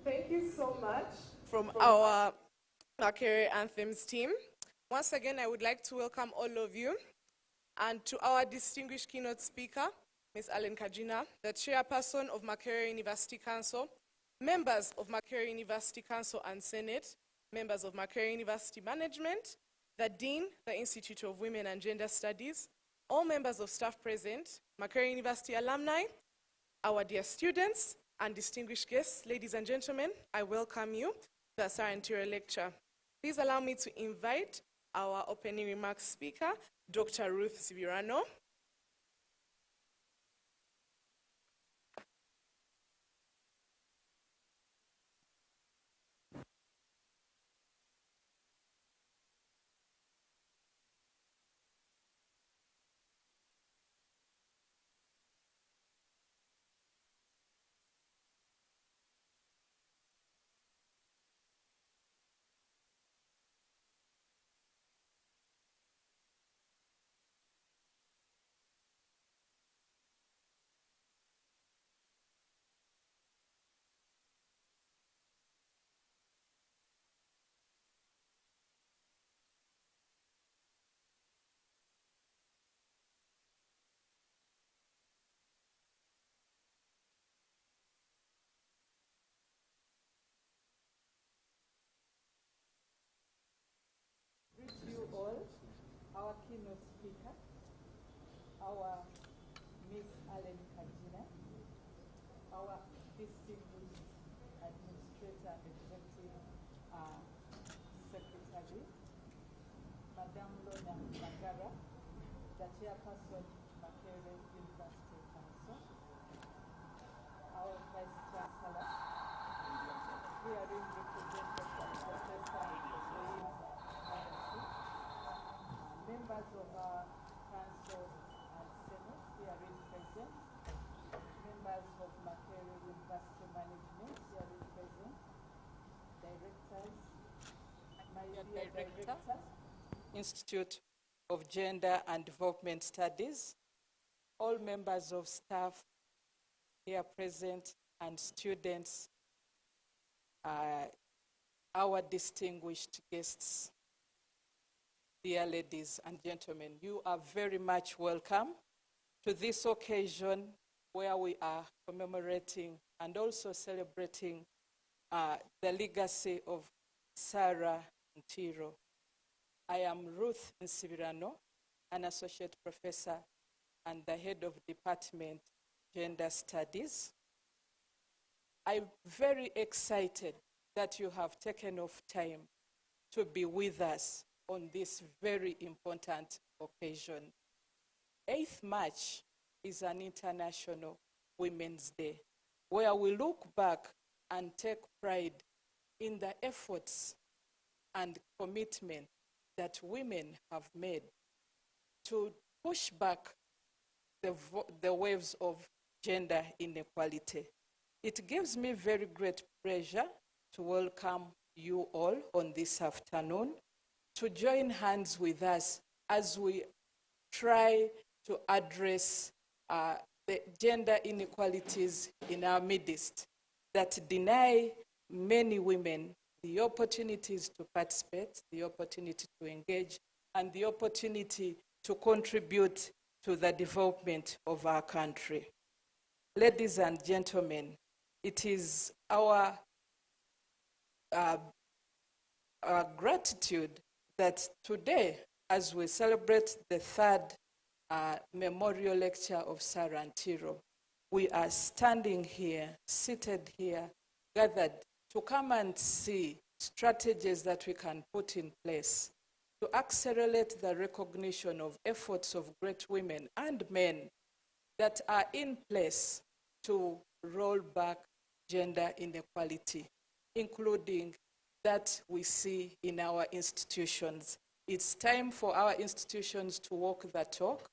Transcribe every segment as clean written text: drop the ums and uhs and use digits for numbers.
Thank you so much from our Makerere Anthems team. Once again, I would like to welcome all of you and to our distinguished keynote speaker, Ms. Ellen Kajina, the chairperson of Makerere University Council, members of Makerere University Council and Senate, members of Makerere University Management, the Dean, the Institute of Women and Gender Studies, all members of staff present, Makerere University alumni, our dear students, and distinguished guests, ladies and gentlemen, I welcome you to the Sarah Ntiro lecture. Please allow me to invite our opening remarks speaker, Dr. Ruth Sibirano. Our keynote speaker, our Ms. Ellen Kajina, our distinguished administrator, executive secretary, Madame Lona Magara, the Chairperson, Makerere University Council, our Vice Chancellor, herein represented by Professor Louise Madasi, members of our Council and Senate herein present, members of Makerere University Management herein present, directors, my dear director, Institute of Gender and Development Studies, all members of staff here present, and students, our distinguished guests, dear ladies and gentlemen, you are very much welcome to this occasion where we are commemorating and also celebrating the legacy of Sarah Ntiro. I am Ruth Nsibirano, an associate professor and the head of Department Gender Studies. I'm very excited that you have taken off time to be with us on this very important occasion. 8th March is an International Women's Day, where we look back and take pride in the efforts and commitment that women have made to push back the waves of gender inequality. It gives me very great pleasure to welcome you all on this afternoon to join hands with us as we try to address the gender inequalities in our midst that deny many women the opportunities to participate, the opportunity to engage, and the opportunity to contribute to the development of our country. Ladies and gentlemen, it is our gratitude that today, as we celebrate the 3rd memorial lecture of Sarah Ntiro, we are standing here, seated here, gathered to come and see strategies that we can put in place to accelerate the recognition of efforts of great women and men that are in place to roll back gender inequality, including that we see in our institutions. It's time for our institutions to walk the talk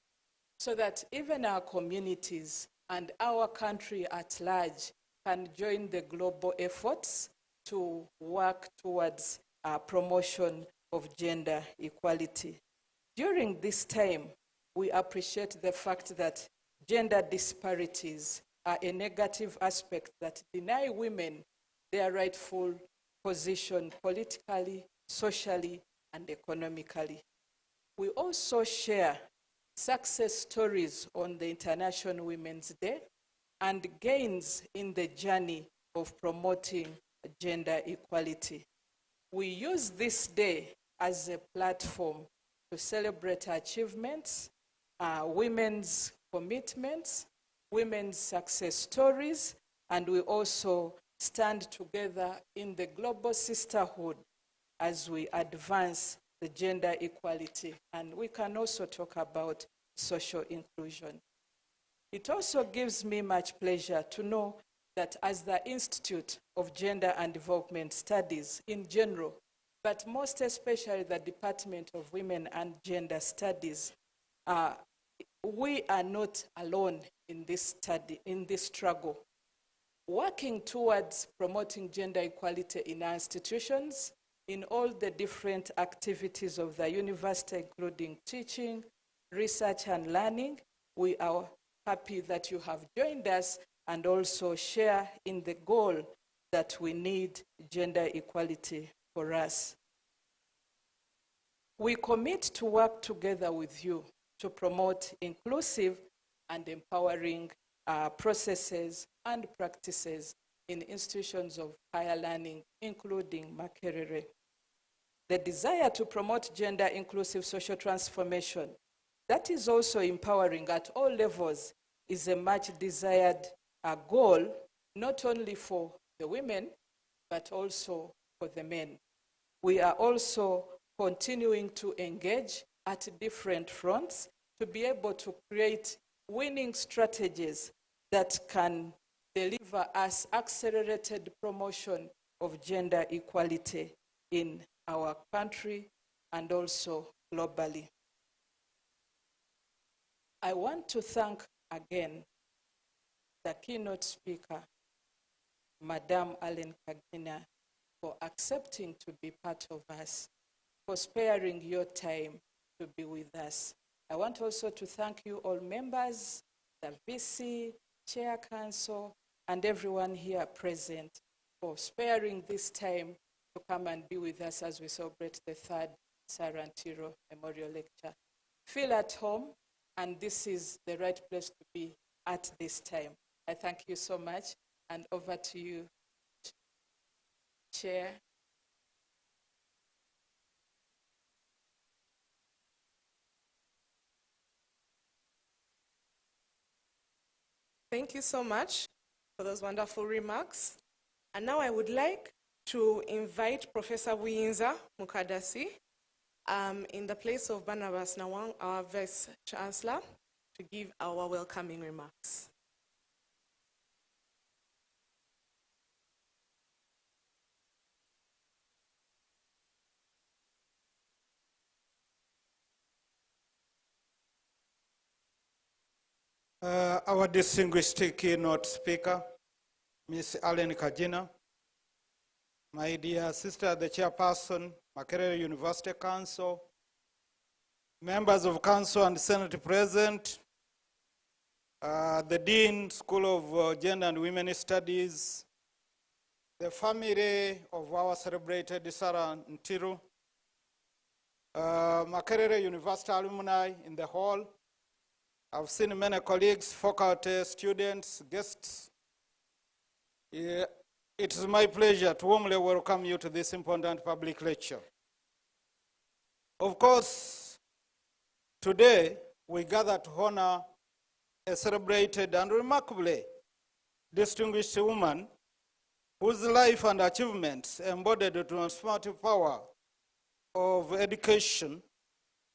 so that even our communities and our country at large can join the global efforts to work towards promotion of gender equality. During this time, we appreciate the fact that gender disparities are a negative aspect that deny women their rightful position politically, socially, and economically. We also share success stories on the International Women's Day and gains in the journey of promoting gender equality. We use this day as a platform to celebrate achievements, women's commitments, women's success stories, and we also stand together in the global sisterhood as we advance the gender equality. And we can also talk about social inclusion. It also gives me much pleasure to know that as the Institute of Gender and Development Studies in general, but most especially the Department of Women and Gender Studies, we are not alone in this study, in this struggle. Working towards promoting gender equality in our institutions, in all the different activities of the university, including teaching, research, and learning, we are happy that you have joined us and also share in the goal that we need gender equality for us. We commit to work together with you to promote inclusive and empowering processes and practices in institutions of higher learning, including Makerere. The desire to promote gender inclusive social transformation that is also empowering at all levels is a much desired goal, not only for the women, but also for the men. We are also continuing to engage at different fronts to be able to create winning strategies that can deliver us accelerated promotion of gender equality in our country and also globally. I want to thank again the keynote speaker, Madam Ellen Kagina, for accepting to be part of us, for sparing your time to be with us. I want also to thank you all members, the VC, Chair Council, and everyone here present for sparing this time to come and be with us as we celebrate the third Sarah Ntiro Memorial Lecture. Feel at home, and this is the right place to be at this time. I thank you so much, and over to you, Chair. Thank you so much for those wonderful remarks. And now I would like to invite Professor Buyinza Mukadasi in the place of Barnabas Nawang, our Vice Chancellor, to give our welcoming remarks. Our distinguished keynote speaker, Ms. Ellen Kagina, my dear sister, the chairperson, Makerere University Council, members of council and senate present, the dean, School of Gender and Women Studies, the family of our celebrated Sarah Ntiro, Makerere University alumni in the hall. I've seen many colleagues, faculty, students, guests. It is my pleasure to warmly welcome you to this important public lecture. Of course, today we gather to honor a celebrated and remarkably distinguished woman whose life and achievements embodied the transformative power of education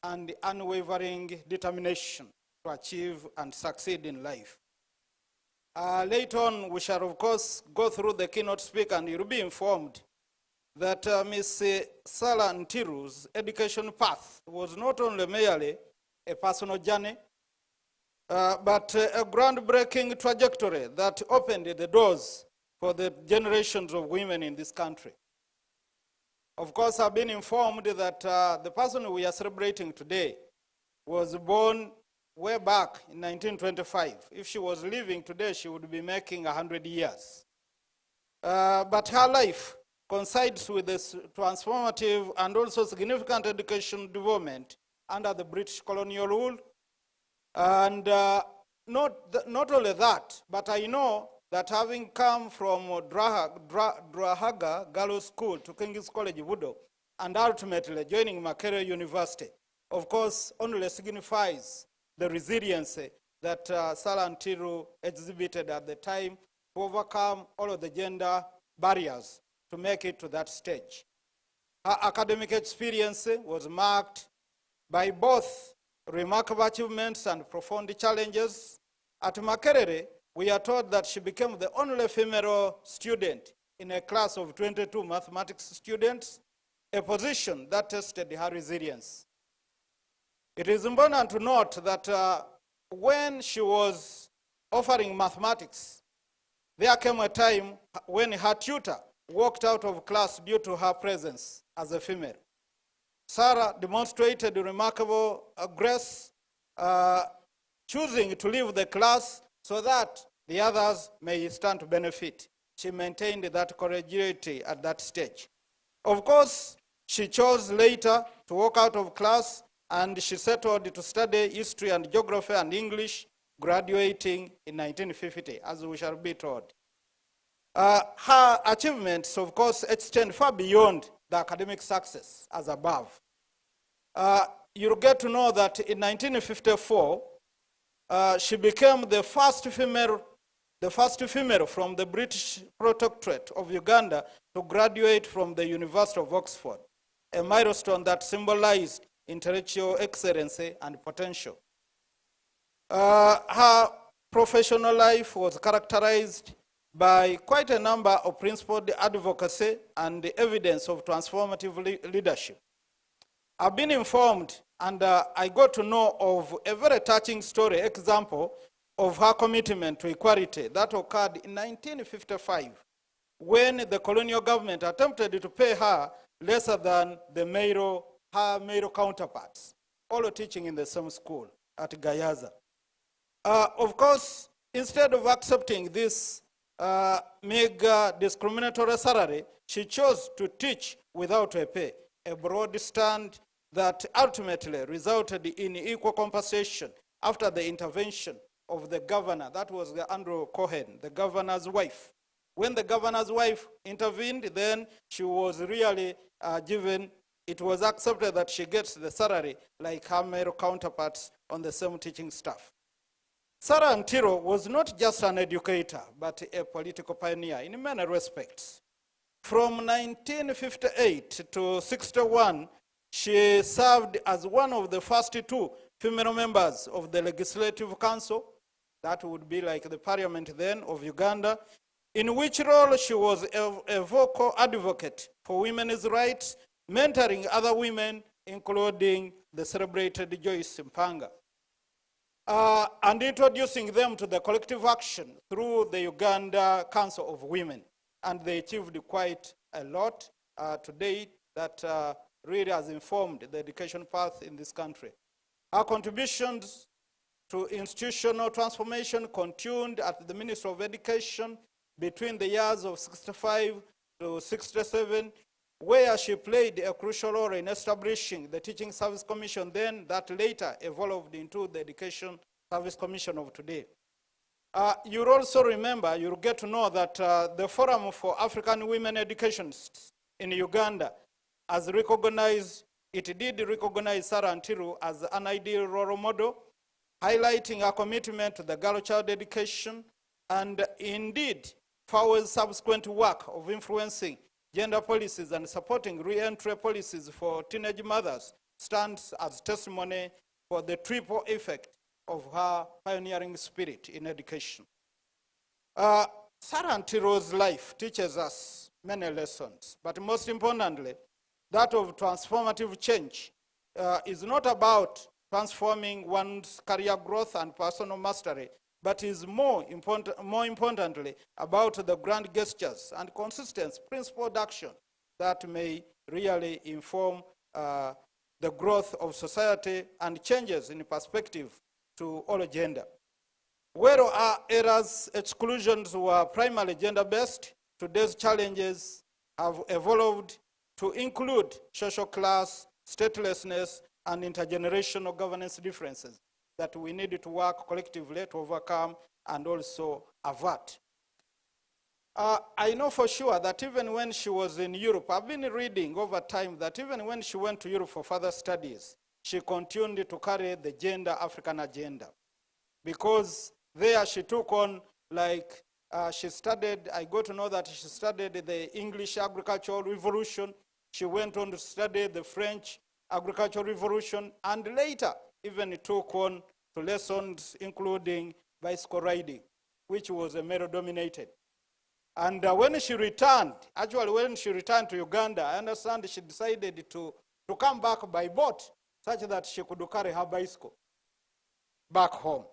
and unwavering determination to achieve and succeed in life. Later on, we shall, of course, go through the keynote speaker, and you'll be informed that Ms. Sarah Ntiro's education path was not only merely a personal journey, but a groundbreaking trajectory that opened the doors for the generations of women in this country. Of course, I've been informed that the person we are celebrating today was born way back in 1925. If she was living today, she would be making 100 years. But her life coincides with this transformative and also significant education development under the British colonial rule. And not only that, but I know that having come from Drahaga Girls' School to King's College, Budo, and ultimately joining Makerere University, of course, only signifies the resiliency that Sarah Ntiro exhibited at the time to overcome all of the gender barriers to make it to that stage. Her academic experience was marked by both remarkable achievements and profound challenges. At Makerere, we are told that she became the only female student in a class of 22 mathematics students, a position that tested her resilience. It is important to note that when she was offering mathematics, there came a time when her tutor walked out of class due to her presence as a female. Sarah demonstrated remarkable grace, choosing to leave the class so that the others may stand to benefit. She maintained that collegiality at that stage. Of course, she chose later to walk out of class, and she settled to study history and geography and English, graduating in 1950, as we shall be told. Her achievements, of course, extend far beyond the academic success as above. You'll get to know that in 1954, she became the first female from the British Protectorate of Uganda to graduate from the University of Oxford, a milestone that symbolized intellectual excellency and potential. Her professional life was characterized by quite a number of principled advocacy and the evidence of transformative leadership. I've been informed and I got to know of a very touching story example of her commitment to equality that occurred in 1955 when the colonial government attempted to pay her lesser than her male counterparts, all teaching in the same school at Gayaza. Of course, instead of accepting this mega discriminatory salary, she chose to teach without a pay, a broad stand that ultimately resulted in equal compensation after the intervention of the governor. That was Andrew Cohen, the governor's wife. When the governor's wife intervened, then she was really given, it was accepted that she gets the salary like her male counterparts on the same teaching staff. Sarah Ntiro was not just an educator, but a political pioneer in many respects. From 1958 to 61, she served as one of the first two female members of the Legislative Council, that would be like the parliament then of Uganda, in which role she was a vocal advocate for women's rights, mentoring other women, including the celebrated Joyce Mpanga, and introducing them to the collective action through the Uganda Council of Women. And they achieved quite a lot to date that really has informed the education path in this country. Her contributions to institutional transformation continued at the Ministry of Education between the years of 65 to 67, where she played a crucial role in establishing the Teaching Service Commission then that later evolved into the Education Service Commission of today. You'll also remember, you'll get to know that the Forum for African Women Educationists in Uganda has recognized, it did recognize Sarah Ntiro as an ideal role model, highlighting her commitment to the girl-child education, and indeed, FAWE's subsequent work of influencing gender policies and supporting re-entry policies for teenage mothers stands as testimony for the triple effect of her pioneering spirit in education. Sarah Ntiro's life teaches us many lessons, but most importantly, that of transformative change is not about transforming one's career growth and personal mastery, but is more importantly about the grand gestures and consistent principled action that may really inform the growth of society and changes in perspective to all gender. Where our era's exclusions were primarily gender-based, today's challenges have evolved to include social class, statelessness, and intergenerational governance differences that we need to work collectively to overcome and also avert. I know for sure that even when she was in Europe, I've been reading over time that even when she went to Europe for further studies, she continued to carry the gender African agenda. Because there she took on, like, she studied, I got to know that she studied the English Agricultural Revolution. She went on to study the French Agricultural Revolution, and later even took on to lessons including bicycle riding, which was male-dominated. And when she returned, actually when she returned to Uganda, I understand she decided to come back by boat, such that she could carry her bicycle back home.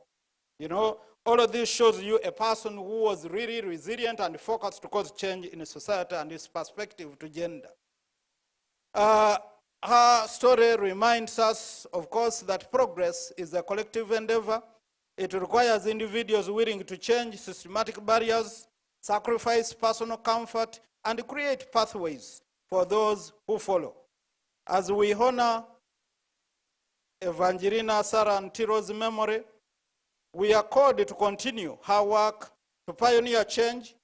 You know, all of this shows you a person who was really resilient and focused to cause change in society and its perspective to gender. Her story reminds us, of course, that progress is a collective endeavor. It requires individuals willing to change systematic barriers, sacrifice personal comfort, and create pathways for those who follow. As we honor Evangelina Sarah Ntiro's memory, we are called to continue her work to pioneer change,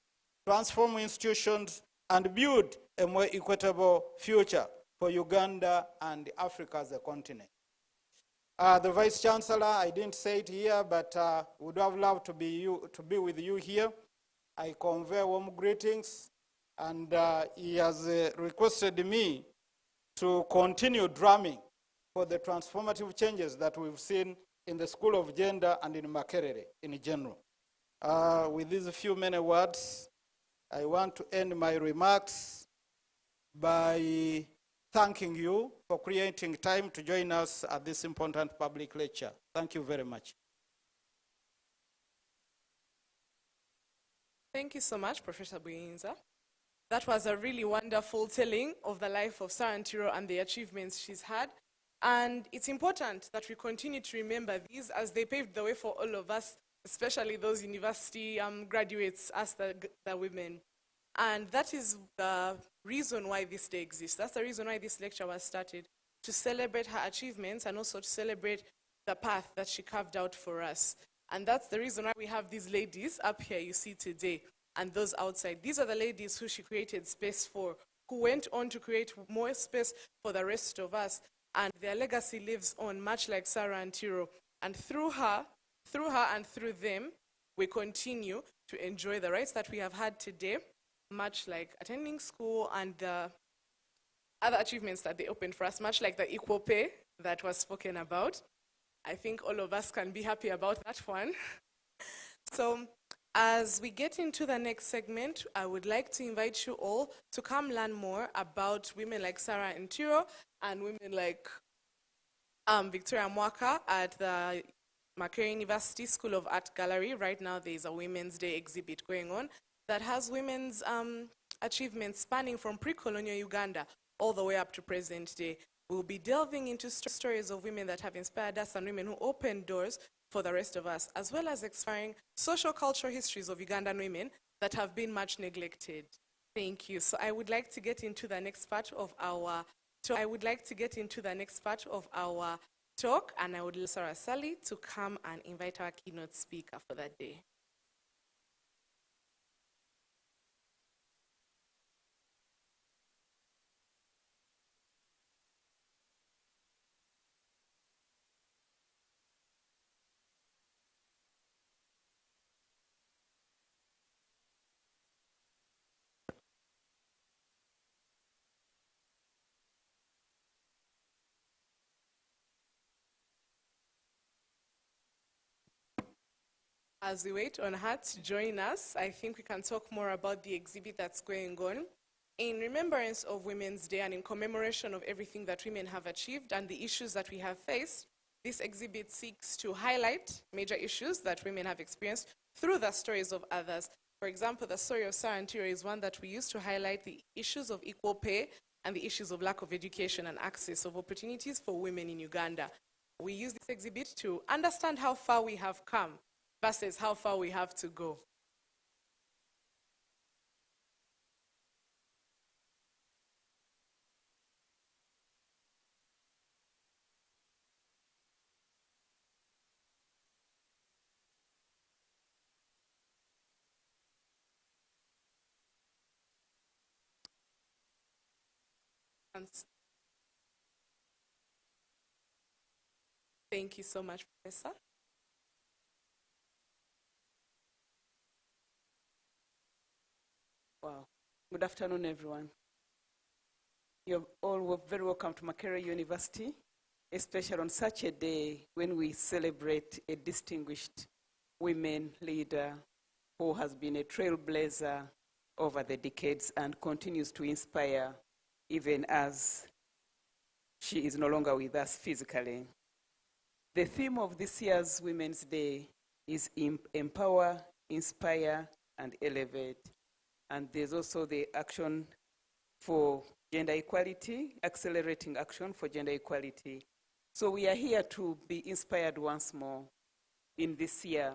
transform institutions, and build a more equitable future for Uganda and Africa as a continent. The Vice Chancellor, I didn't say it here, but would have loved to be with you here. I convey warm greetings, and he has requested me to continue drumming for the transformative changes that we've seen in the School of Gender and in Makerere in general. With these few many words, I want to end my remarks by thanking you for creating time to join us at this important public lecture. Thank you very much. Thank you so much, Professor Buyinza. That was a really wonderful telling of the life of Sarah Ntiro and the achievements she's had. And it's important that we continue to remember these as they paved the way for all of us, especially those university graduates, us the women. And that is the reason why this day exists. That's the reason why this lecture was started, to celebrate her achievements and also to celebrate the path that she carved out for us. And that's the reason why we have these ladies up here you see today and those outside. These are the ladies who she created space for, who went on to create more space for the rest of us. And their legacy lives on, much like Sarah Ntiro. And through her and through them, we continue to enjoy the rights that we have had today, much like attending school and the other achievements that they opened for us, much like the equal pay that was spoken about. I think all of us can be happy about that one. So as we get into the next segment, I would like to invite you all to come learn more about women like Sarah Ntiro and women like Victoria Mwaka at the Makerere University School of Art Gallery. Right now there is a Women's Day exhibit going on that has women's achievements spanning from pre-colonial Uganda all the way up to present day. We'll be delving into stories of women that have inspired us and women who opened doors for the rest of us, as well as exploring social cultural histories of Ugandan women that have been much neglected. Thank you. So I would like to get into the next part of our talk, and I would like Sarah Sally to come and invite our keynote speaker for that day. As we wait on her to join us, I think we can talk more about the exhibit that's going on. In remembrance of Women's Day and in commemoration of everything that women have achieved and the issues that we have faced, this exhibit seeks to highlight major issues that women have experienced through the stories of others. For example, the story of Sarah Ntiro is one that we use to highlight the issues of equal pay and the issues of lack of education and access of opportunities for women in Uganda. We use this exhibit to understand how far we have come versus how far we have to go. Thank you so much, Professor. Wow. Good afternoon, everyone. You're all very welcome to Makerere University, especially on such a day when we celebrate a distinguished women leader who has been a trailblazer over the decades and continues to inspire even as she is no longer with us physically. The theme of this year's Women's Day is Empower, Inspire, and Elevate. And there's also the action for gender equality, accelerating action for gender equality. So we are here to be inspired once more in this year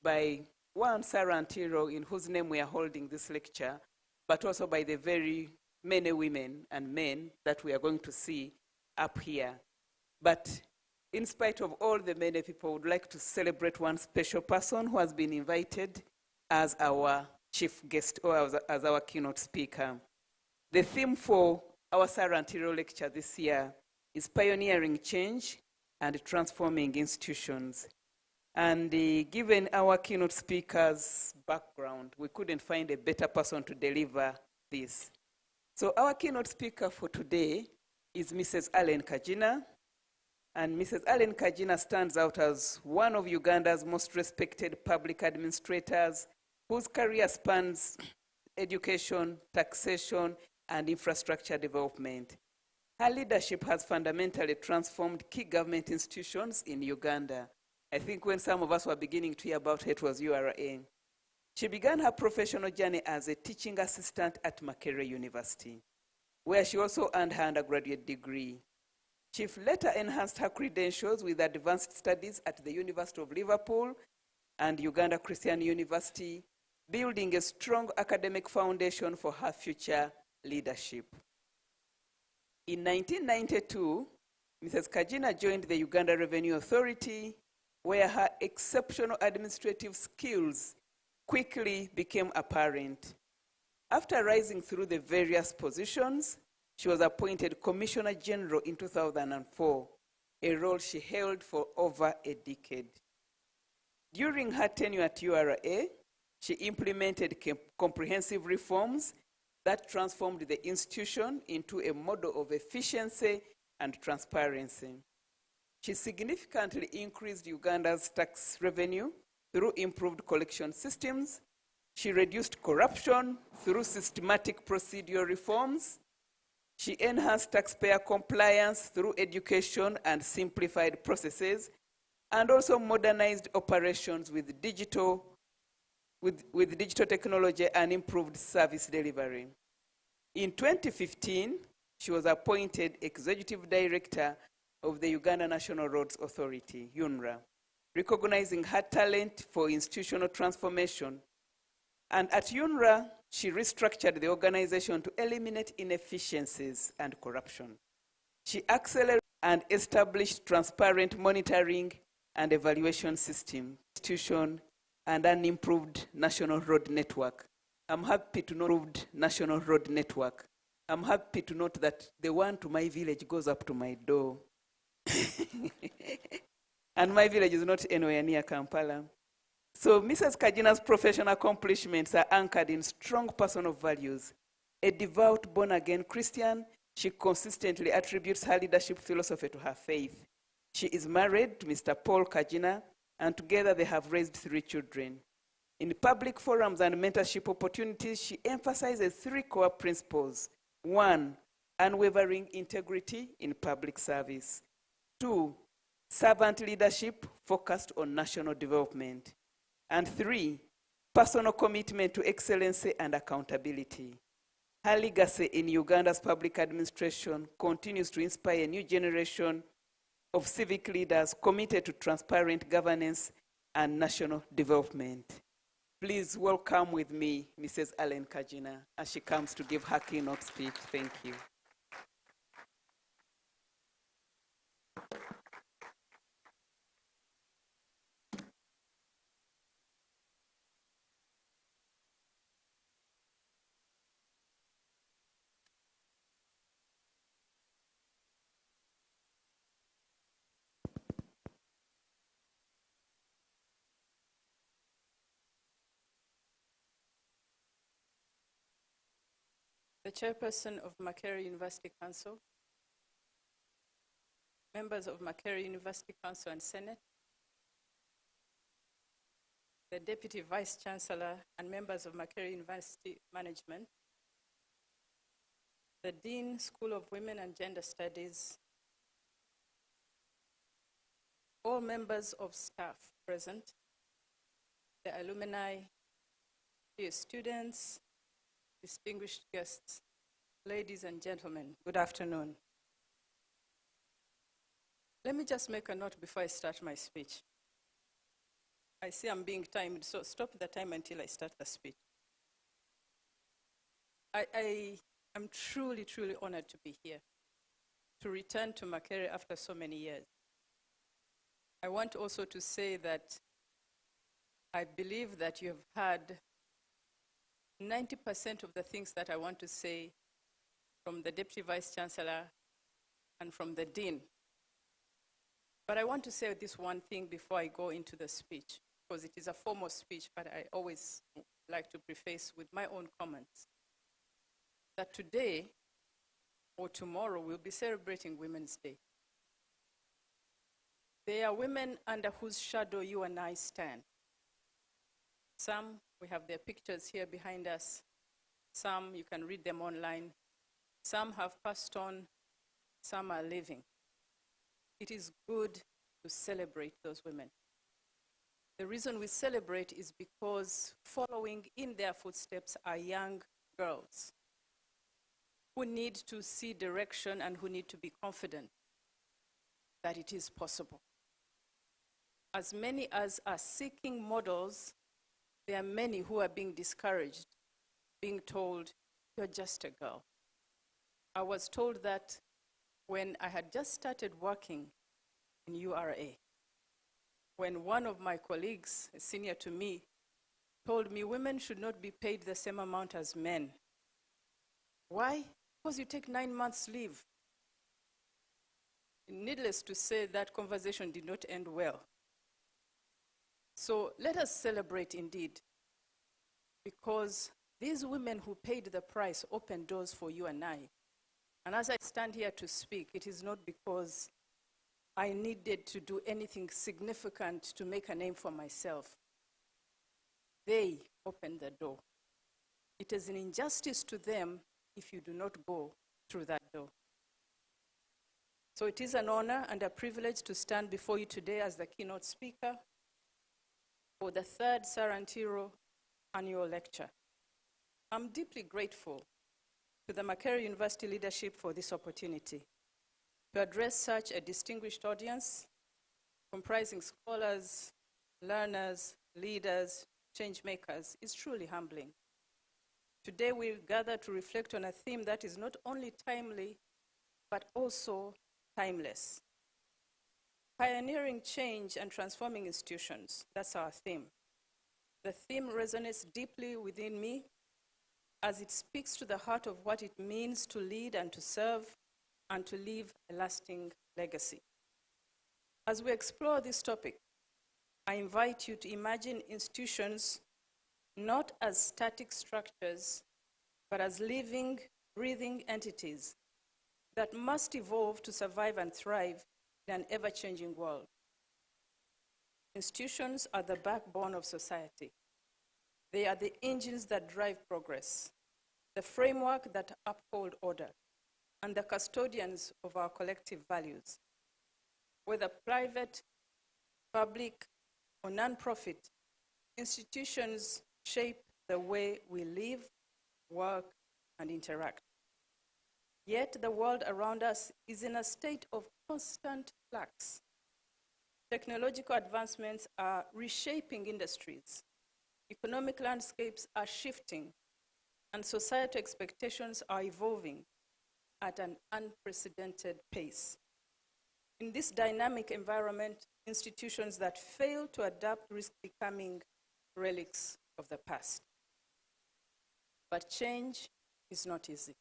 by one Sarah Ntiro, in whose name we are holding this lecture, but also by the very many women and men that we are going to see up here. But in spite of all the many people, would like to celebrate one special person who has been invited as our chief guest or as our keynote speaker. The theme for our Sarah Ntiro lecture this year is Pioneering Change and Transforming Institutions. And given our keynote speaker's background, we couldn't find a better person to deliver this. So our keynote speaker for today is Mrs. Allen Kajina, And Mrs. Allen Kagina stands out as one of Uganda's most respected public administrators whose career spans education, taxation, and infrastructure development. Her leadership has fundamentally transformed key government institutions in Uganda. I think when some of us were beginning to hear about her, it was URA. She began her professional journey as a teaching assistant at Makerere University, where she also earned her undergraduate degree. She later enhanced her credentials with advanced studies at the University of Liverpool and Uganda Christian University, building a strong academic foundation for her future leadership. In 1992, Mrs. Kagina joined the Uganda Revenue Authority, where her exceptional administrative skills quickly became apparent. After rising through the various positions, she was appointed Commissioner General in 2004, a role she held for over a decade. During her tenure at URA, she implemented comprehensive reforms that transformed the institution into a model of efficiency and transparency. She significantly increased Uganda's tax revenue through improved collection systems. She reduced corruption through systematic procedural reforms. She enhanced taxpayer compliance through education and simplified processes, and also modernized operations with digital technology and improved service delivery. In 2015, she was appointed Executive Director of the Uganda National Roads Authority, UNRA, recognizing her talent for institutional transformation. And at UNRA, she restructured the organization to eliminate inefficiencies and corruption. She accelerated and established transparent monitoring and evaluation system, institution, and an improved national road network. I'm happy to note national road network. I'm happy to note that the one to my village goes up to my door. And my village is not anywhere near Kampala. So Mrs. Kagina's professional accomplishments are anchored in strong personal values. A devout, born-again Christian, she consistently attributes her leadership philosophy to her faith. She is married to Mr. Paul Kagina, and together they have raised 3 children. In public forums and mentorship opportunities, she emphasizes 3 core principles. 1, unwavering integrity in public service. 2, servant leadership focused on national development. And 3, personal commitment to excellency and accountability. Her legacy in Uganda's public administration continues to inspire a new generation of civic leaders committed to transparent governance and national development. Please welcome with me Mrs. Allen Kagina as she comes to give her keynote speech. Thank you. The chairperson of Makerere University Council, members of Makerere University Council and Senate, the Deputy Vice Chancellor and members of Makerere University Management, the Dean, School of Women and Gender Studies, all members of staff present, the alumni, dear students, distinguished guests, ladies and gentlemen, good afternoon. Let me just make a note before I start my speech. I see I'm being timed, so stop the time until I start the speech. I am truly, truly honored to be here, to return to Makerere after so many years. I want also to say that I believe that you have heard 90% of the things that I want to say from the Deputy Vice Chancellor and from the Dean. But I want to say this one thing before I go into the speech, because it is a formal speech, but I always like to preface with my own comments. That today or tomorrow we'll be celebrating Women's Day. They are women under whose shadow you and I stand. Some, we have their pictures here behind us. Some, you can read them online. Some have passed on. Some are living. It is good to celebrate those women. The reason we celebrate is because following in their footsteps are young girls who need to see direction and who need to be confident that it is possible. As many as are seeking models, there are many who are being discouraged, being told, you're just a girl. I was told that when I had just started working in URA, when one of my colleagues, a senior to me, told me women should not be paid the same amount as men. Why? Because you take 9 months leave. Needless to say, that conversation did not end well. So let us celebrate indeed, because these women who paid the price opened doors for you and I. And as I stand here to speak, it is not because I needed to do anything significant to make a name for myself. They opened the door. It is an injustice to them if you do not go through that door. So it is an honor and a privilege to stand before you today as the keynote speaker for the third Sarah Ntiro annual lecture. I'm deeply grateful to the Makerere University leadership for this opportunity to address such a distinguished audience comprising scholars, learners, leaders, change makers is truly humbling. Today we gather to reflect on a theme that is not only timely, but also timeless. Pioneering change and transforming institutions, that's our theme. The theme resonates deeply within me as it speaks to the heart of what it means to lead and to serve and to leave a lasting legacy. As we explore this topic, I invite you to imagine institutions not as static structures, but as living, breathing entities that must evolve to survive and thrive in an ever-changing world. Institutions are the backbone of society. They are the engines that drive progress, the framework that uphold order, and the custodians of our collective values. Whether private, public, or nonprofit, institutions shape the way we live, work, and interact. Yet the world around us is in a state of constant flux. Technological advancements are reshaping industries. Economic landscapes are shifting, and societal expectations are evolving at an unprecedented pace. In this dynamic environment, institutions that fail to adapt risk becoming relics of the past. But change is not easy.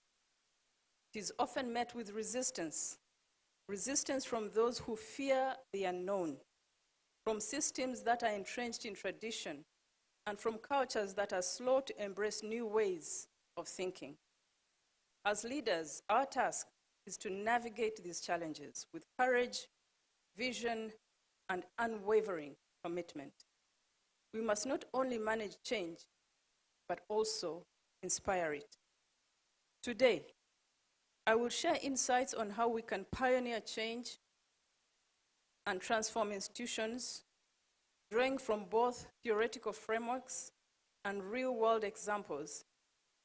It is often met with resistance from those who fear the unknown, from systems that are entrenched in tradition, and from cultures that are slow to embrace new ways of thinking. As leaders, our task is to navigate these challenges with courage, vision, and unwavering commitment. We must not only manage change, but also inspire it. Today, I will share insights on how we can pioneer change and transform institutions, drawing from both theoretical frameworks and real-world examples,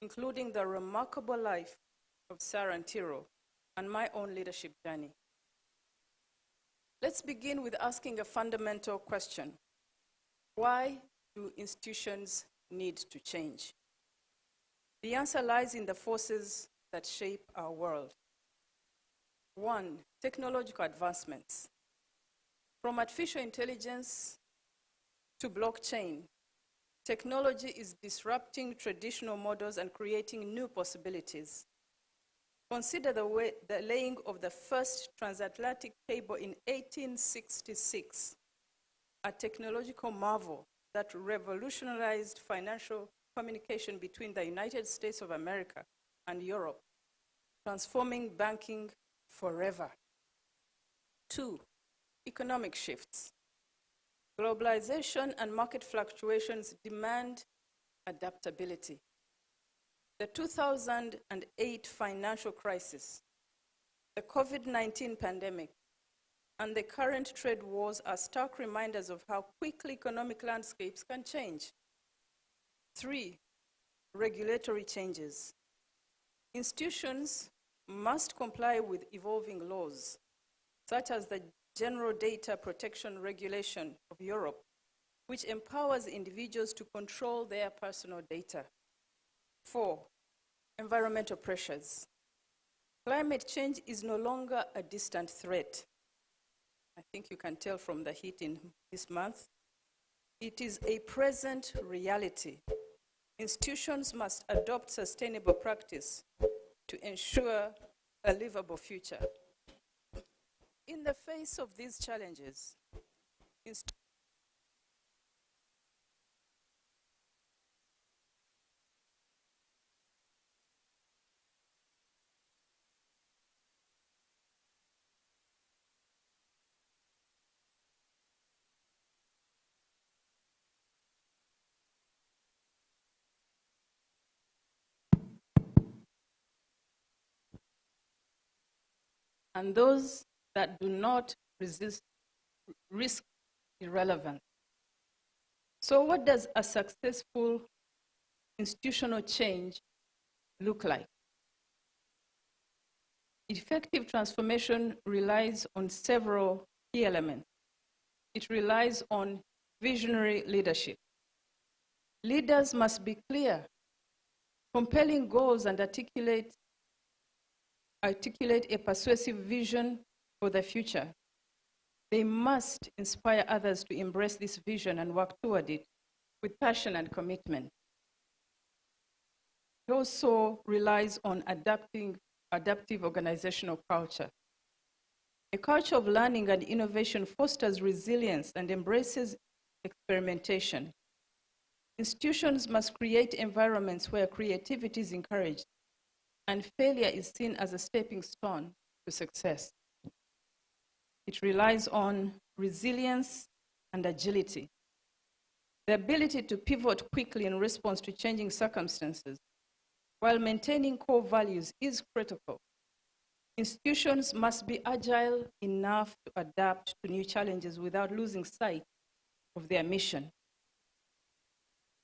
including the remarkable life of Sarah Ntiro and my own leadership journey. Let's begin with asking a fundamental question. Why do institutions need to change? The answer lies in the forces that shape our world. One, technological advancements. From artificial intelligence to blockchain, technology is disrupting traditional models and creating new possibilities. Consider the laying of the first transatlantic cable in 1866, a technological marvel that revolutionized financial communication between the United States of America and Europe, transforming banking forever. Two, economic shifts. Globalization and market fluctuations demand adaptability. The 2008 financial crisis, the COVID-19 pandemic, and the current trade wars are stark reminders of how quickly economic landscapes can change. 3, regulatory changes. Institutions must comply with evolving laws, such as the General Data Protection Regulation of Europe, which empowers individuals to control their personal data. 4, environmental pressures. Climate change is no longer a distant threat. I think you can tell from the heat in this month. It is a present reality. Institutions must adopt sustainable practice to ensure a livable future. In the face of these challenges, and those that do not risk irrelevance. So what does a successful institutional change look like? Effective transformation relies on several key elements. It relies on visionary leadership. Leaders must be clear, compelling goals, and articulate a persuasive vision for the future. They must inspire others to embrace this vision and work toward it with passion and commitment. It also relies on adaptive organizational culture. A culture of learning and innovation fosters resilience and embraces experimentation. Institutions must create environments where creativity is encouraged and failure is seen as a stepping stone to success. It relies on resilience and agility. The ability to pivot quickly in response to changing circumstances while maintaining core values is critical. Institutions must be agile enough to adapt to new challenges without losing sight of their mission.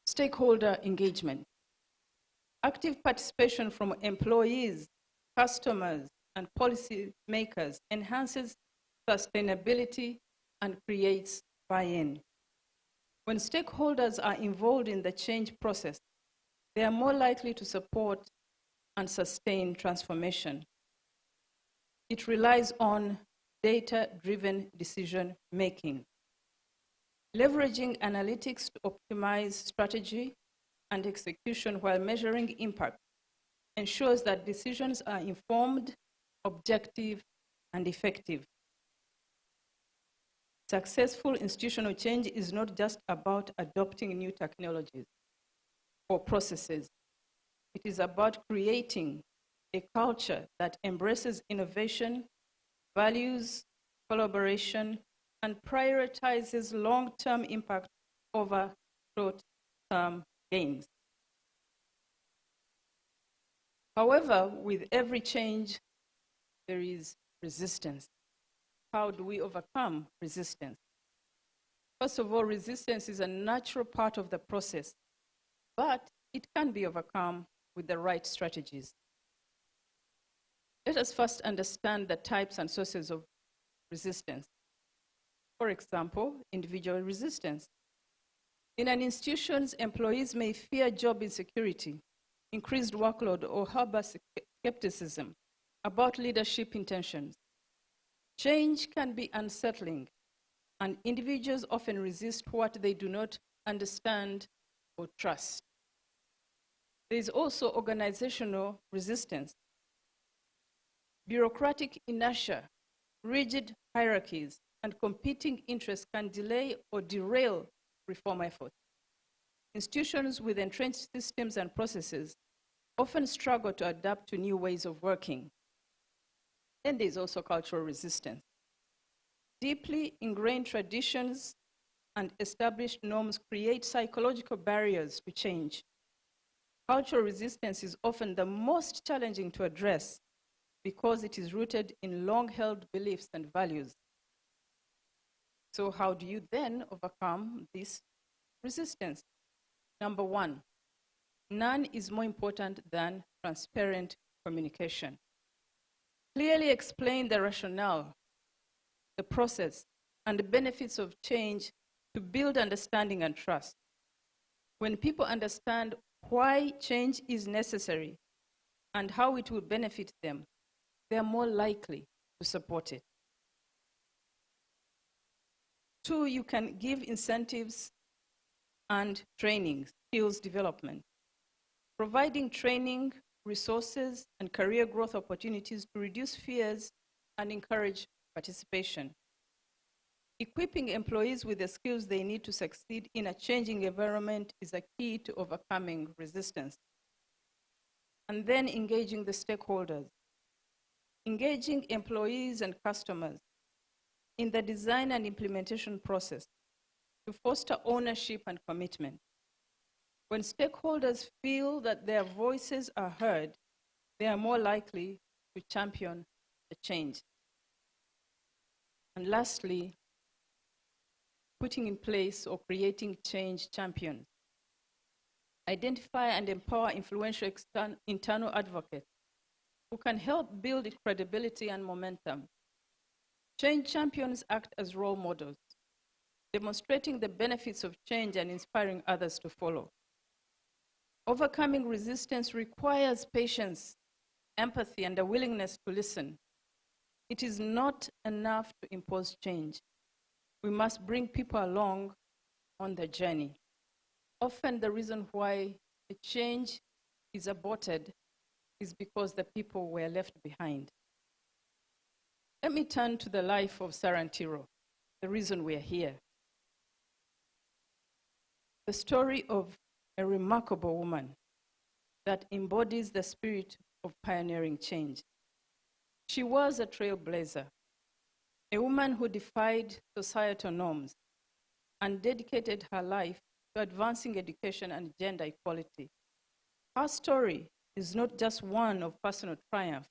Stakeholder engagement. Active participation from employees, customers, and policymakers enhances sustainability and creates buy-in. When stakeholders are involved in the change process, they are more likely to support and sustain transformation. It relies on data-driven decision-making. Leveraging analytics to optimize strategy and execution while measuring impact ensures that decisions are informed, objective, and effective. Successful institutional change is not just about adopting new technologies or processes. It is about creating a culture that embraces innovation, values collaboration, and prioritizes long-term impact over short-term gains. However, with every change, there is resistance. How do we overcome resistance? First of all, resistance is a natural part of the process, but it can be overcome with the right strategies. Let us first understand the types and sources of resistance. For example, individual resistance. In an institution, employees may fear job insecurity, increased workload, or harbor skepticism about leadership intentions. Change can be unsettling, and individuals often resist what they do not understand or trust. There is also organizational resistance. Bureaucratic inertia, rigid hierarchies, and competing interests can delay or derail reform efforts. Institutions with entrenched systems and processes often struggle to adapt to new ways of working. Then there's also cultural resistance. Deeply ingrained traditions and established norms create psychological barriers to change. Cultural resistance is often the most challenging to address because it is rooted in long-held beliefs and values. So how do you then overcome this resistance? Number one, none is more important than transparent communication. Clearly explain the rationale, the process, and the benefits of change to build understanding and trust. When people understand why change is necessary and how it will benefit them, they are more likely to support it. Two, you can give incentives and training, skills development. Providing training, resources, and career growth opportunities to reduce fears and encourage participation. Equipping employees with the skills they need to succeed in a changing environment is a key to overcoming resistance. And then engaging the stakeholders. Engaging employees and customers in the design and implementation process to foster ownership and commitment. When stakeholders feel that their voices are heard, they are more likely to champion the change. And lastly, putting in place or creating change champions. Identify and empower influential internal advocates who can help build credibility and momentum. Change champions act as role models, demonstrating the benefits of change and inspiring others to follow. Overcoming resistance requires patience, empathy, and a willingness to listen. It is not enough to impose change. We must bring people along on the journey. Often the reason why a change is aborted is because the people were left behind. Let me turn to the life of Sarah Ntiro, the reason we are here. The story of a remarkable woman that embodies the spirit of pioneering change. She was a trailblazer, a woman who defied societal norms and dedicated her life to advancing education and gender equality. Her story is not just one of personal triumph,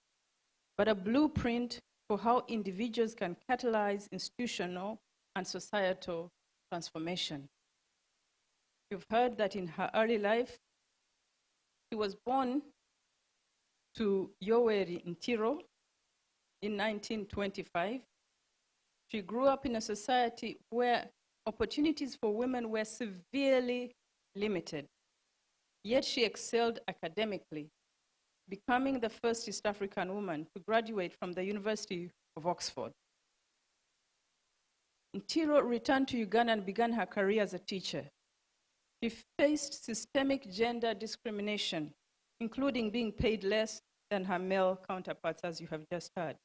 but a blueprint for how individuals can catalyze institutional and societal transformation. You've heard that in her early life, she was born to Yoweri Ntiro in 1925. She grew up in a society where opportunities for women were severely limited. Yet she excelled academically, becoming the first East African woman to graduate from the University of Oxford. Ntiro returned to Uganda and began her career as a teacher. She faced systemic gender discrimination, including being paid less than her male counterparts, as you have just heard.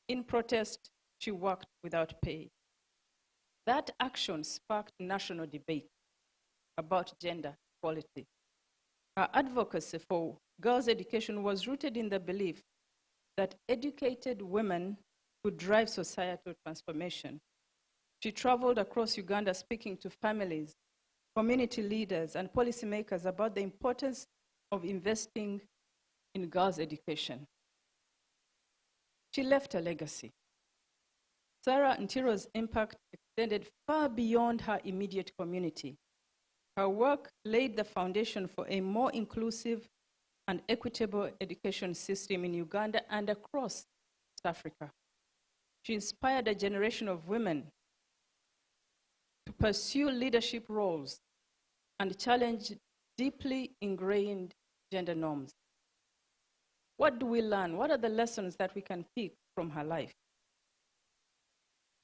In protest, she worked without pay. That action sparked national debate about gender equality. Her advocacy for girls' education was rooted in the belief that educated women could drive societal transformation. She traveled across Uganda speaking to families, community leaders, and policymakers about the importance of investing in girls' education. She left a legacy. Sarah Ntiro's impact extended far beyond her immediate community. Her work laid the foundation for a more inclusive and equitable education system in Uganda and across East Africa. She inspired a generation of women to pursue leadership roles and challenge deeply ingrained gender norms. What do we learn? What are the lessons that we can pick from her life?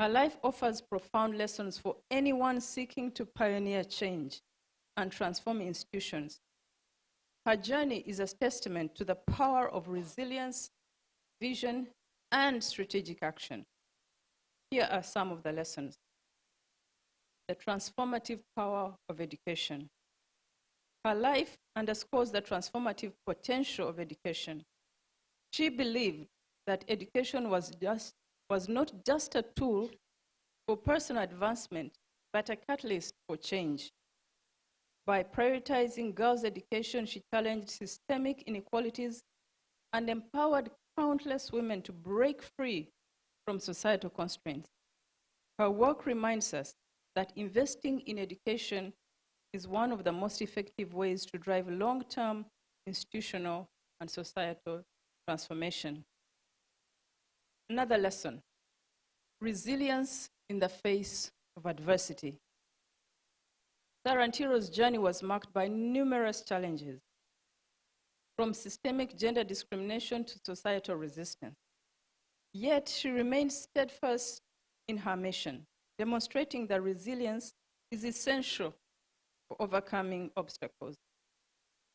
Her life offers profound lessons for anyone seeking to pioneer change and transform institutions. Her journey is a testament to the power of resilience, vision, and strategic action. Here are some of the lessons. The transformative power of education. Her life underscores the transformative potential of education. She believed that education was not just a tool for personal advancement, but a catalyst for change. By prioritizing girls' education, she challenged systemic inequalities and empowered countless women to break free from societal constraints. Her work reminds us that investing in education is one of the most effective ways to drive long-term institutional and societal transformation. Another lesson: resilience in the face of adversity. Sarah Ntiro's journey was marked by numerous challenges, from systemic gender discrimination to societal resistance. Yet she remained steadfast in her mission, demonstrating that resilience is essential for overcoming obstacles.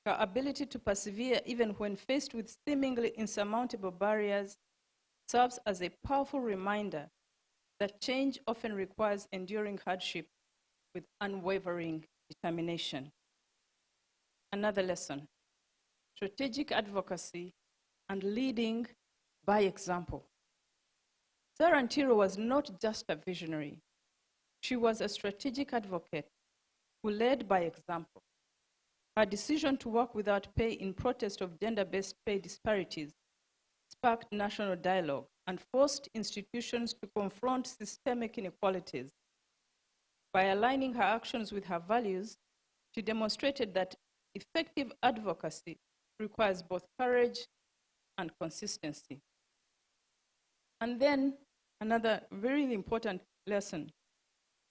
Her ability to persevere even when faced with seemingly insurmountable barriers serves as a powerful reminder that change often requires enduring hardship with unwavering determination. Another lesson: strategic advocacy and leading by example. Sarah Ntiro was not just a visionary. She was a strategic advocate who led by example. Her decision to work without pay in protest of gender-based pay disparities sparked national dialogue and forced institutions to confront systemic inequalities. By aligning her actions with her values, she demonstrated that effective advocacy requires both courage and consistency. And then another very important lesson: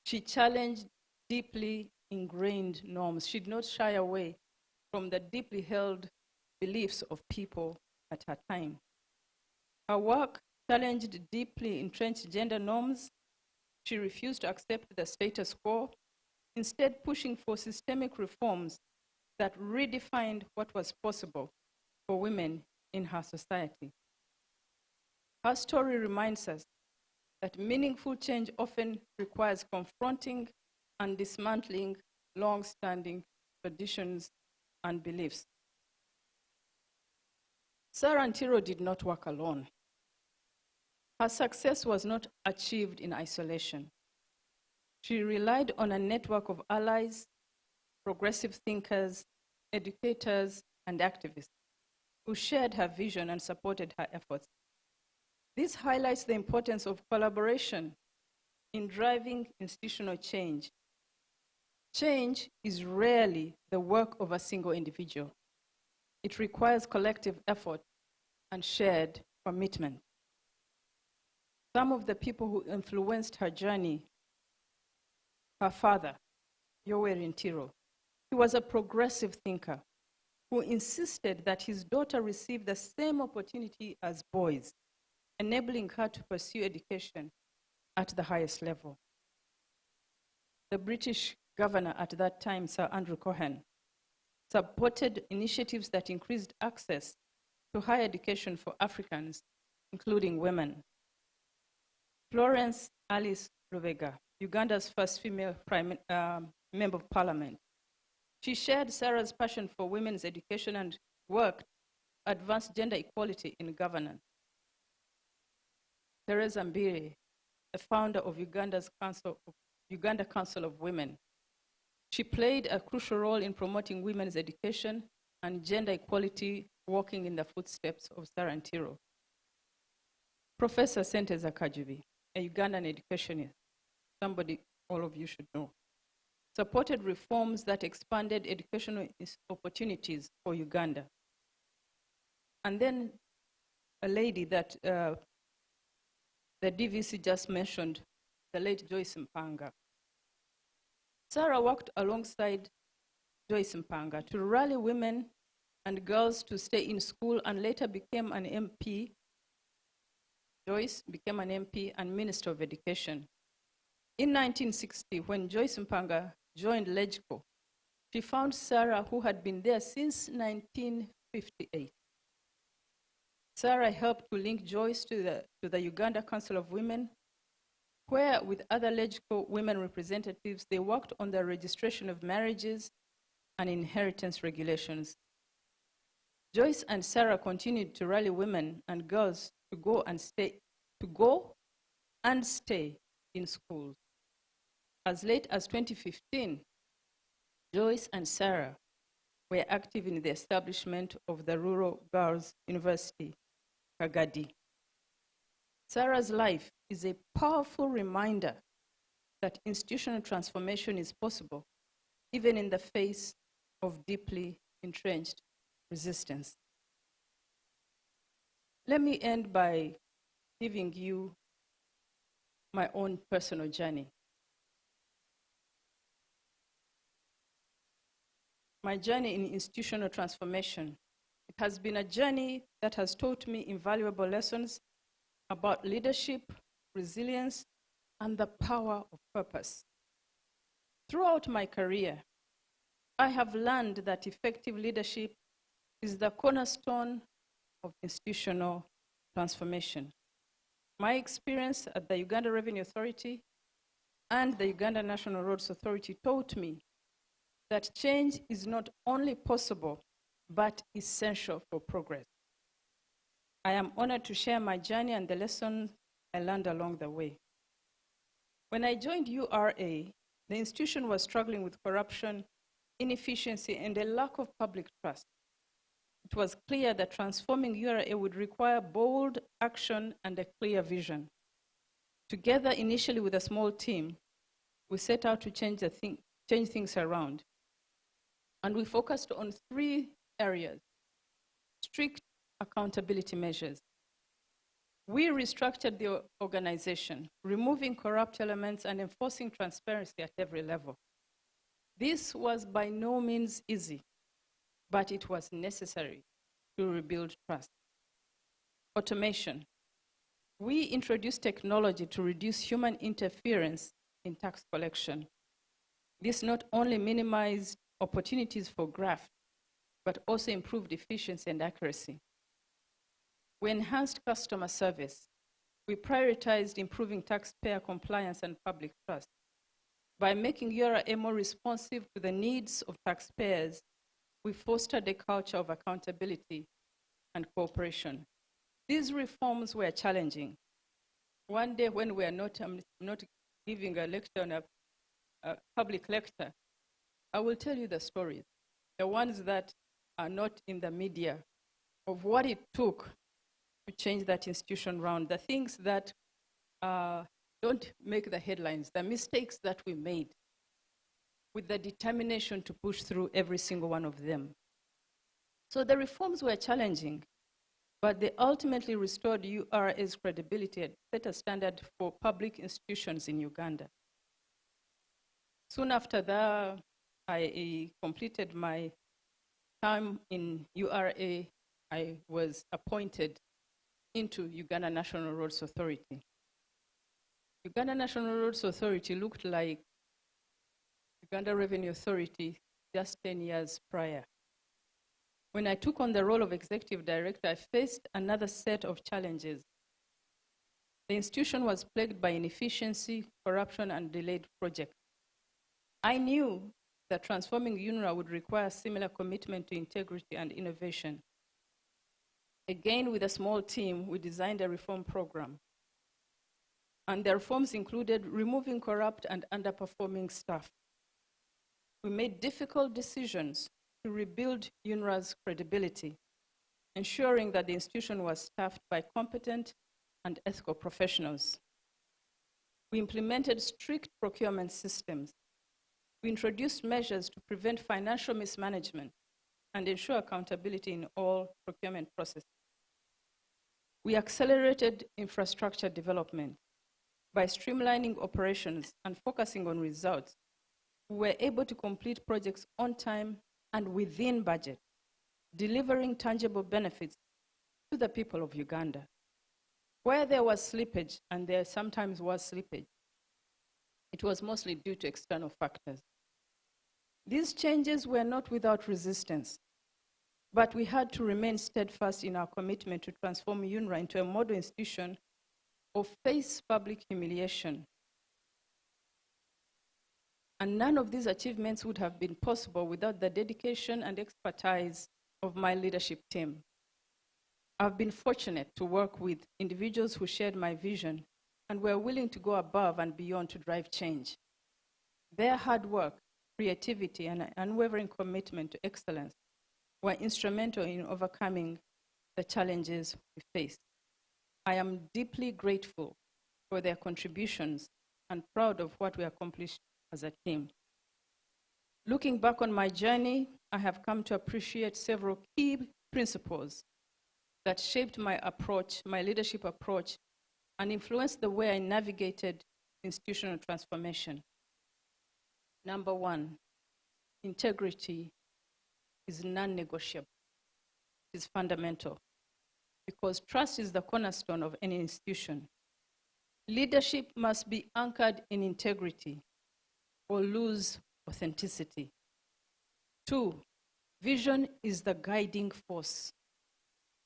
she challenged deeply ingrained norms. She did not shy away from the deeply held beliefs of people at her time. Her work challenged deeply entrenched gender norms. She refused to accept the status quo, instead pushing for systemic reforms that redefined what was possible for women in her society. Her story reminds us that meaningful change often requires confronting and dismantling long-standing traditions and beliefs. Sarah Ntiro did not work alone. Her success was not achieved in isolation. She relied on a network of allies, progressive thinkers, educators, and activists who shared her vision and supported her efforts. This highlights the importance of collaboration in driving institutional change. Change is rarely the work of a single individual. It requires collective effort and shared commitment. Some of the people who influenced her journey: her father, Yoweri Ntiro. He was a progressive thinker who insisted that his daughter receive the same opportunity as boys, enabling her to pursue education at the highest level. The British governor at that time, Sir Andrew Cohen, supported initiatives that increased access to higher education for Africans, including women. Florence Alice Lubega, Uganda's first female member of parliament. She shared Sarah's passion for women's education and worked to advance gender equality in governance. Teresa Mbiri, the founder of Uganda Council of Women. She played a crucial role in promoting women's education and gender equality, walking in the footsteps of Sarah Ntiro. Professor Senteza Kajubi, a Ugandan educationist, somebody all of you should know, supported reforms that expanded educational opportunities for Uganda. And then a lady that the DVC just mentioned, the late Joyce Mpanga. Sarah worked alongside Joyce Mpanga to rally women and girls to stay in school and later became an MP. Joyce became an MP and Minister of Education. In 1960, when Joyce Mpanga joined LegCo, she found Sarah, who had been there since 1958. Sarah helped to link Joyce to the Uganda Council of Women, where with other LegCo women representatives, they worked on the registration of marriages and inheritance regulations. Joyce and Sarah continued to rally women and girls to go and stay in schools. As late as 2015, Joyce and Sarah were active in the establishment of the Rural Girls University, Kagadi. Sarah's life is a powerful reminder that institutional transformation is possible, even in the face of deeply entrenched resistance. Let me end by giving you my own personal journey. My journey in institutional transformation. It has been a journey that has taught me invaluable lessons about leadership, resilience, and the power of purpose. Throughout my career, I have learned that effective leadership is the cornerstone of institutional transformation. My experience at the Uganda Revenue Authority and the Uganda National Roads Authority taught me that change is not only possible, but essential for progress. I am honored to share my journey and the lessons I learned along the way. When I joined URA, the institution was struggling with corruption, inefficiency, and a lack of public trust. It was clear that transforming URA would require bold action and a clear vision. Together, initially with a small team, we set out to change things around. And we focused on 3 areas: strict accountability measures. We restructured the organization, removing corrupt elements and enforcing transparency at every level. This was by no means easy, but it was necessary to rebuild trust. Automation. We introduced technology to reduce human interference in tax collection. This not only minimized opportunities for graft, but also improved efficiency and accuracy. We enhanced customer service. We prioritized improving taxpayer compliance and public trust. By making URA more responsive to the needs of taxpayers, we fostered a culture of accountability and cooperation. These reforms were challenging. One day when we are not giving a lecture on a public lecture, I will tell you the stories, the ones that are not in the media, of what it took to change that institution around, the things that don't make the headlines, the mistakes that we made, with the determination to push through every single one of them. So the reforms were challenging, but they ultimately restored URA's credibility and set a standard for public institutions in Uganda. Soon after that, I completed my time in URA. I was appointed into Uganda National Roads Authority. Uganda National Roads Authority looked like Uganda Revenue Authority just 10 years prior. When I took on the role of executive director, I faced another set of challenges. The institution was plagued by inefficiency, corruption, and delayed projects. I knew that transforming UNRWA would require similar commitment to integrity and innovation. Again, with a small team, we designed a reform program. And the reforms included removing corrupt and underperforming staff. We made difficult decisions to rebuild UNRWA's credibility, ensuring that the institution was staffed by competent and ethical professionals. We implemented strict procurement systems. We introduced measures to prevent financial mismanagement and ensure accountability in all procurement processes. We accelerated infrastructure development. By streamlining operations and focusing on results, we were able to complete projects on time and within budget, delivering tangible benefits to the people of Uganda. Where there was slippage, and there sometimes was slippage, it was mostly due to external factors. These changes were not without resistance, but we had to remain steadfast in our commitment to transform UNRWA into a model institution or face public humiliation. And none of these achievements would have been possible without the dedication and expertise of my leadership team. I've been fortunate to work with individuals who shared my vision and were willing to go above and beyond to drive change. Their hard work, creativity, and unwavering commitment to excellence were instrumental in overcoming the challenges we faced. I am deeply grateful for their contributions and proud of what we accomplished as a team. Looking back on my journey, I have come to appreciate several key principles that shaped my approach, my leadership approach, and influenced the way I navigated institutional transformation. Number one, integrity is non-negotiable. It is fundamental because trust is the cornerstone of any institution. Leadership must be anchored in integrity or lose authenticity. Two, vision is the guiding force.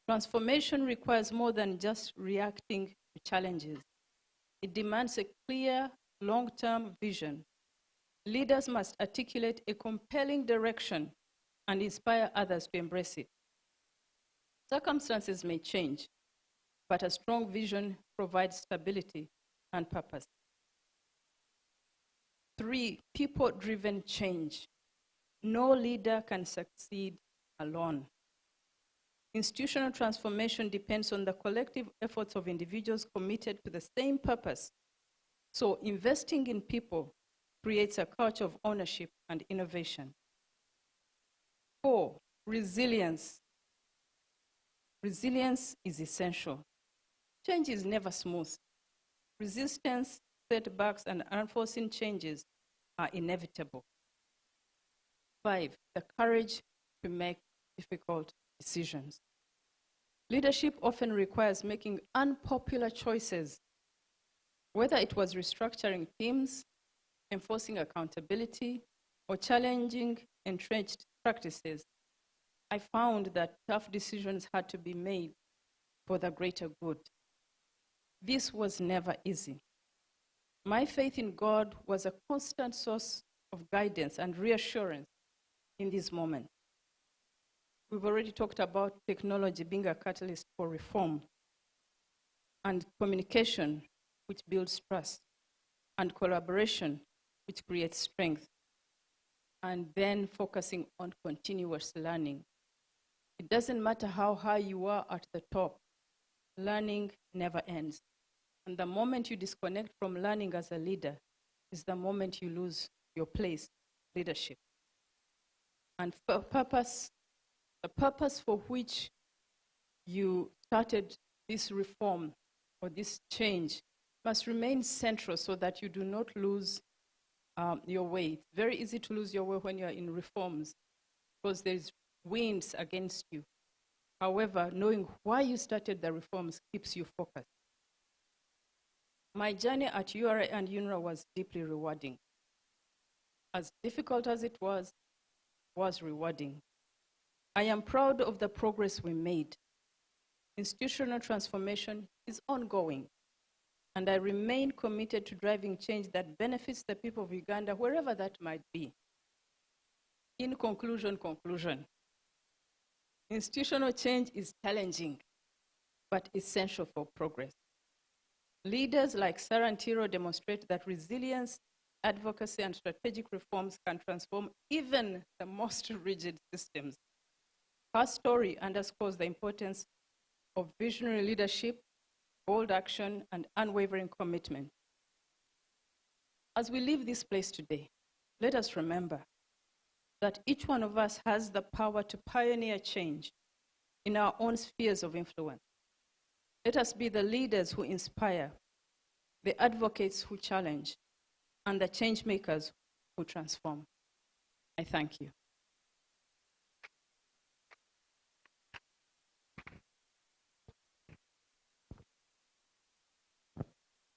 Transformation requires more than just reacting to challenges. It demands a clear, long-term vision. Leaders must articulate a compelling direction and inspire others to embrace it. Circumstances may change, but a strong vision provides stability and purpose. Three, people-driven change. No leader can succeed alone. Institutional transformation depends on the collective efforts of individuals committed to the same purpose. So investing in people creates a culture of ownership and innovation. Four, resilience. Resilience is essential. Change is never smooth. Resistance, setbacks, and unforeseen changes are inevitable. Five, the courage to make difficult decisions. Leadership often requires making unpopular choices, whether it was restructuring teams, enforcing accountability, or challenging entrenched practices. I found that tough decisions had to be made for the greater good. This was never easy. My faith in God was a constant source of guidance and reassurance in this moment. We've already talked about technology being a catalyst for reform, and communication, which builds trust, and collaboration, which creates strength, and then focusing on continuous learning. It doesn't matter how high you are at the top, learning never ends. And the moment you disconnect from learning as a leader is the moment you lose your place, leadership. And for the purpose for which you started this reform or this change must remain central so that you do not lose your way. It's very easy to lose your way when you're in reforms because there's winds against you. However, knowing why you started the reforms keeps you focused. My journey at URA and UNRWA was deeply rewarding. As difficult as it was rewarding. I am proud of the progress we made. Institutional transformation is ongoing, and I remain committed to driving change that benefits the people of Uganda, wherever that might be. In conclusion, institutional change is challenging, but essential for progress. Leaders like Sarah Ntiro demonstrate that resilience, advocacy, and strategic reforms can transform even the most rigid systems. Her story underscores the importance of visionary leadership, bold action, and unwavering commitment. As we leave this place today, let us remember that each one of us has the power to pioneer change in our own spheres of influence. Let us be the leaders who inspire, the advocates who challenge, and the change makers who transform. I thank you.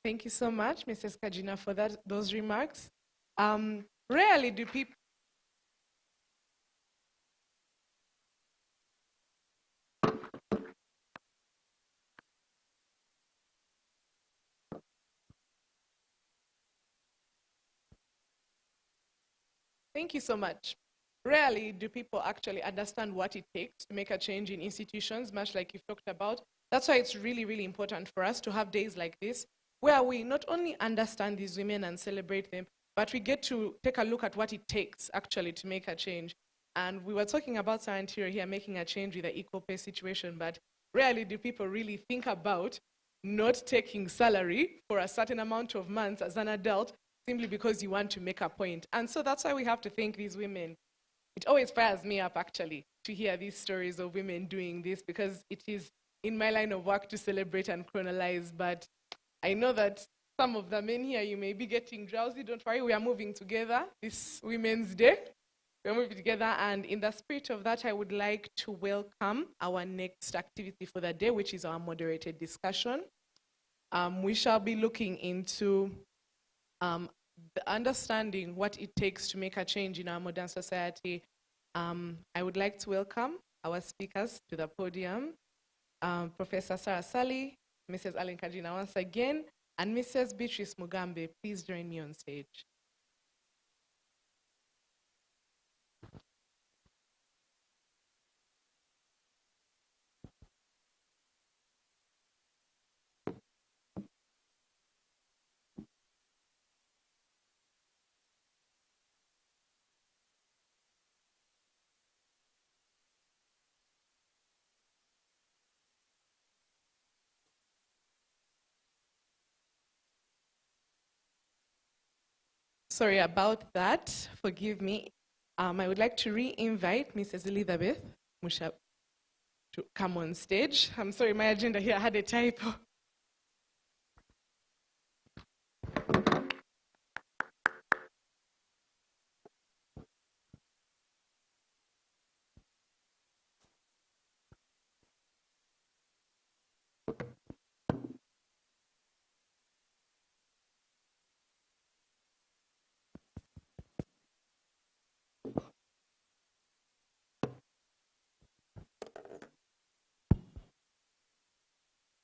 Thank you so much, Mrs. Kajina, for those remarks. Rarely do people... Thank you so much. Rarely do people actually understand what it takes to make a change in institutions, much like you've talked about. That's why it's really, really important for us to have days like this where we not only understand these women and celebrate them, but we get to take a look at what it takes actually to make a change. And we were talking about Ntiro here making a change with the equal pay situation, but rarely do people really think about not taking salary for a certain amount of months as an adult simply because you want to make a point. And so that's why we have to thank these women. It always fires me up, actually, to hear these stories of women doing this, because it is in my line of work to celebrate and chronologize. But I know that some of the men here, you may be getting drowsy. Don't worry, we are moving together this Women's Day. We're moving together, and in the spirit of that, I would like to welcome our next activity for the day, which is our moderated discussion. We shall be looking into the understanding what it takes to make a change in our modern society. I would like to welcome our speakers to the podium, Professor Sarah Sally, Mrs. Allen Kajina once again, and Mrs. Beatrice Mugambe. Please join me on stage. Sorry about that. Forgive me. I would like to re-invite Mrs. Elizabeth Musha to come on stage. I'm sorry, my agenda here had a typo.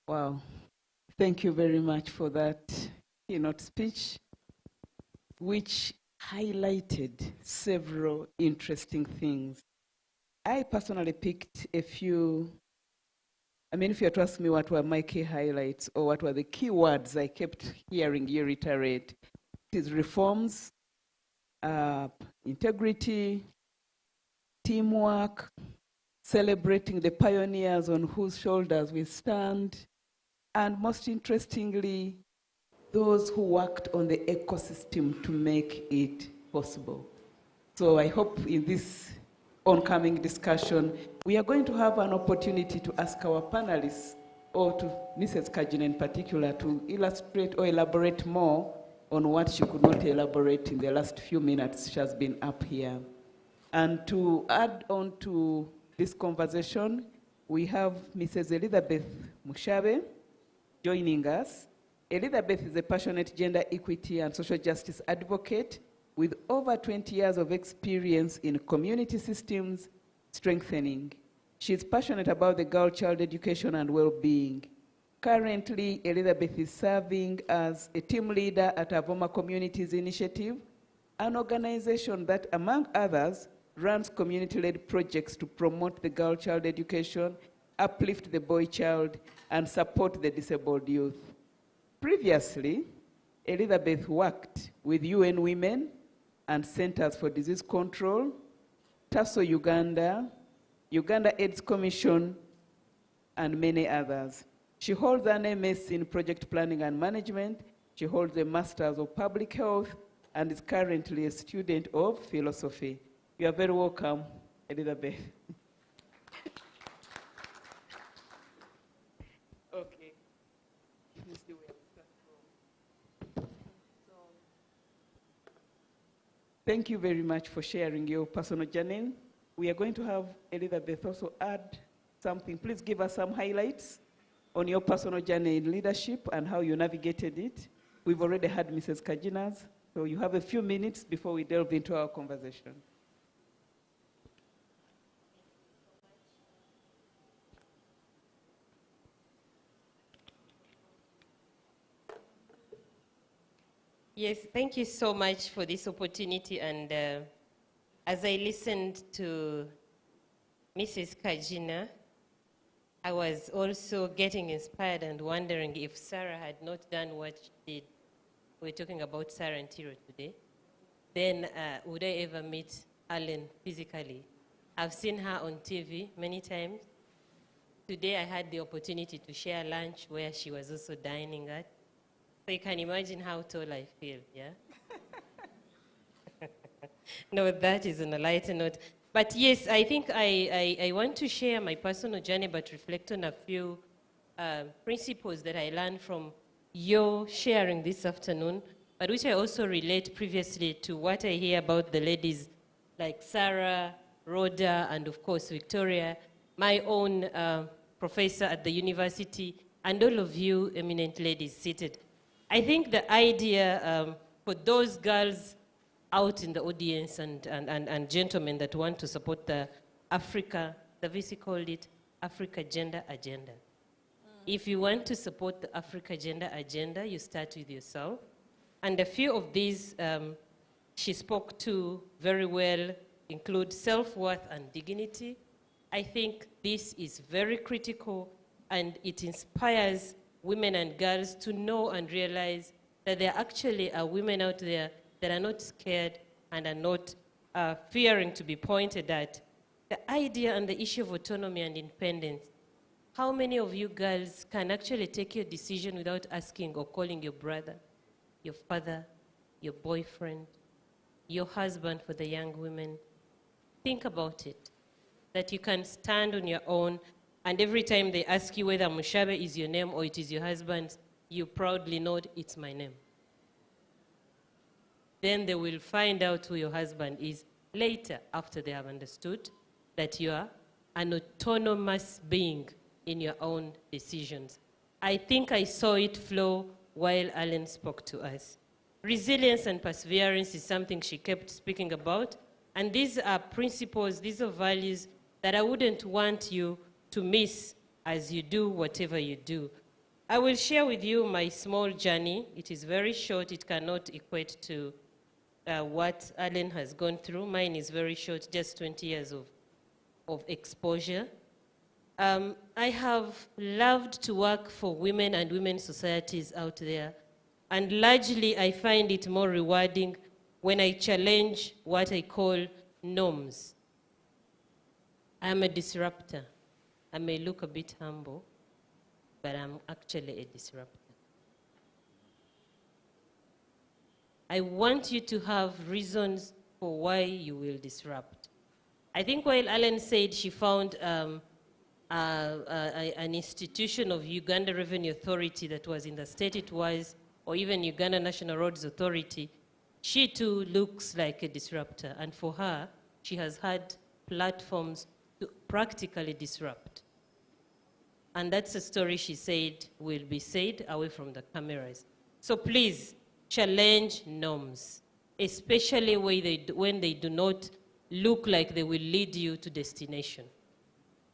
Wow. Thank you very much for that keynote speech, which highlighted several interesting things. I personally picked a few. I mean, if you had to ask me what were my key highlights or what were the key words I kept hearing you reiterate, it is reforms, integrity, teamwork, celebrating the pioneers on whose shoulders we stand, and most interestingly, those who worked on the ecosystem to make it possible. So I hope in this oncoming discussion, we are going to have an opportunity to ask our panelists, or to Mrs. Kajina in particular, to illustrate or elaborate more on what she could not elaborate in the last few minutes she has been up here. And to add on to this conversation, we have Mrs. Elizabeth Mushabe joining us. Elizabeth is a passionate gender equity and social justice advocate with over 20 years of experience in community systems strengthening. She is passionate about the girl-child education and well-being. Currently, Elizabeth is serving as a team leader at Avoma Communities Initiative, an organization that, among others, runs community-led projects to promote the girl-child education, uplift the boy-child, and support the disabled youth. Previously, Elizabeth worked with UN Women and Centers for Disease Control, TASO Uganda, Uganda AIDS Commission, and many others. She holds an MS in Project Planning and Management. She holds a Master's of Public Health and is currently a student of philosophy. You are very welcome, Elizabeth. Okay. Thank you very much for sharing your personal journey. We are going to have Elizabeth also add something. Please give us some highlights on your personal journey in leadership and how you navigated it. We've already had Mrs. Kajina's, so you have a few minutes before we delve into our conversation. Yes, thank you so much for this opportunity. And as I listened to Mrs. Kajina, I was also getting inspired and wondering if Sarah had not done what she did. We're talking about Sarah and Ntiro today. Then would I ever meet Alan physically? I've seen her on TV many times. Today I had the opportunity to share lunch where she was also dining at. So you can imagine how tall I feel, yeah? No, that is on a lighter note. But yes, I think I want to share my personal journey, but reflect on a few principles that I learned from your sharing this afternoon, but which I also relate previously to what I hear about the ladies like Sarah, Rhoda, and of course Victoria, my own professor at the university, and all of you eminent ladies seated. I think the idea for those girls out in the audience and gentlemen that want to support the Africa, the VC called it Africa Gender Agenda. If you want to support the Africa Gender Agenda, you start with yourself. And a few of these she spoke to very well include self-worth and dignity. I think this is very critical, and it inspires women and girls to know and realize that there actually are women out there that are not scared and are not fearing to be pointed at. The idea and the issue of autonomy and independence. How many of you girls can actually take your decision without asking or calling your brother, your father, your boyfriend, your husband for the young women? Think about it, that you can stand on your own, and every time they ask you whether Mushabe is your name or it is your husband's, you proudly nod, it's my name. Then they will find out who your husband is later after they have understood that you are an autonomous being in your own decisions. I think I saw it flow while Alan spoke to us. Resilience and perseverance is something she kept speaking about, and these are principles, these are values that I wouldn't want you to miss as you do whatever you do. I will share with you my small journey. It is very short. It cannot equate to what Alan has gone through. Mine is very short, just 20 years of exposure. I have loved to work for women and women's societies out there, and largely I find it more rewarding when I challenge what I call norms. I am a disruptor. I may look a bit humble, but I'm actually a disruptor. I want you to have reasons for why you will disrupt. I think while Alan said she found an institution of Uganda Revenue Authority that was in the state it was, or even Uganda National Roads Authority, she too looks like a disruptor. And for her, she has had platforms to practically disrupt. And that's a story she said will be said away from the cameras. So please, challenge norms, especially when they do not look like they will lead you to destination.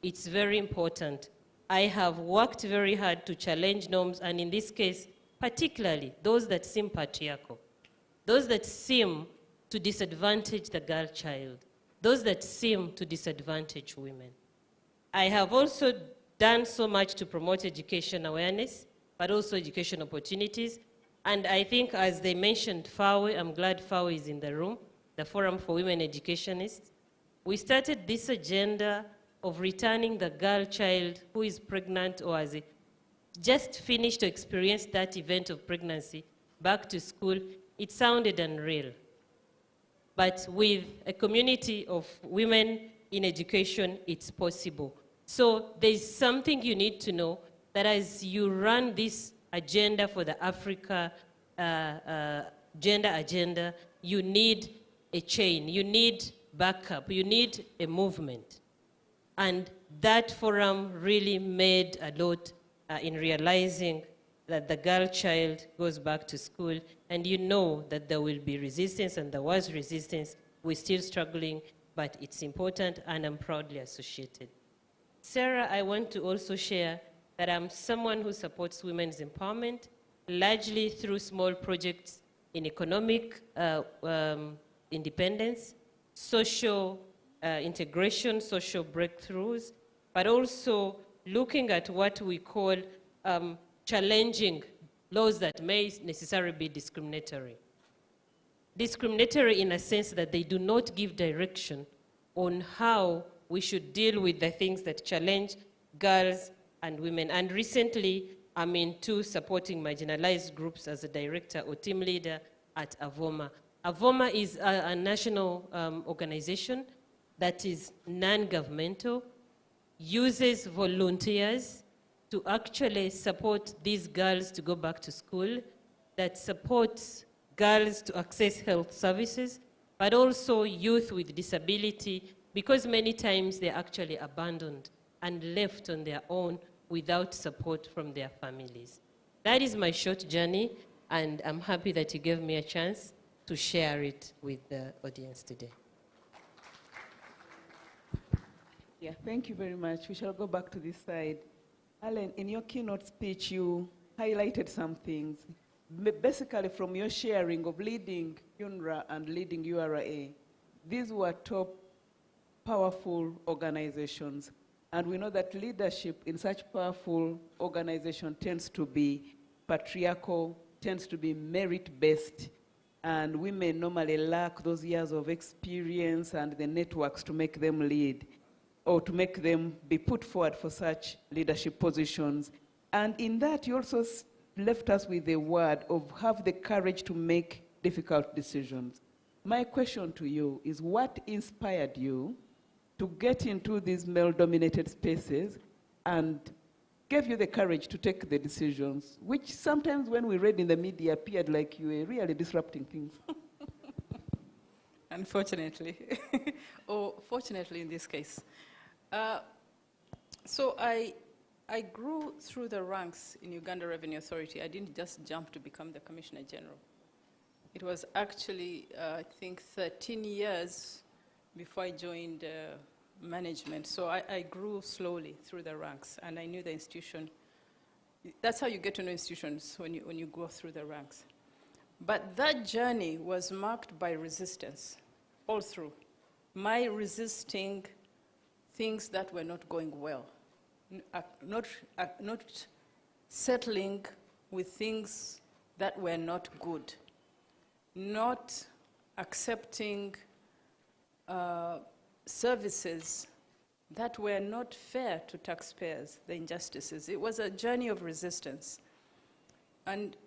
It's very important. I have worked very hard to challenge norms, and in this case, particularly those that seem patriarchal, those that seem to disadvantage the girl child, those that seem to disadvantage women. I have also done so much to promote education awareness, but also education opportunities. And I think, as they mentioned FAWE, I'm glad FAWE is in the room, the Forum for Women Educationists. We started this agenda of returning the girl child who is pregnant or has just finished to experience that event of pregnancy back to school. It sounded unreal. But with a community of women in education, it's possible. So there's something you need to know, that as you run this agenda for the Africa gender agenda, you need a chain, you need backup, you need a movement. And that forum really made a lot in realizing that the girl child goes back to school, and you know that there will be resistance, and there was resistance. We're still struggling, but it's important, and I'm proudly associated. Sarah, I want to also share that I'm someone who supports women's empowerment, largely through small projects in economic independence, social integration, social breakthroughs, but also looking at what we call challenging laws that may necessarily be discriminatory. Discriminatory in a sense that they do not give direction on how we should deal with the things that challenge girls and women. And recently, I'm into supporting marginalized groups as a director or team leader at AVOMA. AVOMA is a national organization that is non-governmental, uses volunteers to actually support these girls to go back to school, that supports girls to access health services, but also youth with disability, because many times they're actually abandoned and left on their own without support from their families. That is my short journey, and I'm happy that you gave me a chance to share it with the audience today. Yeah, thank you very much. We shall go back to this side. Alan, in your keynote speech, you highlighted some things. Basically, from your sharing of leading UNRWA and leading URA, these were top, powerful organizations. And we know that leadership in such powerful organization tends to be patriarchal, tends to be merit-based, and women normally lack those years of experience and the networks to make them lead, or to make them be put forward for such leadership positions. And in that, you also left us with the word of have the courage to make difficult decisions. My question to you is, what inspired you to get into these male-dominated spaces and gave you the courage to take the decisions, which sometimes when we read in the media appeared like you were really disrupting things? Unfortunately, or fortunately in this case. So I grew through the ranks in Uganda Revenue Authority. I didn't just jump to become the Commissioner General. It was actually, I think, 13 years before I joined management. So I grew slowly through the ranks, and I knew the institution. That's how you get to know institutions, when you go through the ranks. But that journey was marked by resistance all through. My resisting things that were not going well, not settling with things that were not good, not accepting services that were not fair to taxpayers, the injustices. It was a journey of resistance. And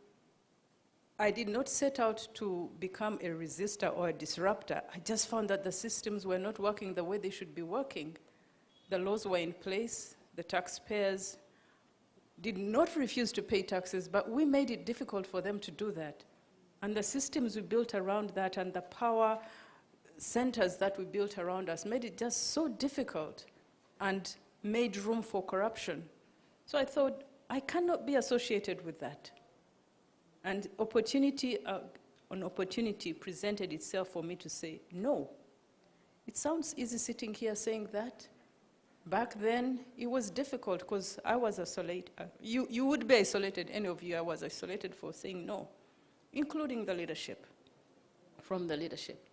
I did not set out to become a resistor or a disruptor. I just found that the systems were not working the way they should be working. The laws were in place. The taxpayers did not refuse to pay taxes, but we made it difficult for them to do that. And the systems we built around that and the power centers that we built around us made it just so difficult and made room for corruption. So I thought, I cannot be associated with that. And an opportunity presented itself for me to say, no. It sounds easy sitting here saying that. Back then, it was difficult because I was isolated. You would be isolated, any of you. I was isolated for saying no, including the leadership, from the leadership.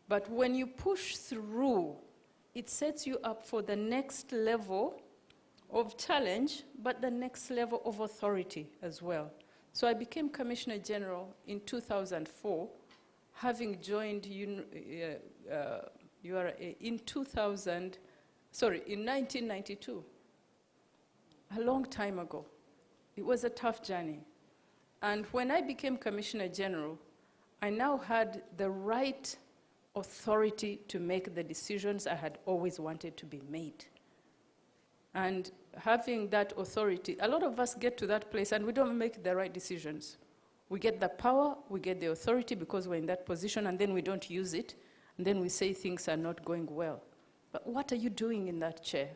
But when you push through, it sets you up for the next level of challenge, but the next level of authority as well. So I became Commissioner General in 2004, having joined URA in 1992, a long time ago. It was a tough journey. And when I became Commissioner General, I now had the right authority to make the decisions I had always wanted to be made. And having that authority, a lot of us get to that place and we don't make the right decisions. We get the power, we get the authority because we're in that position, and then we don't use it, and then we say things are not going well. But what are you doing in that chair?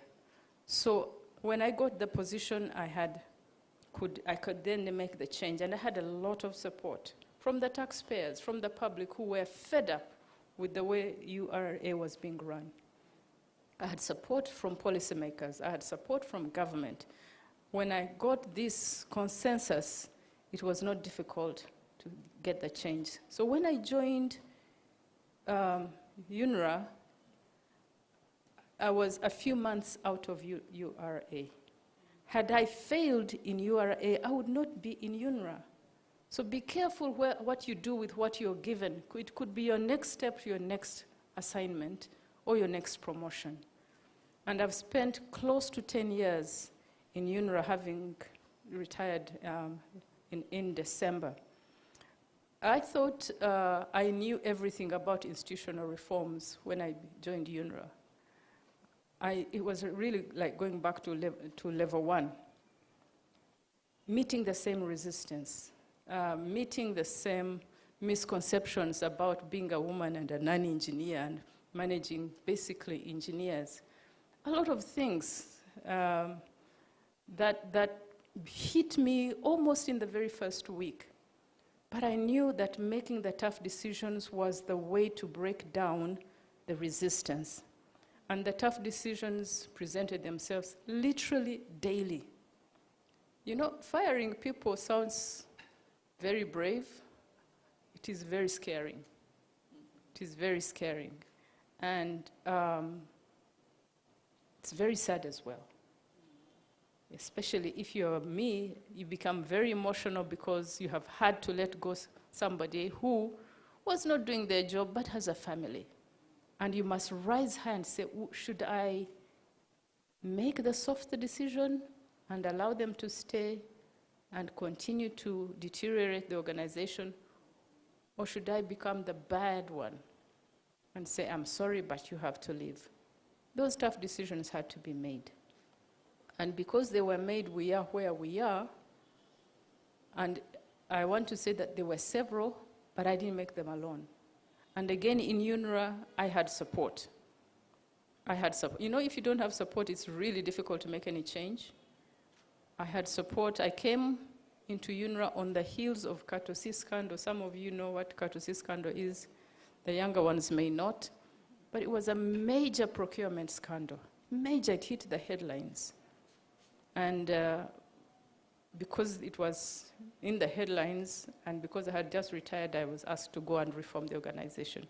So when I got the position, I could then make the change, and I had a lot of support from the taxpayers, from the public who were fed up with the way URA was being run. I had support from policymakers. I had support from government. When I got this consensus, it was not difficult to get the change. So when I joined UNRWA, I was a few months out of URA. Had I failed in URA, I would not be in UNRWA. So be careful what you do with what you're given. It could be your next step, your next assignment, or your next promotion. And I've spent close to 10 years in UNRWA, having retired in December. I thought I knew everything about institutional reforms when I joined UNRWA. It was really like going back to level 1, meeting the same resistance, meeting the same misconceptions about being a woman and a non-engineer and managing basically engineers. A lot of things that hit me almost in the very first week. But I knew that making the tough decisions was the way to break down the resistance. And the tough decisions presented themselves literally daily. You know, firing people sounds very brave. It is very scaring. It is very scaring. And it's very sad as well. Especially if you're me, you become very emotional because you have had to let go somebody who was not doing their job but has a family. And you must rise high and say, should I make the soft decision and allow them to stay and continue to deteriorate the organization? Or should I become the bad one and say, I'm sorry, but you have to leave? Those tough decisions had to be made. And because they were made, we are where we are. And I want to say that there were several, but I didn't make them alone. And again, in UNRWA, I had support. You know, if you don't have support, it's really difficult to make any change. I had support. I came into UNRWA on the heels of Katosi scandal. Some of you know what Katosi scandal is. The younger ones may not. But it was a major procurement scandal. Major, it hit the headlines. And because it was in the headlines and because I had just retired, I was asked to go and reform the organization.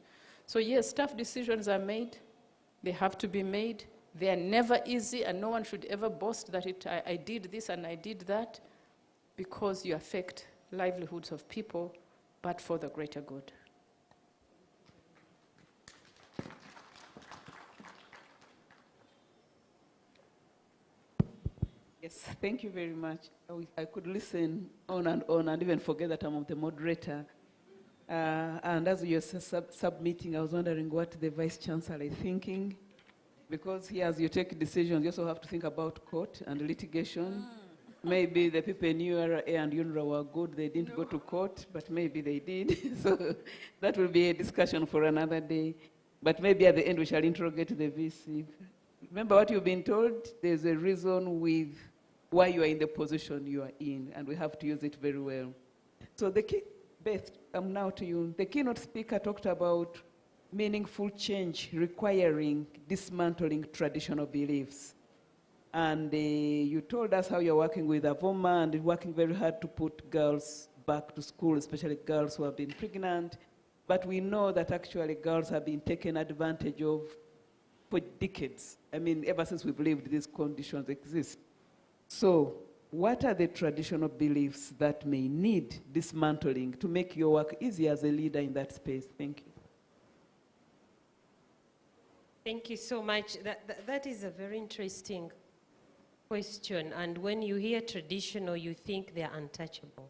So yes, tough decisions are made. They have to be made. They are never easy, and no one should ever boast that I did this and I did that, because you affect livelihoods of people, but for the greater good. Yes, thank you very much. I could listen on and even forget that I'm the moderator. And as you're submitting, I was wondering what the Vice Chancellor is thinking. Because here, as you take decisions, you also have to think about court and litigation. Maybe the people in URA and UNRWA were good, they didn't go to court, but maybe they did. So that will be a discussion for another day. But maybe at the end we shall interrogate the VC. Remember what you've been told, there's a reason with why you are in the position you are in, and we have to use it very well. So Beth, I'm now to you. The keynote speaker talked about meaningful change requiring dismantling traditional beliefs. And you told us how you're working with Avoma and working very hard to put girls back to school, especially girls who have been pregnant. But we know that actually girls have been taken advantage of for decades. I mean, ever since we believed these conditions exist. So what are the traditional beliefs that may need dismantling to make your work easier as a leader in that space? Thank you. Thank you so much. That is a very interesting question. And when you hear traditional, you think they're untouchable.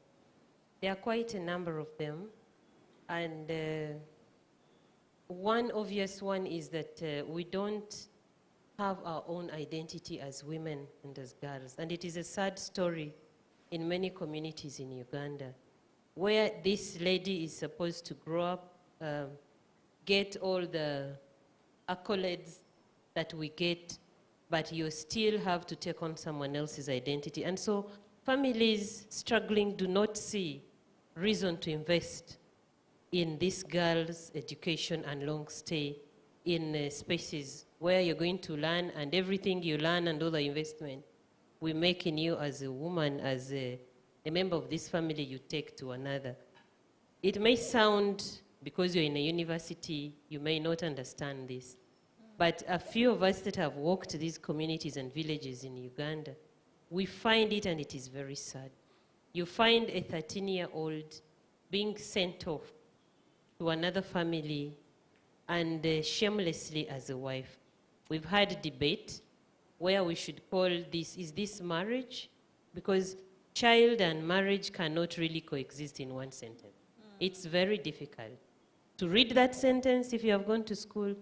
There are quite a number of them. And one obvious one is that we don't have our own identity as women and as girls. And it is a sad story in many communities in Uganda, where this lady is supposed to grow up, get all the accolades that we get, but you still have to take on someone else's identity. And so families struggling do not see reason to invest in this girl's education and long stay in spaces where you're going to learn, and everything you learn and all the investment we make in you as a woman, as a member of this family, you take to another. It may sound, because you're in a university, you may not understand this. But a few of us that have walked these communities and villages in Uganda, we find it and it is very sad. You find a 13-year-old being sent off to another family and shamelessly as a wife. We've had a debate where we should call this, is this marriage? Because child and marriage cannot really coexist in one sentence. It's very difficult. To read that sentence, if you have gone to school,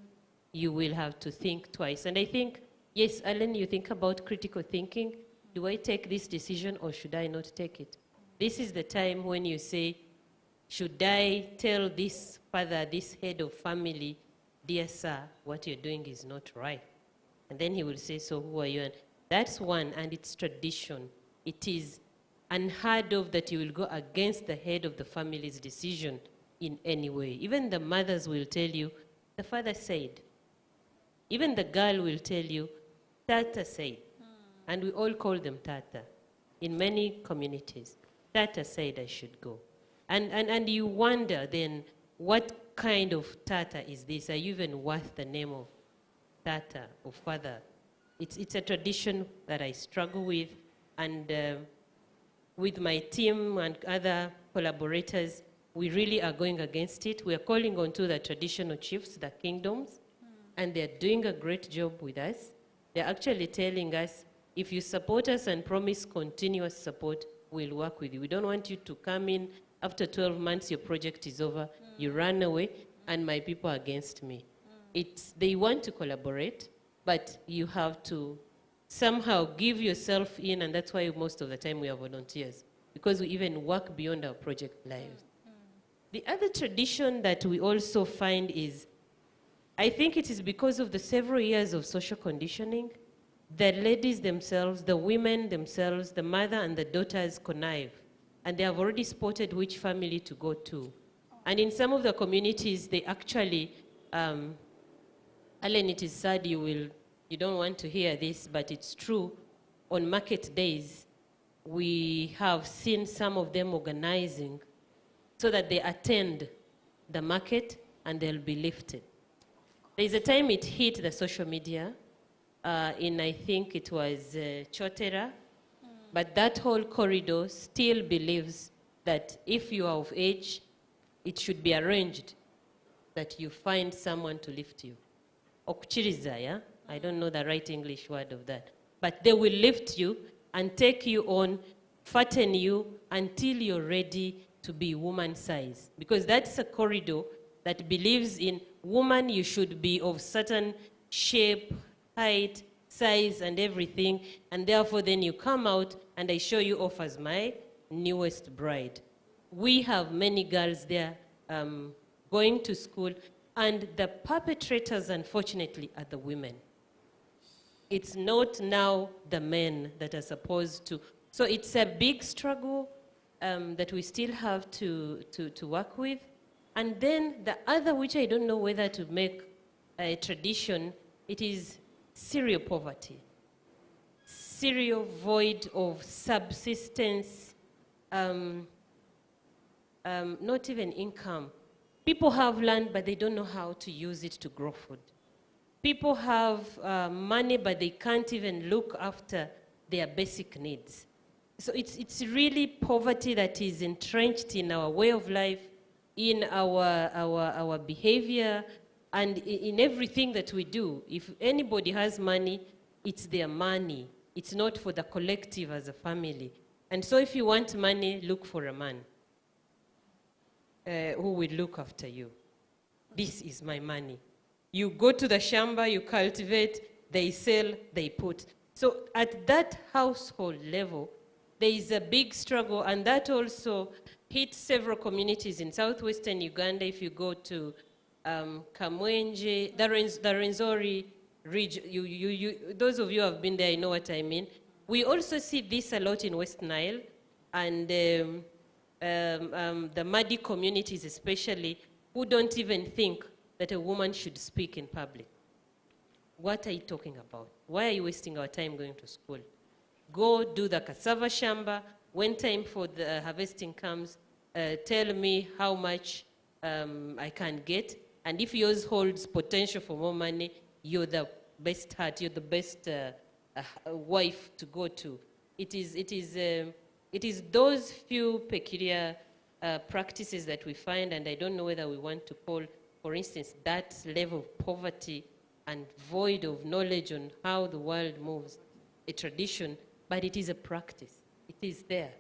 you will have to think twice. And I think, yes, Alan, you think about critical thinking. Do I take this decision or should I not take it? This is the time when you say, should I tell this father, this head of family, dear sir, what you're doing is not right? And then he will say, so who are you? And that's one, and it's tradition. It is unheard of that you will go against the head of the family's decision in any way. Even the mothers will tell you, the father said. Even the girl will tell you, Tata said. And we all call them Tata in many communities. Tata said I should go. And you wonder then, what kind of Tata is this? Are you even worth the name of Tata or father? It's a tradition that I struggle with, and with my team and other collaborators, we really are going against it. We are calling on to the traditional chiefs, the kingdoms, and they're doing a great job with us. They're actually telling us, if you support us and promise continuous support, we'll work with you. We don't want you to come in after 12 months, your project is over, you run away, and my people are against me. They want to collaborate, but you have to somehow give yourself in, and that's why most of the time we are volunteers, because we even work beyond our project lives. The other tradition that we also find is, I think it is because of the several years of social conditioning, the ladies themselves, the women themselves, the mother and the daughters connive, and they have already spotted which family to go to. And in some of the communities, they actually, Alan, it is sad you don't want to hear this, but it's true. On market days, we have seen some of them organizing so that they attend the market and they'll be lifted. There's a time it hit the social media, I think it was Chotera, but that whole corridor still believes that if you are of age, it should be arranged that you find someone to lift you. Okuchiriza, yeah? I don't know the right English word of that. But they will lift you and take you on, fatten you until you're ready to be woman size. Because that's a corridor that believes in woman, you should be of certain shape, height, size, and everything. And therefore, then you come out and I show you off as my newest bride. We have many girls there going to school, and the perpetrators, unfortunately, are the women. It's not now the men that are supposed to. So it's a big struggle that we still have to work with. And then the other, which I don't know whether to make a tradition, it is serial poverty. Serial void of subsistence, not even income. People have land, but they don't know how to use it to grow food. People have money, but they can't even look after their basic needs. So it's really poverty that is entrenched in our way of life, in our behavior, and in everything that we do. If anybody has money, it's their money. It's not for the collective as a family. And so if you want money, look for a man who will look after you. This is my money. You go to the shamba, you cultivate, they sell, they put. So at that household level, there is a big struggle, and that also hits several communities in southwestern Uganda. If you go to Kamwenje, the Rwenzori region, those of you who have been there, you know what I mean. We also see this a lot in West Nile, and the Madi communities especially, who don't even think that a woman should speak in public. What are you talking about? Why are you wasting our time going to school? Go do the cassava shamba. When time for the harvesting comes, tell me how much I can get. And if yours holds potential for more money, you're the best heart, you're the best wife to go to. It is those few peculiar practices that we find, and I don't know whether we want to call, for instance, that level of poverty and void of knowledge on how the world moves, a tradition, but it is a practice. It is there,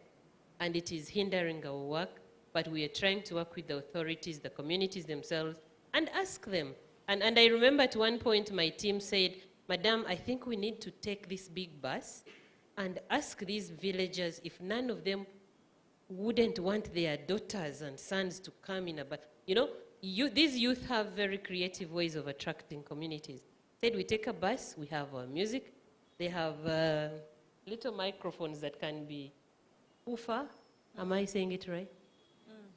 and it is hindering our work, but we are trying to work with the authorities, the communities themselves, and ask them. And I remember at one point my team said, Madam, I think we need to take this big bus and ask these villagers if none of them wouldn't want their daughters and sons to come in a bus. You know, these youth have very creative ways of attracting communities. Said we take a bus, we have our music, they have little microphones that can be woofer. Am I saying it right?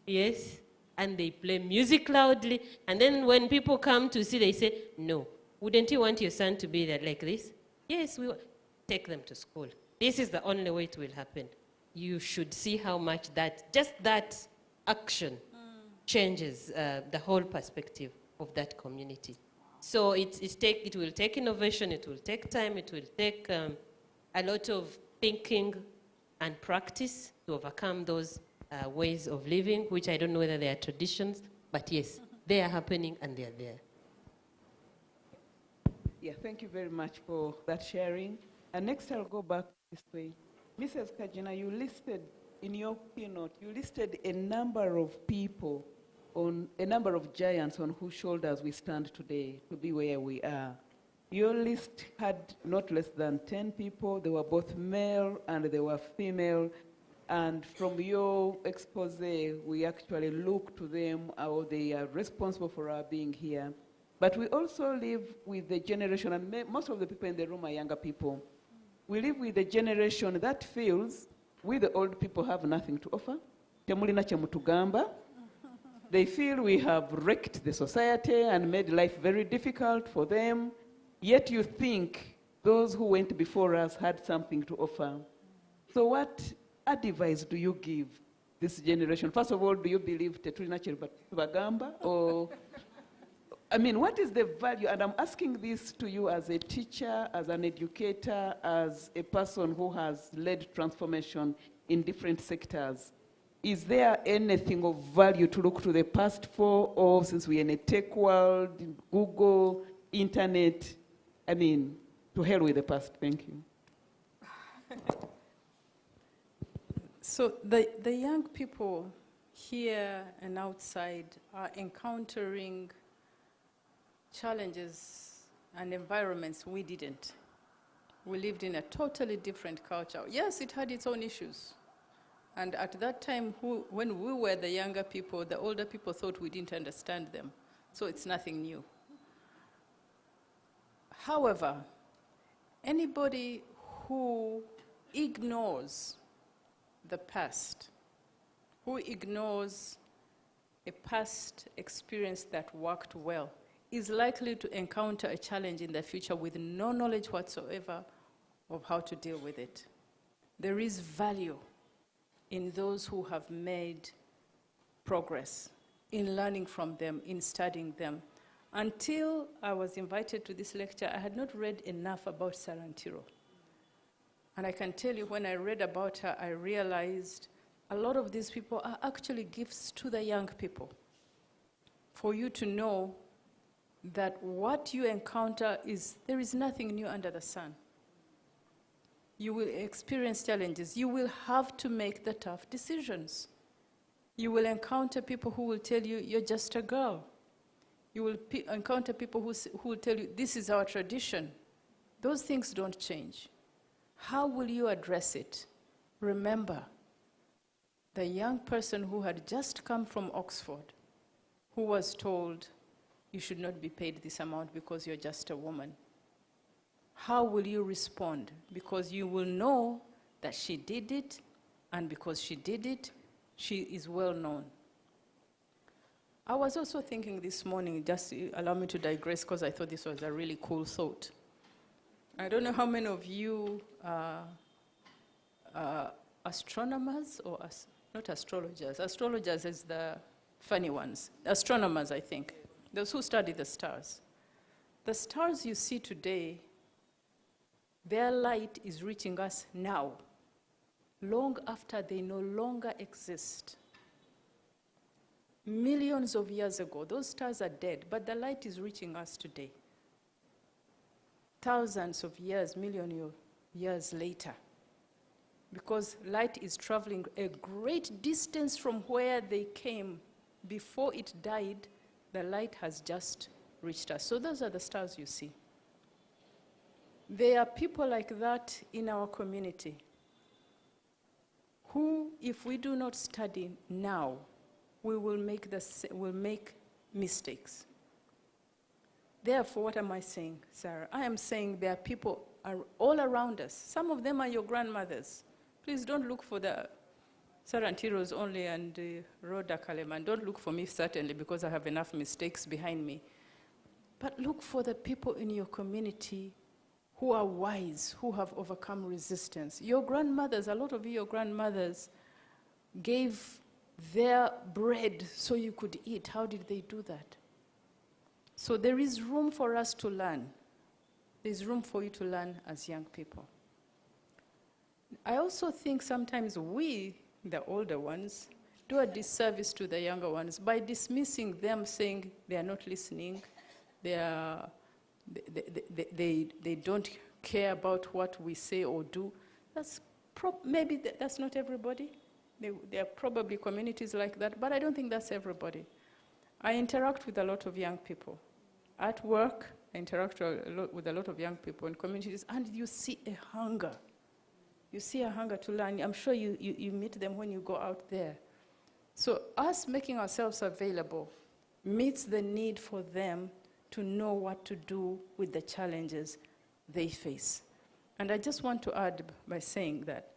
Yes. And they play music loudly. And then when people come to see, they say, no, wouldn't you want your son to be there like this? Yes, we take them to school. This is the only way it will happen. You should see how much just that action changes the whole perspective of that community. So it will take innovation, it will take time, it will take a lot of thinking and practice to overcome those ways of living, which I don't know whether they are traditions, but yes, they are happening and they are there. Yeah, thank you very much for that sharing. And next I'll go back this way. Mrs. Kajina, you listed in your keynote, you listed a number of people, on a number of giants on whose shoulders we stand today to be where we are. Your list had not less than 10 people. They were both male and they were female. And from your expose, we actually look to them, how they are responsible for our being here. But we also live with the generation, and most of the people in the room are younger people. We live with a generation that feels we, the old people, have nothing to offer. Temulina kyemutugamba. They feel we have wrecked the society and made life very difficult for them. Yet you think those who went before us had something to offer. So what advice do you give this generation? First of all, do you believe tetulina kyebagamba? Or, I mean, what is the value? And I'm asking this to you as a teacher, as an educator, as a person who has led transformation in different sectors. Is there anything of value to look to the past for, or since we're in a tech world, Google, internet, I mean, to hell with the past? Thank you. So the young people here and outside are encountering challenges and environments we didn't. We lived in a totally different culture. Yes, it had its own issues. And at that time, when we were the younger people, the older people thought we didn't understand them. So it's nothing new. However, anybody who ignores the past, who ignores a past experience that worked well, is likely to encounter a challenge in the future with no knowledge whatsoever of how to deal with it. There is value in those who have made progress, in learning from them, in studying them. Until I was invited to this lecture, I had not read enough about Sarah Ntiro. And I can tell you, when I read about her, I realized a lot of these people are actually gifts to the young people. For you to know that what you encounter there is nothing new under the sun. You will experience challenges. You will have to make the tough decisions. You will encounter people who will tell you, you're just a girl. You will encounter people who will tell you, this is our tradition. Those things don't change. How will you address it? Remember, the young person who had just come from Oxford, who was told, you should not be paid this amount because you're just a woman. How will you respond? Because you will know that she did it, and because she did it, she is well known. I was also thinking this morning, just allow me to digress, because I thought this was a really cool thought. I don't know how many of you are astronomers, or not astrologers. Astrologers is the funny ones. Astronomers, I think. Those who study the stars. The stars you see today, their light is reaching us now. long after they no longer exist. Millions of years ago, those stars are dead, but the light is reaching us today. Thousands of years, million years later. Because light is traveling a great distance from where they came. Before it died, the light has just reached us. So those are the stars you see. There are people like that in our community who, if we do not study now, we will make mistakes. Therefore, what am I saying, Sarah? I am saying there are people all around us. Some of them are your grandmothers. Please don't look for the Sarah Ntiros only and Rhoda Kaleman. Don't look for me, certainly, because I have enough mistakes behind me. But look for the people in your community who are wise, who have overcome resistance. Your grandmothers, a lot of your grandmothers gave their bread so you could eat. How did they do that? So there is room for us to learn. There's room for you to learn as young people. I also think sometimes we, the older ones, do a disservice to the younger ones by dismissing them, saying they are not listening, they don't care about what we say or do. Maybe that's not everybody. There are probably communities like that, but I don't think that's everybody. I interact with a lot of young people. At work, I interact with a lot of young people in communities, and you see a hunger. You see a hunger to learn. I'm sure you meet them when you go out there. So us making ourselves available meets the need for them to know what to do with the challenges they face. And I just want to add by saying that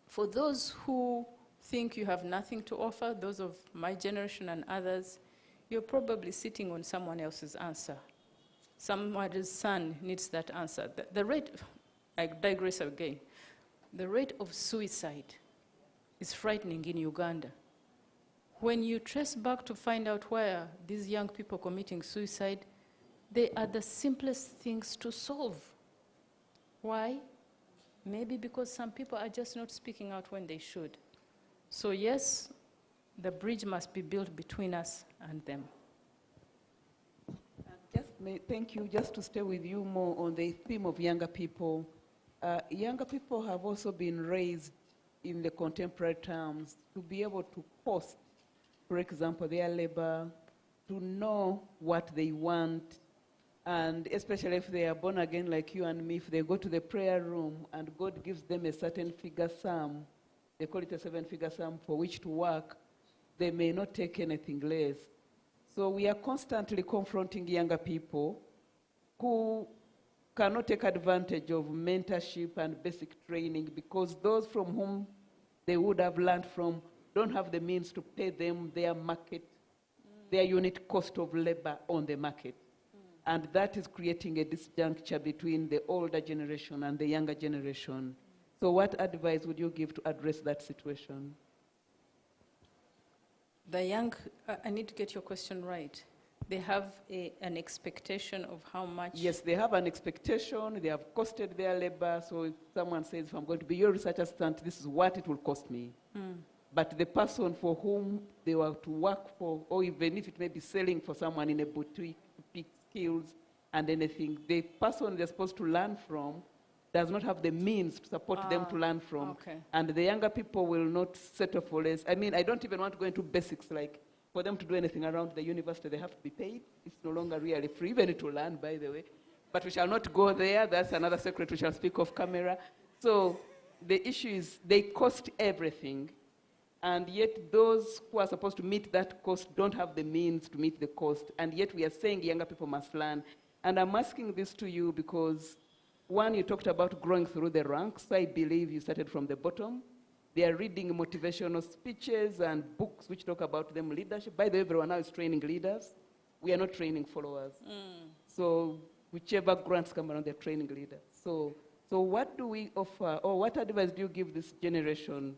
for those who think you have nothing to offer, those of my generation and others, you're probably sitting on someone else's answer. Somebody's son needs that answer. The rate, I digress again, the rate of suicide is frightening in Uganda. When you trace back to find out where these young people committing suicide, they are the simplest things to solve. Why? Maybe because some people are just not speaking out when they should. So yes, the bridge must be built between us and them. Thank you. Just to stay with you more on the theme of younger people. Younger people have also been raised in the contemporary terms to be able to cost, for example, their labor, to know what they want, and especially if they are born again like you and me, if they go to the prayer room and God gives them a certain figure sum, they call it a 7-figure sum for which to work, they may not take anything less. So we are constantly confronting younger people who cannot take advantage of mentorship and basic training because those from whom they would have learned from don't have the means to pay them their market, their unit cost of labor on the market. And that is creating a disjuncture between the older generation and the younger generation. So what advice would you give to address that situation? The young, I need to get your question right. They have an expectation of how much? Yes, they have an expectation. They have costed their labor. So if someone says, if I'm going to be your research assistant, this is what it will cost me. But the person for whom they were to work for, or even if it may be selling for someone in a boutique to pick skills and anything, the person they're supposed to learn from does not have the means to support them to learn from. Okay. And the younger people will not settle for less. I mean, I don't even want to go into basics, like for them to do anything around the university, they have to be paid. It's no longer really free, even to learn, by the way. But we shall not go there. That's another secret we shall speak off camera. So the issue is they cost everything. And yet those who are supposed to meet that cost don't have the means to meet the cost. And yet we are saying younger people must learn. And I'm asking this to you because, one, you talked about growing through the ranks. I believe you started from the bottom. They are reading motivational speeches and books which talk about them leadership. By the way, everyone now is training leaders. We are not training followers. So whichever grants come around, they're training leaders. So what do we offer, or what advice do you give this generation,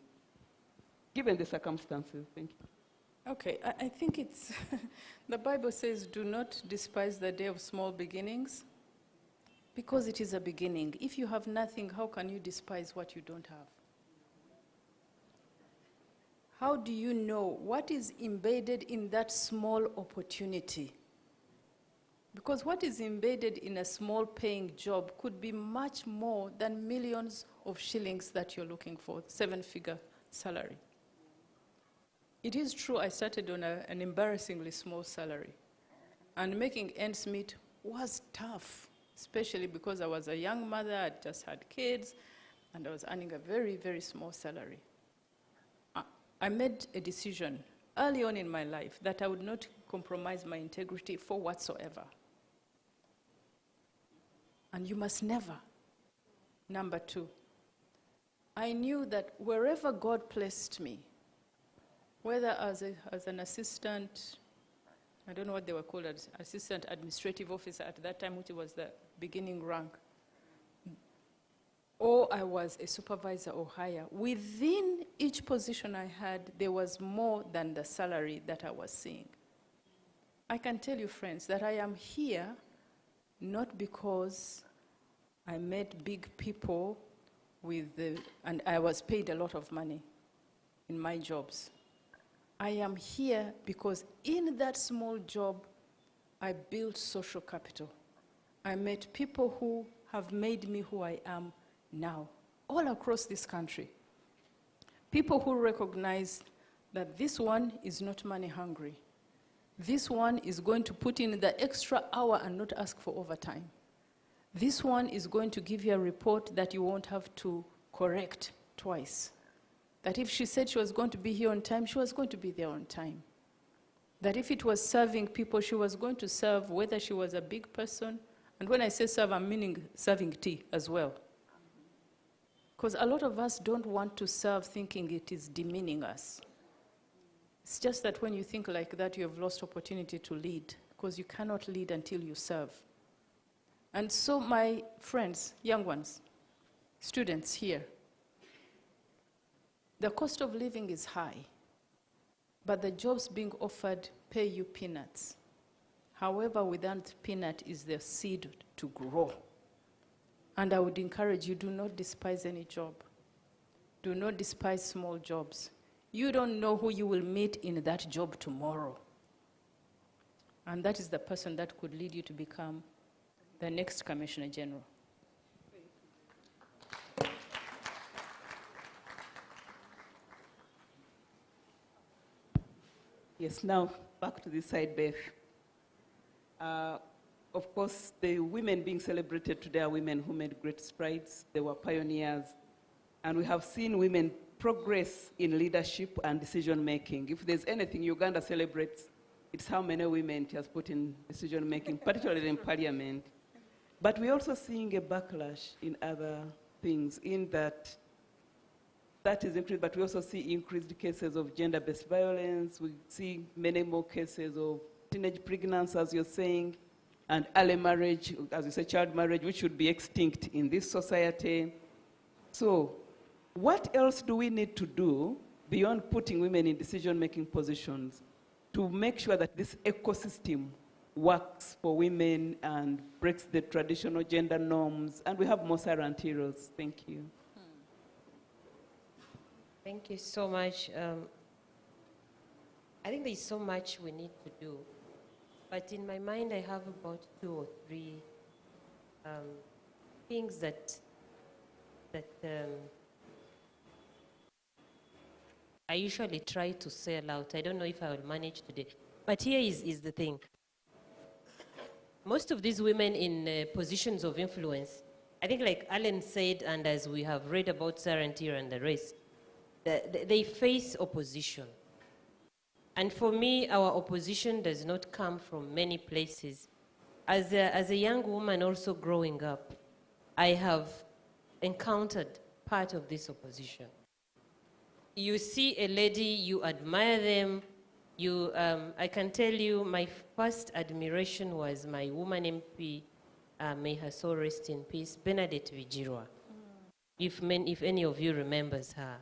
given the circumstances? Thank you. Okay, I think it's, the Bible says, do not despise the day of small beginnings, because it is a beginning. If you have nothing, how can you despise what you don't have? how do you know what is embedded in that small opportunity? Because what is embedded in a small paying job could be much more than millions of shillings that you're looking for, 7-figure salary. It is true I started on an embarrassingly small salary, and making ends meet was tough, especially because I was a young mother, I'd just had kids, and I was earning a very, very small salary. I made a decision early on in my life that I would not compromise my integrity for whatsoever. And you must never. Number 2, I knew that wherever God placed me, whether as an assistant, I don't know what they were called, as assistant administrative officer at that time, which was the beginning rank, or I was a supervisor or higher, within each position I had, there was more than the salary that I was seeing. I can tell you, friends, that I am here not because I met big people and I was paid a lot of money in my jobs. I am here because in that small job, I built social capital. I met people who have made me who I am now, all across this country. People who recognize that this one is not money hungry. This one is going to put in the extra hour and not ask for overtime. This one is going to give you a report that you won't have to correct twice. That if she said she was going to be here on time, she was going to be there on time. That if it was serving people, she was going to serve whether she was a big person. And when I say serve, I'm meaning serving tea as well. Because a lot of us don't want to serve thinking it is demeaning us. It's just that when you think like that, you have lost opportunity to lead, because you cannot lead until you serve. And so my friends, young ones, students here, the cost of living is high, but the jobs being offered pay you peanuts. However, without peanut is the seed to grow. And I would encourage you, do not despise any job. Do not despise small jobs. You don't know who you will meet in that job tomorrow. And that is the person that could lead you to become the next Commissioner General. Yes, now back to this side, Beth. Of course, the women being celebrated today are women who made great strides. They were pioneers. And we have seen women progress in leadership and decision-making. If there's anything Uganda celebrates, it's how many women it has put in decision-making, particularly in parliament. But we're also seeing a backlash in other things, in that is increased, but we also see increased cases of gender-based violence. We see many more cases of teenage pregnancy, as you're saying, and early marriage, as you say, child marriage, which should be extinct in this society. So what else do we need to do beyond putting women in decision-making positions to make sure that this ecosystem works for women and breaks the traditional gender norms, and we have more Sarah and Ntiros? Thank you. Thank you so much. I think there's so much we need to do. But in my mind, I have about 2 or 3 things that I usually try to say out. I don't know if I will manage today. But here is the thing. Most of these women in positions of influence, I think like Alan said, and as we have read about Sarah Ntiro and the rest, they face opposition. And for me, our opposition does not come from many places. As a young woman also growing up, I have encountered part of this opposition. You see a lady, you admire them. I can tell you my first admiration was my woman MP, may her soul rest in peace, Bernadette Vigirwa, if any of you remembers her.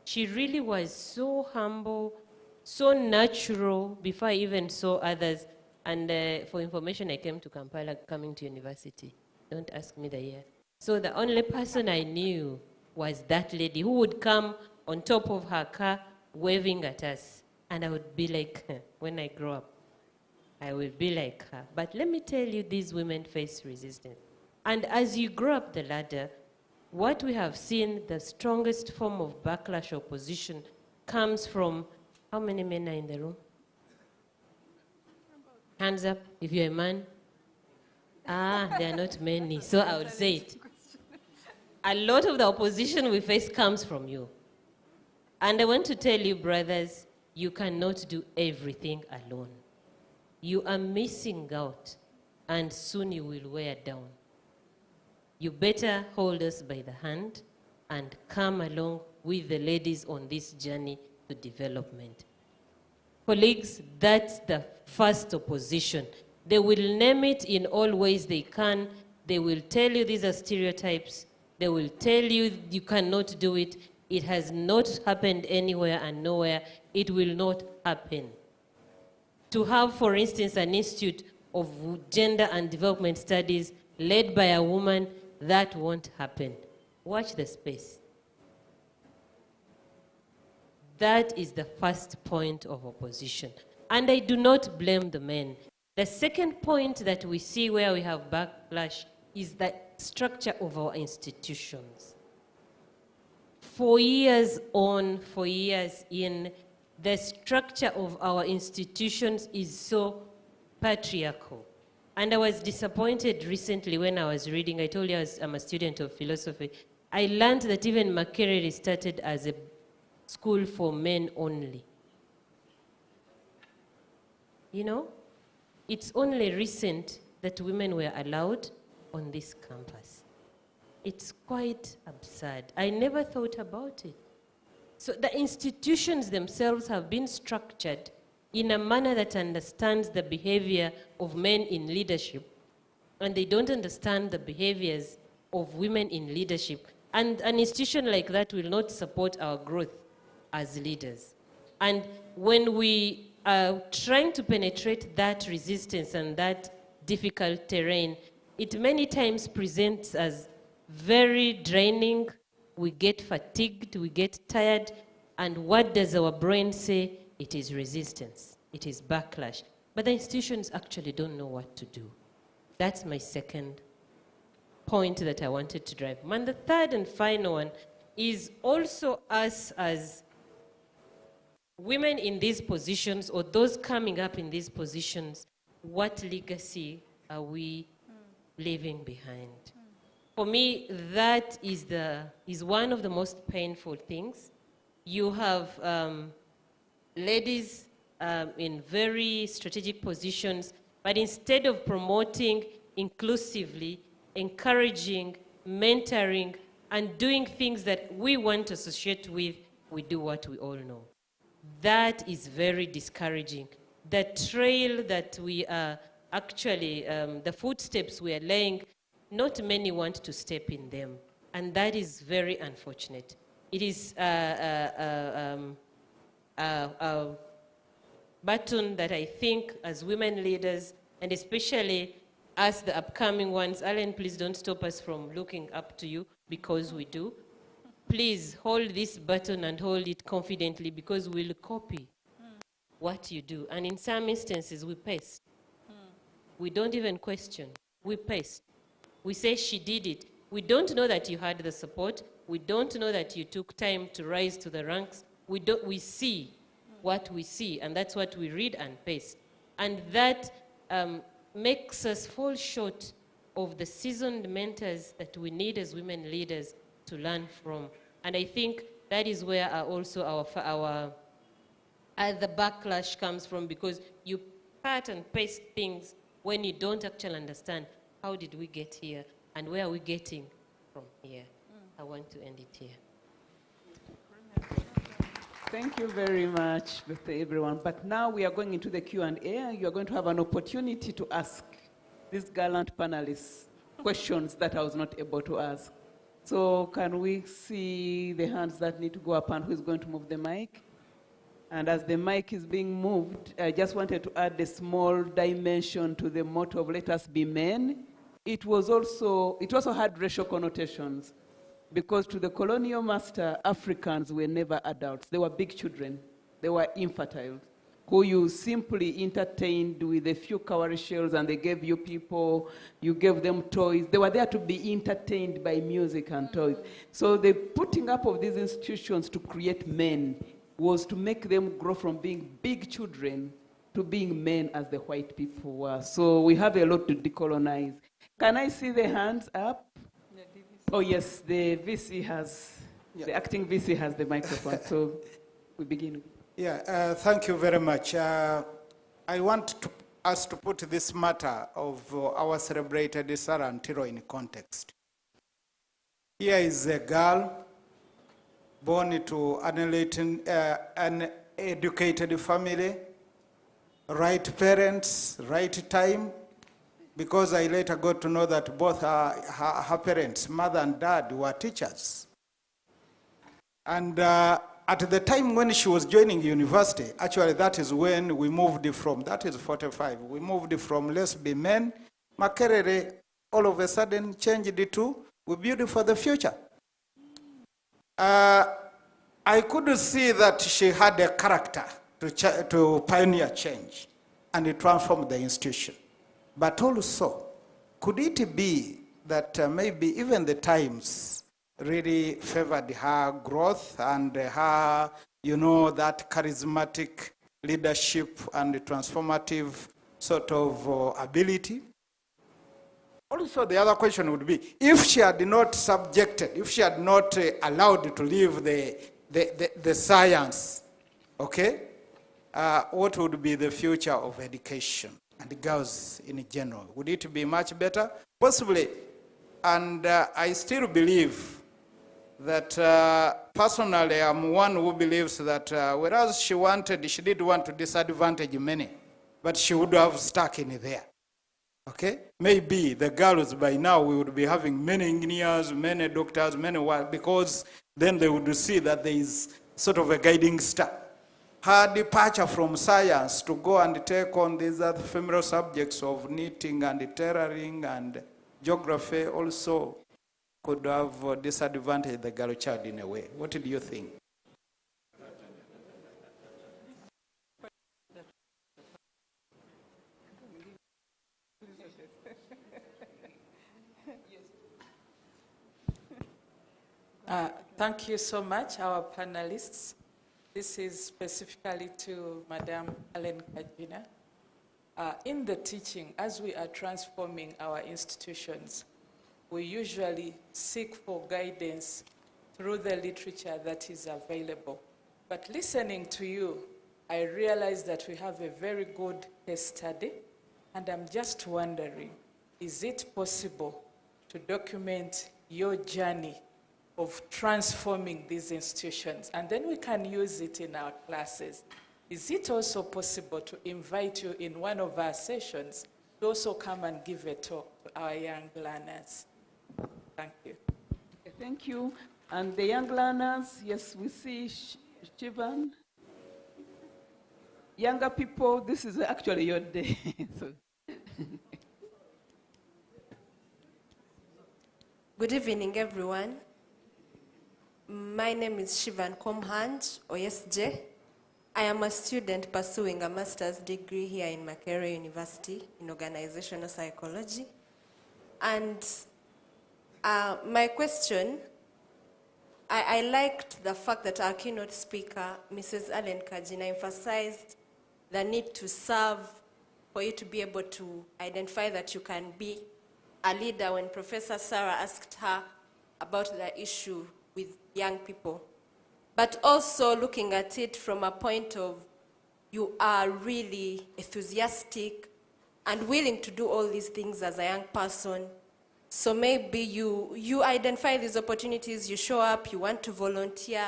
She really was so humble, so natural before I even saw others. And for information, I came to Kampala coming to university. Don't ask me the year. So the only person I knew was that lady who would come on top of her car waving at us. And I would be like, when I grow up, I will be like her. But let me tell you, these women face resistance. And as you grow up the ladder, what we have seen, the strongest form of backlash opposition comes from, how many men are in the room? Hands up if you're a man. There are not many, so I would say it. A lot of the opposition we face comes from you. And I want to tell you, brothers, you cannot do everything alone. You are missing out, and soon you will wear down. You better hold us by the hand and come along with the ladies on this journey to development. Colleagues, that's the first opposition. They will name it in all ways they can. They will tell you these are stereotypes. They will tell you you cannot do it. It has not happened anywhere and nowhere. It will not happen. To have, for instance, an institute of gender and development studies led by a woman, that won't happen. Watch the space. That is the first point of opposition. And I do not blame the men. The second point that we see where we have backlash is the structure of our institutions. For years on, for years in, the structure of our institutions is so patriarchal. And I was disappointed recently when I was reading. I told you I'm a student of philosophy. I learned that even Makerere started as a school for men only. You know, it's only recent that women were allowed on this campus. It's quite absurd. I never thought about it. So the institutions themselves have been structured in a manner that understands the behavior of men in leadership, and they don't understand the behaviors of women in leadership. And an institution like that will not support our growth as leaders. And when we are trying to penetrate that resistance and that difficult terrain, it many times presents as very draining. We get fatigued, we get tired, and what does our brain say? It is resistance, it is backlash. But the institutions actually don't know what to do. That's my second point that I wanted to drive. And the third and final one is also us as women in these positions, or those coming up in these positions, what legacy are we leaving behind? For me, that is one of the most painful things. You have ladies in very strategic positions, but instead of promoting inclusively, encouraging, mentoring, and doing things that we want to associate with, we do what we all know. That is very discouraging. The trail that we are actually, the footsteps we are laying, not many want to step in them. And that is very unfortunate. It is a button that I think as women leaders, and especially as the upcoming ones, Alan, please don't stop us from looking up to you, because we do. Please hold this button and hold it confidently, because we'll copy what you do. And in some instances, we paste. We don't even question. We paste. We say she did it. We don't know that you had the support. We don't know that you took time to rise to the ranks. We see what we see, and that's what we read and paste. And that makes us fall short of the seasoned mentors that we need as women leaders to learn from. And I think that is where also our the backlash comes from, because you cut and paste things when you don't actually understand how did we get here and where are we getting from here. I want to end it here. Thank you very much, everyone. But now we are going into the Q&A. You are going to have an opportunity to ask these gallant panelists questions that I was not able to ask. So can we see the hands that need to go up, and who is going to move the mic? And as the mic is being moved, I just wanted to add a small dimension to the motto of "Let us be men." It also had racial connotations. Because to the colonial master, Africans were never adults. They were big children. They were infertile, who you simply entertained with a few cowrie shells, and they gave you people, you gave them toys. They were there to be entertained by music and toys. So the putting up of these institutions to create men was to make them grow from being big children to being men as the white people were. So we have a lot to decolonize. Can I see the hands up? Oh yes, the VC has, the acting VC has the microphone, so we begin. Yeah, thank you very much. I want us to put this matter of our celebrated Sarah Ntiro in context. Here is a girl born to an educated family, right parents, right time, because I later got to know that both her parents, mother and dad, were teachers. And at the time when she was joining university, actually that is when we moved from, that is 45, we moved from let's be men. Makerere all of a sudden changed it to we build for the future. I could see that she had a character to pioneer change and transform the institution. But also, could it be that maybe even the times really favored her growth and her, that charismatic leadership and transformative sort of ability? Also, the other question would be, if she had not subjected, if she had not allowed to live the science, okay, what would be the future of education and girls in general? Would it be much better? Possibly. And I still believe that personally I'm one who believes that whereas she did want to disadvantage many, but she would have stuck in there. Okay? Maybe the girls by now we would be having many engineers, many doctors, many what, because then they would see that there is sort of a guiding star. Her departure from science to go and take on these other ephemeral subjects of knitting and tailoring and geography also could have disadvantaged the girl child in a way. What do you think? Thank you so much, our panelists. This is specifically to Madam Ellen Kajina. In the teaching, as we are transforming our institutions, we usually seek for guidance through the literature that is available. But listening to you, I realize that we have a very good case study, and I'm just wondering, is it possible to document your journey of transforming these institutions, and then we can use it in our classes? Is it also possible to invite you in one of our sessions to also come and give a talk to our young learners? Thank you. Thank you. And the young learners, yes, we see Shivan. Younger people, this is actually your day. So. Good evening, everyone. My name is Shivan Komhanj, or SJ. I am a student pursuing a master's degree here in Makerere University in organizational psychology. And my question, I liked the fact that our keynote speaker, Mrs. Ellen Kajina, emphasized the need to serve for you to be able to identify that you can be a leader when Professor Sarah asked her about the issue with young people. But also looking at it from a point of you are really enthusiastic and willing to do all these things as a young person. So maybe you identify these opportunities, you show up, you want to volunteer,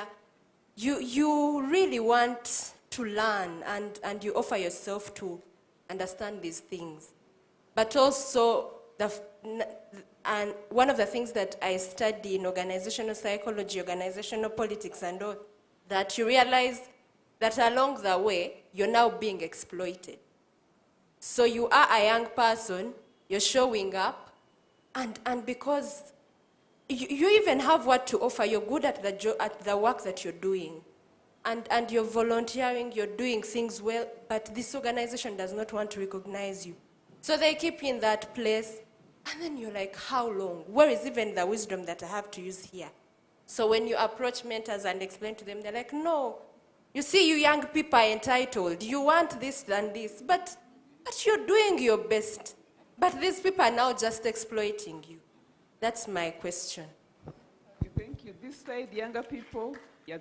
you really want to learn and you offer yourself to understand these things. But also, and one of the things that I study in organizational psychology, organizational politics and all, that you realize that along the way, you're now being exploited. So you are a young person, you're showing up, and because you even have what to offer. You're good at the work that you're doing. And you're volunteering, you're doing things well, but this organization does not want to recognize you. So they keep you in that place, and then you're like, how long? Where is even the wisdom that I have to use here? So when you approach mentors and explain to them, they're like, no, you see, you young people are entitled. You want this and this, but you're doing your best. But these people are now just exploiting you. That's my question. Thank you. This side, younger people, yeah,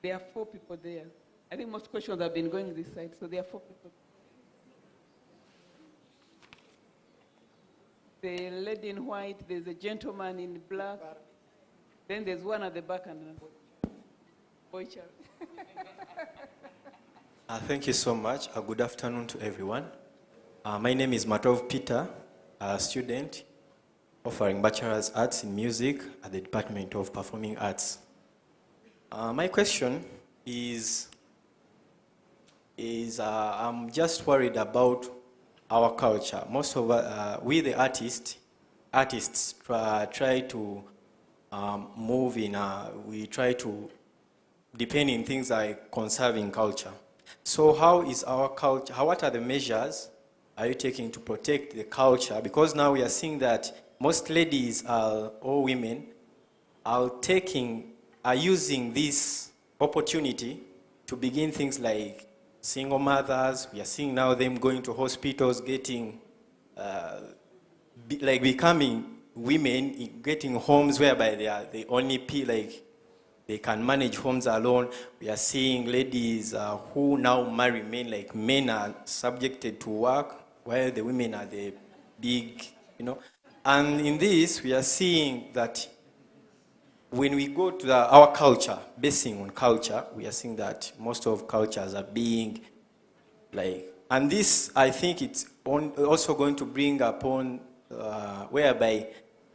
there are 4 people there. I think most questions have been going this side, so there are 4 people. The lady in white, there's a gentleman in black, then there's one at the back and boy child. Thank you so much. Good afternoon to everyone. My name is Matov Peter, a student offering Bachelor's Arts in Music at the Department of Performing Arts. My question is I'm just worried about our culture. Most of we the artists try to move in, we try to depend in things like conserving culture. So how is our culture, what are the measures are you taking to protect the culture? Because now we are seeing that most ladies or women are using this opportunity to begin things like single mothers. We are seeing now them going to hospitals, getting, becoming women, getting homes whereby they only they can manage homes alone. We are seeing ladies who now marry men, like men are subjected to work while the women are the big, And in this, we are seeing that when we go to our culture, basing on culture, we are seeing that most of cultures are being and this, I think it's also going to bring upon whereby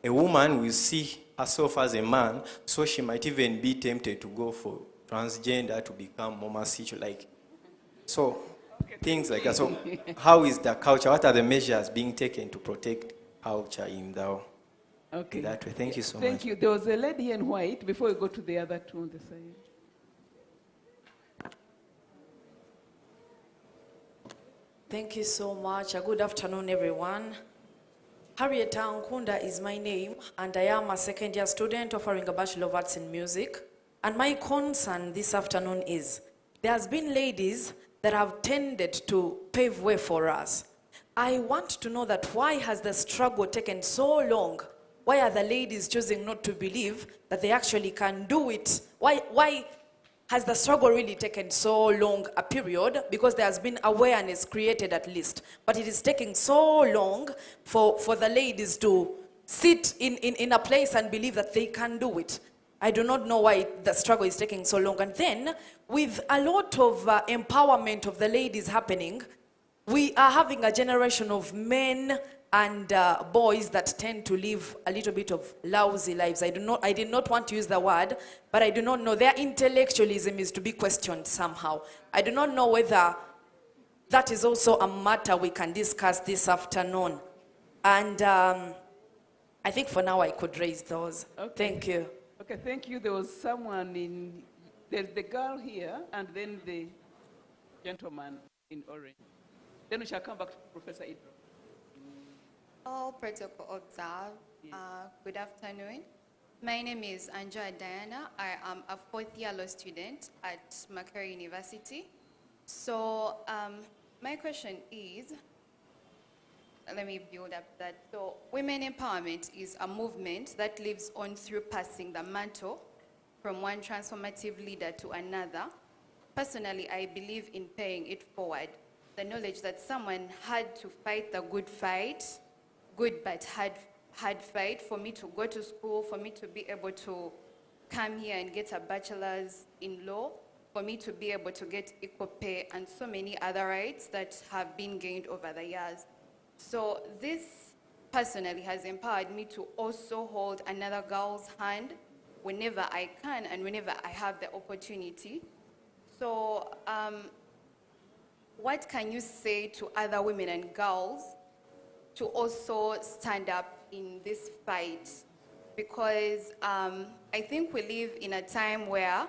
a woman will see herself as a man, so she might even be tempted to go for transgender, to become homosexual, so things like that. So how is the culture, what are the measures being taken to protect culture in that way? Thank you so much. Thank you. There was a lady in white before we go to the other two on the side. Thank you so much. Good afternoon, everyone. Harriet Nkunda is my name, and I am a second-year student offering a Bachelor of Arts in Music. And my concern this afternoon is, there has been ladies that have tended to pave way for us. I want to know that why has the struggle taken so long? Why are the ladies choosing not to believe that they actually can do it? Why has the struggle really taken so long a period? Because there has been awareness created at least. But it is taking so long for the ladies to sit in a place and believe that they can do it. I do not know why the struggle is taking so long. And then, with a lot of empowerment of the ladies happening, we are having a generation of men and boys that tend to live a little bit of lousy lives. I did not want to use the word, but I do not know. Their intellectualism is to be questioned somehow. I do not know whether that is also a matter we can discuss this afternoon. And I think for now I could raise those. Okay. Thank you. Okay, thank you. There was someone there's the girl here, and then the gentleman in orange. Then we shall come back to Professor Ntiro. All protocol observed. Good afternoon. My name is Angela Diana. I am a 4th-year law student at Makerere University. So my question is, let me build up that. So women empowerment is a movement that lives on through passing the mantle from one transformative leader to another. Personally, I believe in paying it forward. The knowledge that someone had to fight the good fight, good but hard fight, for me to go to school, for me to be able to come here and get a bachelor's in law, for me to be able to get equal pay, and so many other rights that have been gained over the years. So this personally has empowered me to also hold another girl's hand whenever I can and whenever I have the opportunity. So what can you say to other women and girls to also stand up in this fight because I think we live in a time where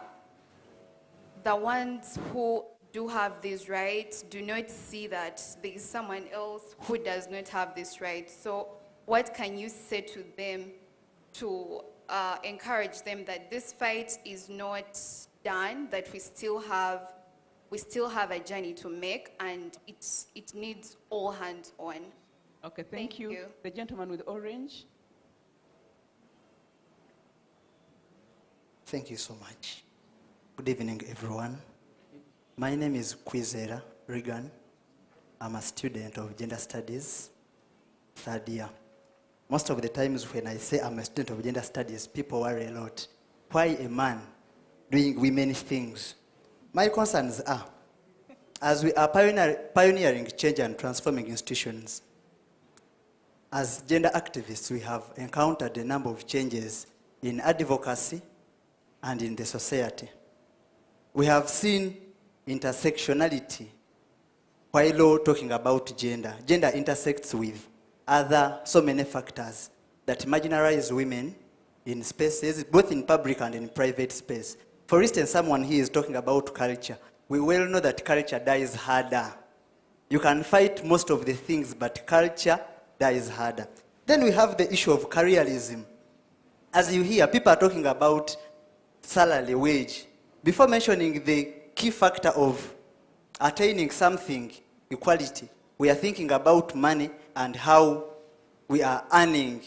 the ones who do have these rights do not see that there is someone else who does not have this right. So what can you say to them to encourage them that this fight is not done, that we still have a journey to make, and it needs all hands on. Okay, thank you. The gentleman with orange. Thank you so much. Good evening, everyone. My name is Kwizera Regan. I'm a student of Gender Studies, third year. Most of the times when I say I'm a student of Gender Studies, people worry a lot. Why a man doing women's things? My concerns are, as we are pioneering change and transforming institutions, as gender activists, we have encountered a number of changes in advocacy and in the society. We have seen intersectionality while talking about gender. Gender intersects with so many factors that marginalize women in spaces, both in public and in private space. For instance, someone here is talking about culture. We well know that culture dies harder. You can fight most of the things, but culture dies harder. Then we have the issue of careerism. As you hear, people are talking about salary, wage. Before mentioning the key factor of attaining something, equality, we are thinking about money and how we are earning.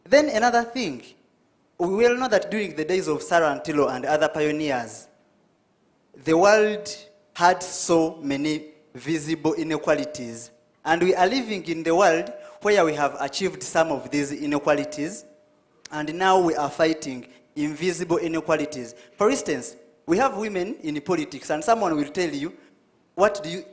Then another thing, we will know that during the days of Sarah Ntiro and other pioneers, the world had so many visible inequalities. And we are living in the world where we have achieved some of these inequalities, and now we are fighting invisible inequalities. For instance, we have women in politics, and someone will tell you, what do you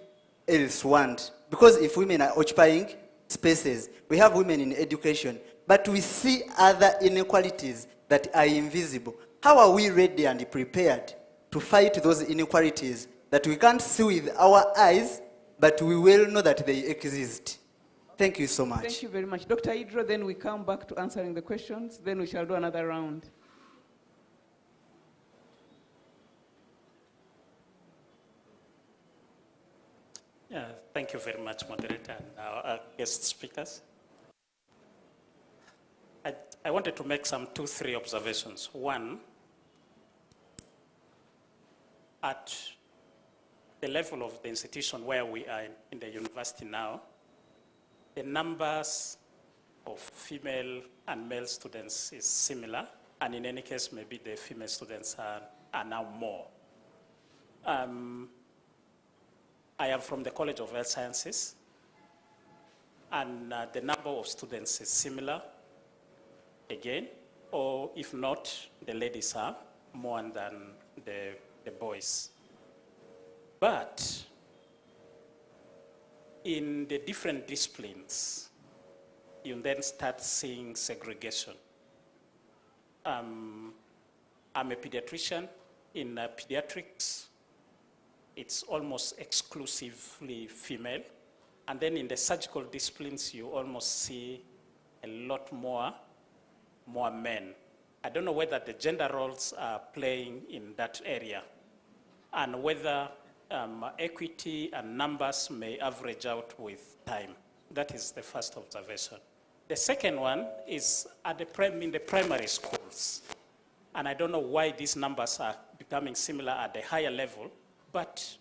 else want? Because if women are occupying spaces, we have women in education, but we see other inequalities that are invisible. How are we ready and prepared to fight those inequalities that we can't see with our eyes, but we will know that they exist? Thank you so much. Thank you very much. Dr. Ntiro, then we come back to answering the questions, then we shall do another round. Yeah, thank you very much, moderator, and our guest speakers. I wanted to make some 2-3 observations. One, at the level of the institution where we are in the university now, the numbers of female and male students is similar, and in any case, maybe the female students are now more. I am from the College of Health Sciences, and the number of students is similar, again, or if not, the ladies are more than the boys. But in the different disciplines, you then start seeing segregation. I'm a pediatrician. In pediatrics, it's almost exclusively female. And then in the surgical disciplines, you almost see a lot more men. I don't know whether the gender roles are playing in that area, and whether equity and numbers may average out with time. That is the first observation. The second one is in the primary schools. And I don't know why these numbers are becoming similar at the higher level, but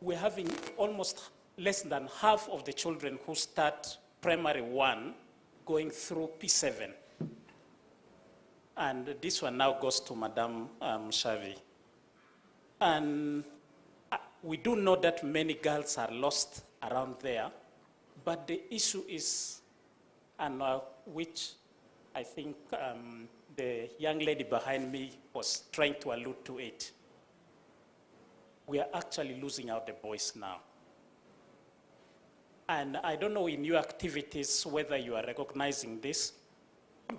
we're having almost less than half of the children who start primary 1 going through P7. And this one now goes to Madam Shavi. And we do know that many girls are lost around there, but the issue is, and which I think the young lady behind me was trying to allude to it, we are actually losing out the boys now. And I don't know in your activities whether you are recognizing this,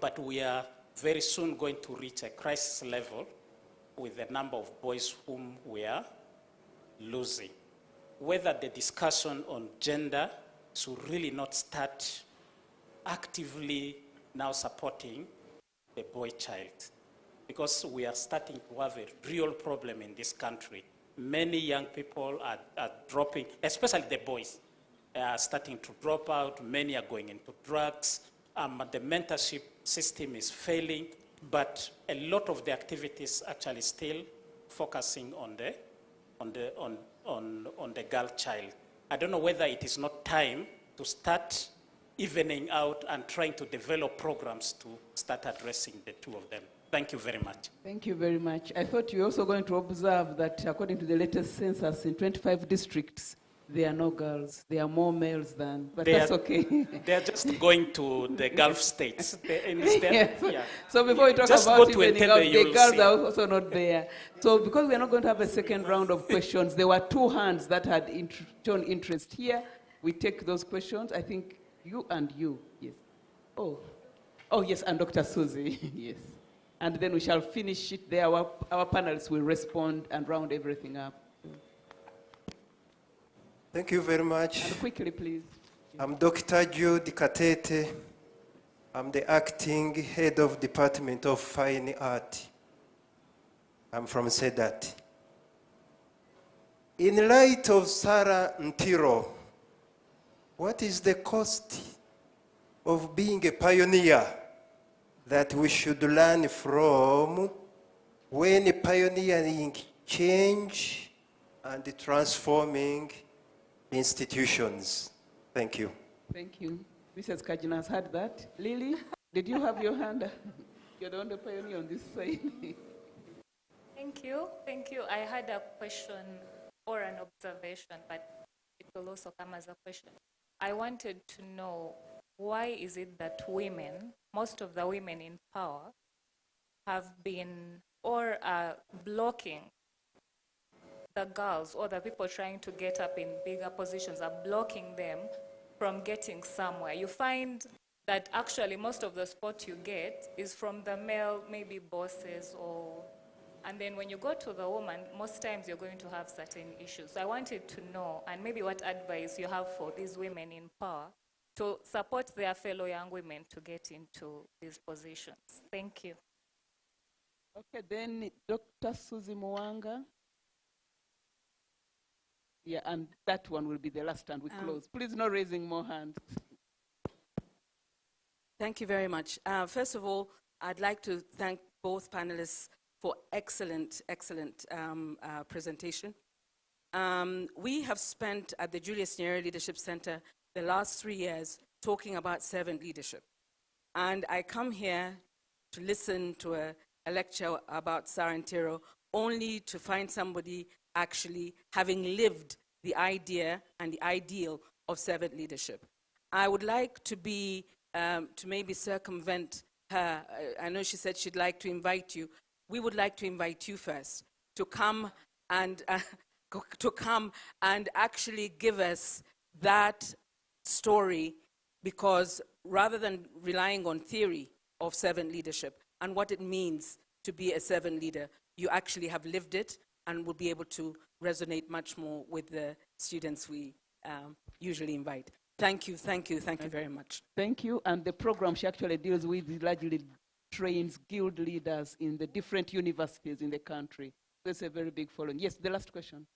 but we are very soon going to reach a crisis level with the number of boys whom we are losing. Whether the discussion on gender should really not start actively now supporting boy child, because we are starting to have a real problem in this country. Many young people are dropping, especially the boys, are starting to drop out. Many are going into drugs. The mentorship system is failing, but a lot of the activities actually still focusing on the girl child. I don't know whether it is not time to start evening out and trying to develop programs to start addressing the two of them. Thank you very much. Thank you very much. I thought you were also going to observe that according to the latest census in 25 districts, there are no girls. There are more males than, but that's okay. They're just going to the Gulf states. So before we talk just about evening out, the the girls are also not there. So because we are not going to have a second round of questions, there were 2 hands that had shown interest here. We take those questions. I think you and you, yes. Oh yes, and Dr. Susie, yes. And then we shall finish it there. Our panelists will respond and round everything up. Thank you very much. And quickly, please. I'm Dr. Jude Katete. I'm the acting head of Department of Fine Art. I'm from Sedat. In light of Sarah Ntiro, what is the cost of being a pioneer that we should learn from when pioneering change and transforming institutions? Thank you. Thank you. Mrs. Kajina has heard that. Lily, did you have your hand? You're the only pioneer on this side. Thank you. Thank you. I had a question or an observation, but it will also come as a question. I wanted to know, why is it that women, most of the women in power, have been or are blocking the girls or the people trying to get up in bigger positions, are blocking them from getting somewhere? You find that actually most of the support you get is from the male, maybe bosses, and then when you go to the woman, most times you're going to have certain issues. So I wanted to know, and maybe what advice you have for these women in power to support their fellow young women to get into these positions. Thank you. Okay, then Dr. Susie Mwanga. Yeah, and that one will be the last and we close. Please, no raising more hands. Thank you very much. First of all, I'd like to thank both panelists for excellent presentation. We have spent at the Julius Nyerere Leadership Center the last 3 years talking about servant leadership. And I come here to listen to a lecture about Sarah Ntiro only to find somebody actually having lived the idea and the ideal of servant leadership. I would like to be, to maybe circumvent her. I know she said she'd like to invite you. We would like to invite you first to come and actually give us that story, because rather than relying on theory of servant leadership and what it means to be a servant leader, you actually have lived it and will be able to resonate much more with the students we usually invite. Thank you very much. Thank you, and the program she actually deals with largely trains guild leaders in the different universities in the country. That's a very big following. Yes, the last question.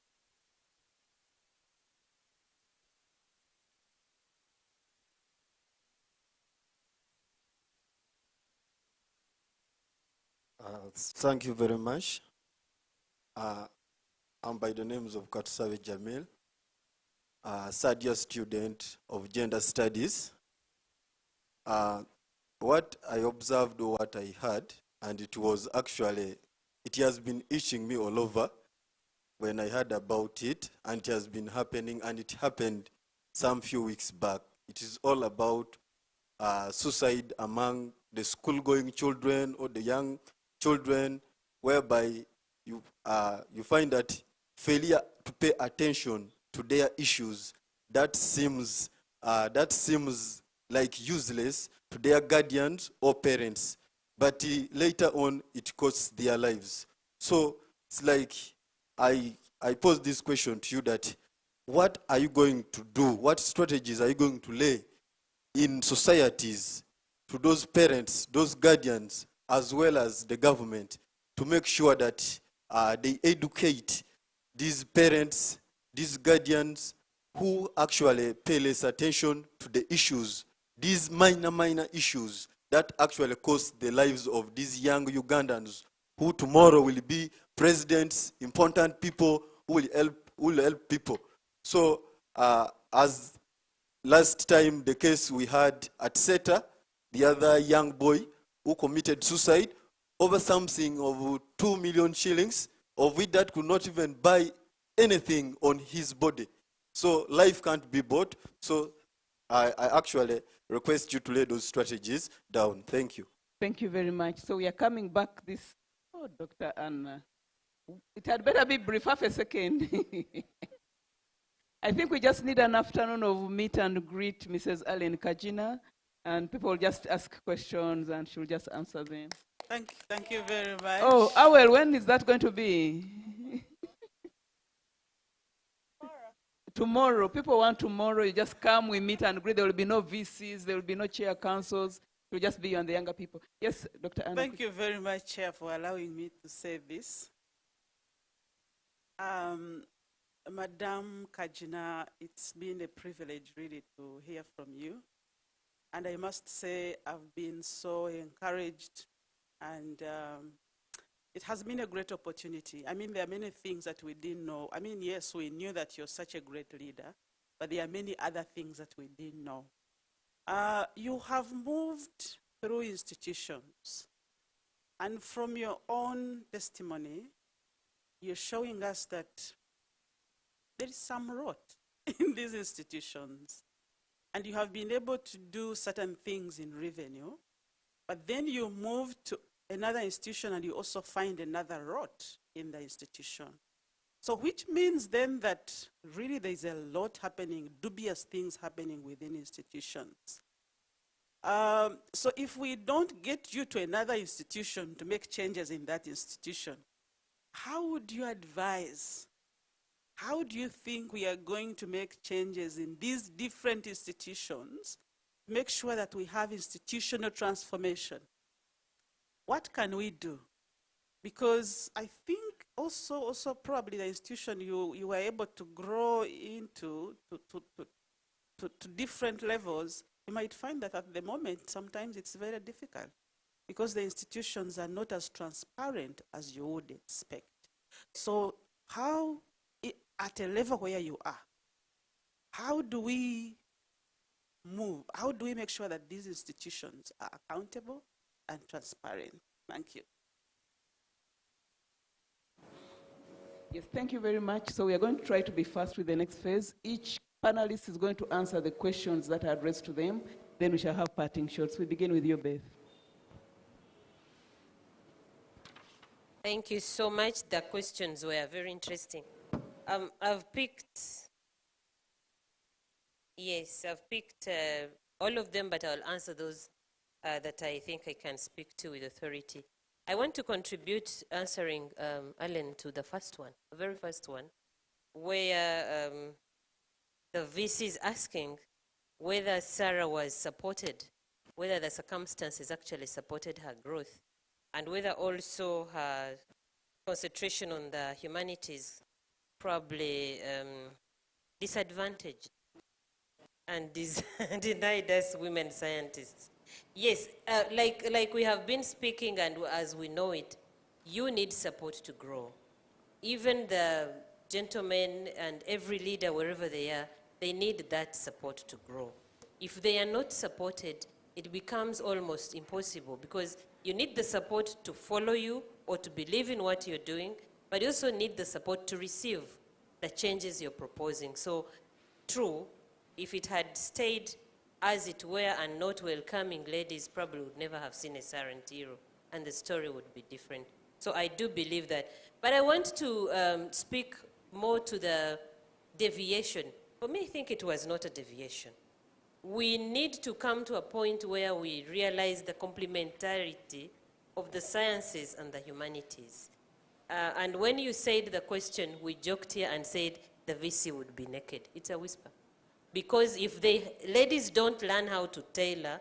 Thank you very much. I'm by the names of Katusabe Jamil, third year student of gender studies. What I observed or what I heard, and it was actually, it has been itching me all over when I heard about it, and it has been happening, and it happened some few weeks back. It is all about suicide among the school-going children or the young children, whereby you find that failure to pay attention to their issues, that seems like useless to their guardians or parents, but later on it costs their lives. So it's like I pose this question to you, that what are you going to do? What strategies are you going to lay in societies to those parents, those guardians, as well as the government to make sure that they educate these parents, these guardians who actually pay less attention to the issues, these minor issues that actually cost the lives of these young Ugandans who tomorrow will be presidents, important people who will help people. So as last time the case we had at SETA, the other young boy who committed suicide over something of 2 million shillings, of which that could not even buy anything on his body. So life can't be bought. So I actually request you to lay those strategies down. Thank you. Thank you very much. So we are coming back this, Dr. Anna. It had better be brief. Half a second. I think we just need an afternoon of meet and greet Mrs. Allen Kajina, and people will just ask questions and she'll just answer them. Thank you very much. Oh, well, when is that going to be? Tomorrow. People want tomorrow. You just come, we meet and greet. There will be no VCs, there will be no chair councils. It will just be you and the younger people. Yes, Dr. Anna. Thank you very much, Chair, for allowing me to say this. Madam Kajina, it's been a privilege really to hear from you. And I must say I've been so encouraged, and it has been a great opportunity. I mean, there are many things that we didn't know. I mean, yes, we knew that you're such a great leader, but there are many other things that we didn't know. You have moved through institutions, and from your own testimony, you're showing us that there is some rot in these institutions, and you have been able to do certain things in revenue, but then you move to another institution and you also find another rot in the institution. So which means then that really there's a lot happening, dubious things happening within institutions. So if we don't get you to another institution to make changes in that institution, how would you advise? How do you think we are going to make changes in these different institutions, make sure that we have institutional transformation? What can we do? Because I think also probably the institution you were able to grow into to different levels, you might find that at the moment, sometimes it's very difficult because the institutions are not as transparent as you would expect. So how, at a level where you are, how do we move? How do we make sure that these institutions are accountable and transparent? Thank you. Yes, thank you very much. So we are going to try to be fast with the next phase. Each panelist is going to answer the questions that are addressed to them. Then we shall have parting shots. We begin with you, Beth. Thank you so much. The questions were very interesting. I've picked all of them, but I'll answer those that I think I can speak to with authority. I want to contribute answering Alan to the first one, the very first one, where the VC is asking whether Sarah was supported, whether the circumstances actually supported her growth, and whether also her concentration on the humanities probably disadvantaged and denied us women scientists. Yes, like we have been speaking, and as we know it, you need support to grow. Even the gentlemen and every leader, wherever they are, they need that support to grow. If they are not supported, it becomes almost impossible, because you need the support to follow you or to believe in what you're doing, but you also need the support to receive the changes you're proposing. So, true, if it had stayed as it were and not welcoming ladies, probably would never have seen a Sarah Ntiro, and the story would be different. So I do believe that. But I want to speak more to the deviation. For me, I think it was not a deviation. We need to come to a point where we realize the complementarity of the sciences and the humanities. And when you said the question, we joked here and said the VC would be naked. It's a whisper. Because if ladies don't learn how to tailor,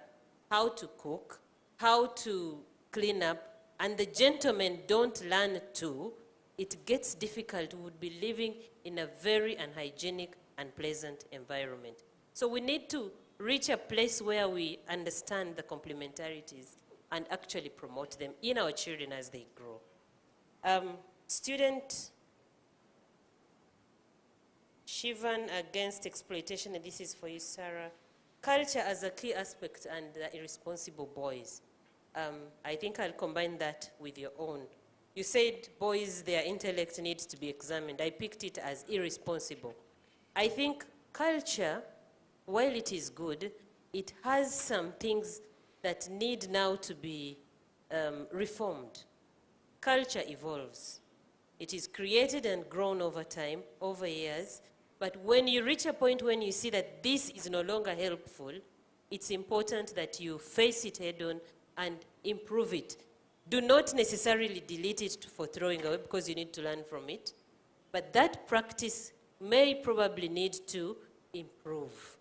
how to cook, how to clean up, and the gentlemen don't learn to, it gets difficult. We would be living in a very unhygienic and pleasant environment. So we need to reach a place where we understand the complementarities and actually promote them in our children as they grow. Student Shivan against exploitation, and this is for you, Sarah. Culture as a key aspect and the irresponsible boys. I think I'll combine that with your own. You said boys, their intellect needs to be examined. I picked it as irresponsible. I think culture, while it is good, it has some things that need now to be reformed. Culture evolves. It is created and grown over time, over years, but when you reach a point when you see that this is no longer helpful, it's important that you face it head on and improve it. Do not necessarily delete it for throwing away because you need to learn from it, but that practice may probably need to improve.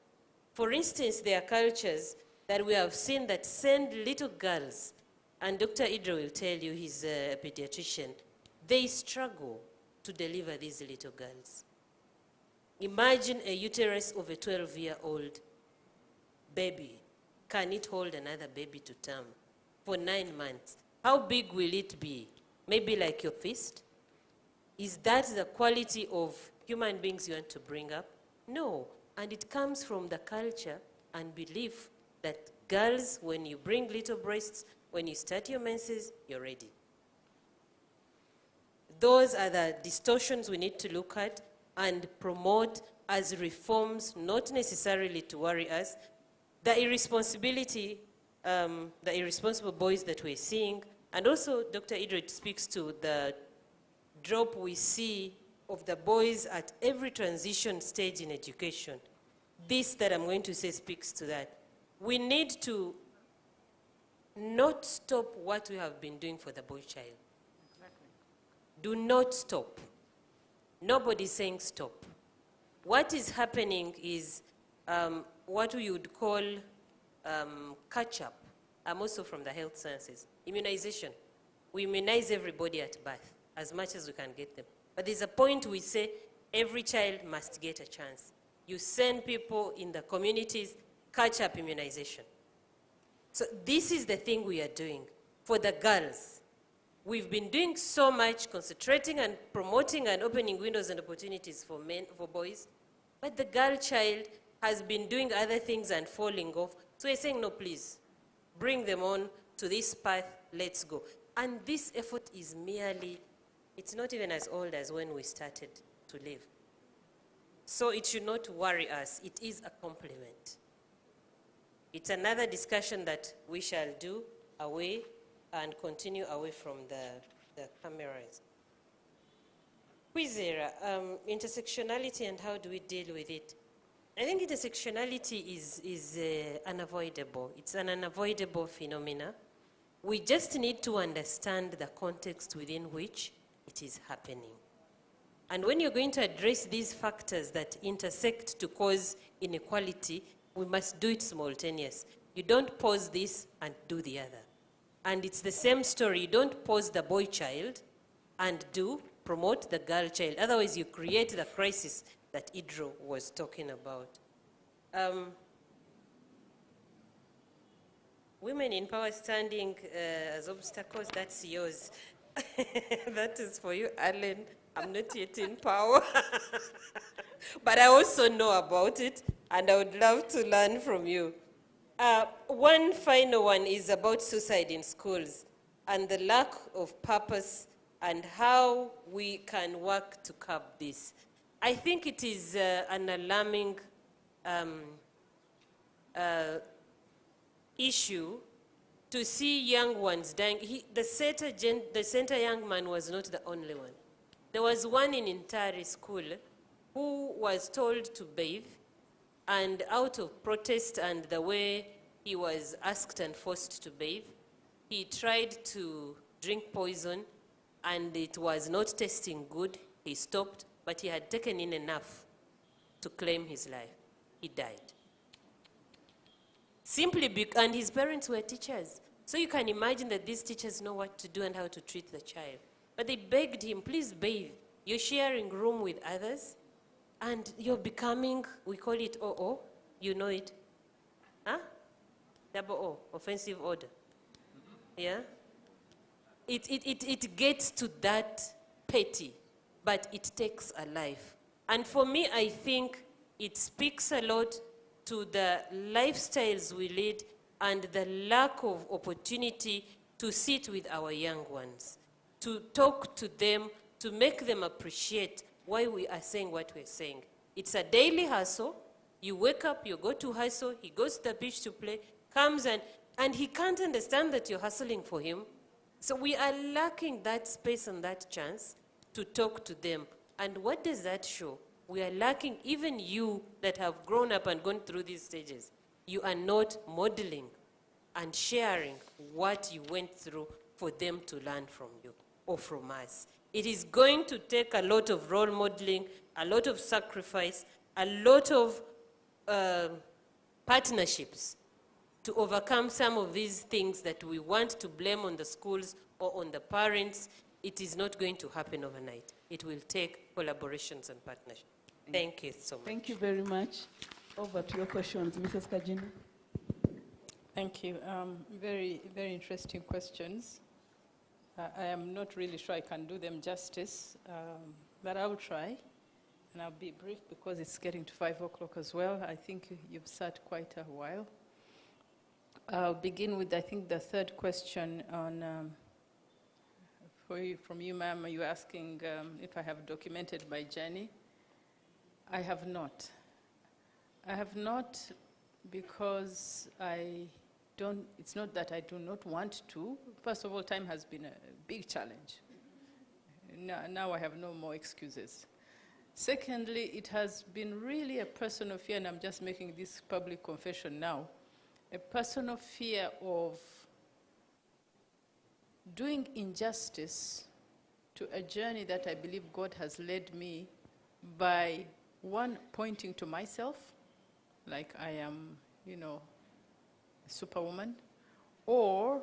For instance, there are cultures that we have seen that send little girls, and Dr. Ntiro will tell you, he's a pediatrician, they struggle to deliver these little girls. Imagine a uterus of a 12-year-old baby. Can it hold another baby to term for 9 months? How big will it be? Maybe like your fist? Is that the quality of human beings you want to bring up? No. And it comes from the culture and belief that girls, when you bring little breasts, when you start your menses, you're ready. Those are the distortions we need to look at and promote as reforms, not necessarily to worry us. The irresponsibility, the irresponsible boys that we're seeing, and also Dr. Ntiro speaks to the drop we see of the boys at every transition stage in education. This that I'm going to say speaks to that. We need to not stop what we have been doing for the boy child. Exactly. Do not stop. Nobody's saying stop. What is happening is what we would call catch-up. I'm also from the health sciences. Immunization. We immunize everybody at birth as much as we can get them. But there's a point we say every child must get a chance. You send people in the communities, catch-up immunization. So this is the thing we are doing for the girls. We've been doing so much, concentrating and promoting and opening windows and opportunities for men, for boys, but the girl child has been doing other things and falling off. So we're saying, no, please, bring them on to this path, let's go. And this effort is merely, it's not even as old as when we started to live. So it should not worry us. It is a compliment. It's another discussion that we shall do away and continue away from the cameras. Kwizera, intersectionality and how do we deal with it? I think intersectionality is unavoidable. It's an unavoidable phenomena. We just need to understand the context within which it is happening. And when you're going to address these factors that intersect to cause inequality, we must do it simultaneous. You don't pause this and do the other. And it's the same story. You don't pause the boy child and promote the girl child. Otherwise, you create the crisis that Ntiro was talking about. Women in power standing as obstacles, that's yours. That is for you, Alan. I'm not yet in power. But I also know about it, and I would love to learn from you. One final one is about suicide in schools and the lack of purpose and how we can work to curb this. I think it is an alarming issue to see young ones dying. The center young man was not the only one. There was one in Ntiro school who was told to bathe, and out of protest and the way he was asked and forced to bathe, he tried to drink poison, and it was not tasting good. He stopped, but he had taken in enough to claim his life. He died. Simply and his parents were teachers. So you can imagine that these teachers know what to do and how to treat the child. But they begged him, please bathe. You're sharing room with others, and you're becoming, we call it OO, you know it? Huh? Double O, offensive order. Yeah? It gets to that petty, but it takes a life. And for me, I think it speaks a lot to the lifestyles we lead and the lack of opportunity to sit with our young ones, to talk to them, to make them appreciate why we are saying what we're saying. It's a daily hustle. You wake up, you go to hustle, he goes to the beach to play, comes and he can't understand that you're hustling for him. So we are lacking that space and that chance to talk to them. And what does that show? We are lacking, even you that have grown up and gone through these stages, you are not modeling and sharing what you went through for them to learn from you or from us. It is going to take a lot of role modeling, a lot of sacrifice, a lot of partnerships to overcome some of these things that we want to blame on the schools or on the parents. It is not going to happen overnight. It will take collaborations and partnerships. Thank you so much. Thank you very much. Over to your questions, Mrs. Kajina. Thank you. Very, very interesting questions. I am not really sure I can do them justice, but I will try. And I'll be brief because it's getting to 5 o'clock as well. I think you've sat quite a while. I'll begin with, I think, the third question on, from you, ma'am. Are you asking if I have documented my journey? I have not. I have not because it's not that I do not want to. First of all, time has been a big challenge. Now I have no more excuses. Secondly, it has been really a personal fear, and I'm just making this public confession now, a personal fear of doing injustice to a journey that I believe God has led me by, one, pointing to myself, like I am, you know, a superwoman, or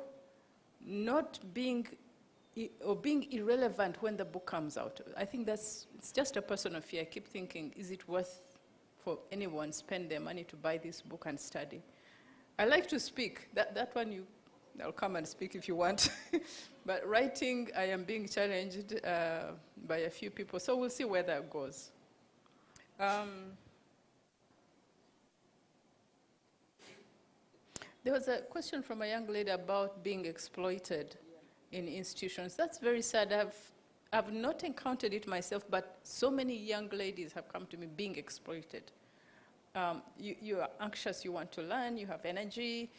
not being or being irrelevant when the book comes out. I think it's just a personal fear. I keep thinking, is it worth for anyone spend their money to buy this book and study? I like to speak. That one I'll come and speak if you want. But writing, I am being challenged by a few people, so we'll see where that goes. There was a question from a young lady about being exploited in institutions. That's very sad. I've not encountered it myself, but so many young ladies have come to me being exploited. You are anxious, you want to learn, you have energy,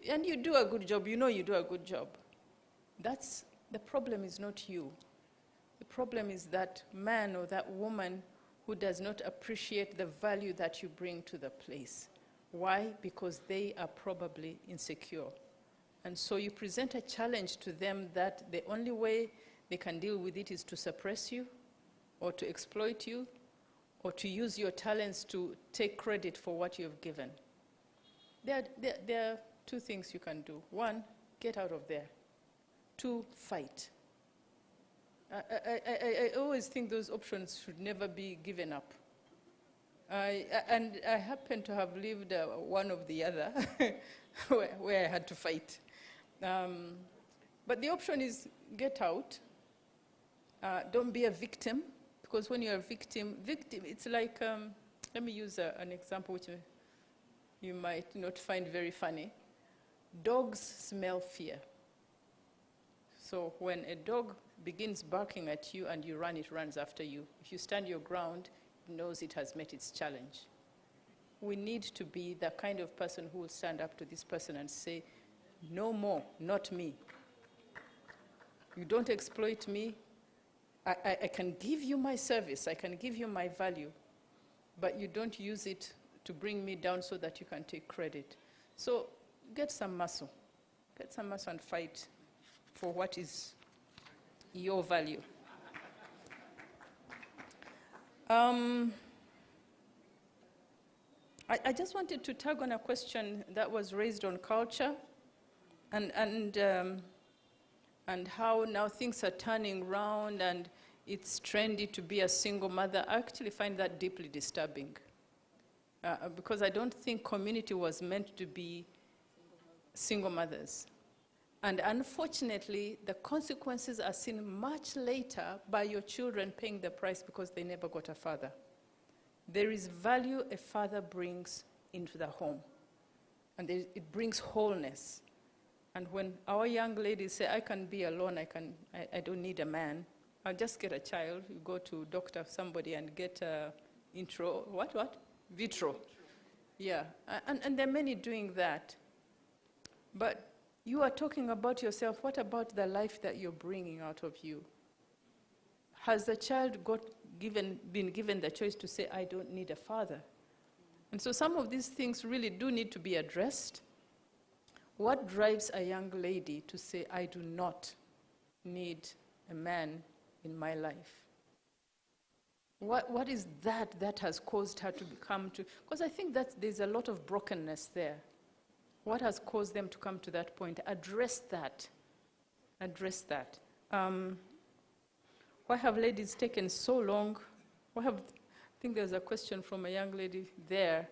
and you do a good job. You know you do a good job. The problem is not you. The problem is that man or that woman who does not appreciate the value that you bring to the place. Why? Because they are probably insecure. And so you present a challenge to them that the only way they can deal with it is to suppress you, or to exploit you, or to use your talents to take credit for what you've given. There are two things you can do. One, get out of there. Two, fight. I always think those options should never be given up. And I happen to have lived one of the other, where I had to fight. But the option is get out. Don't be a victim, because when you're a victim, it's like, let me use an example which you might not find very funny. Dogs smell fear. So when a dog begins barking at you and you run, it runs after you. If you stand your ground, it knows it has met its challenge. We need to be the kind of person who will stand up to this person and say, no more, not me. You don't exploit me. I can give you my service, I can give you my value, but you don't use it to bring me down so that you can take credit. So get some muscle. Get some muscle and fight for what is your value. I just wanted to tag on a question that was raised on culture. and how now things are turning around and it's trendy to be a single mother, I actually find that deeply disturbing. Because I don't think community was meant to be single mothers. And unfortunately, the consequences are seen much later by your children paying the price because they never got a father. There is value a father brings into the home, and it brings wholeness. And when our young ladies say, I can be alone, I don't need a man, I'll just get a child, you go to doctor, somebody, and get Ntiro, what? Vitro. Yeah, and there are many doing that. But you are talking about yourself. What about the life that you're bringing out of you? Has the child been given the choice to say, I don't need a father? And so some of these things really do need to be addressed. What drives a young lady to say, I do not need a man in my life? What is that has caused her to become to, because I think that there's a lot of brokenness there. What has caused them to come to that point? Address that. Address that. Why have ladies taken so long? I think there's a question from a young lady there,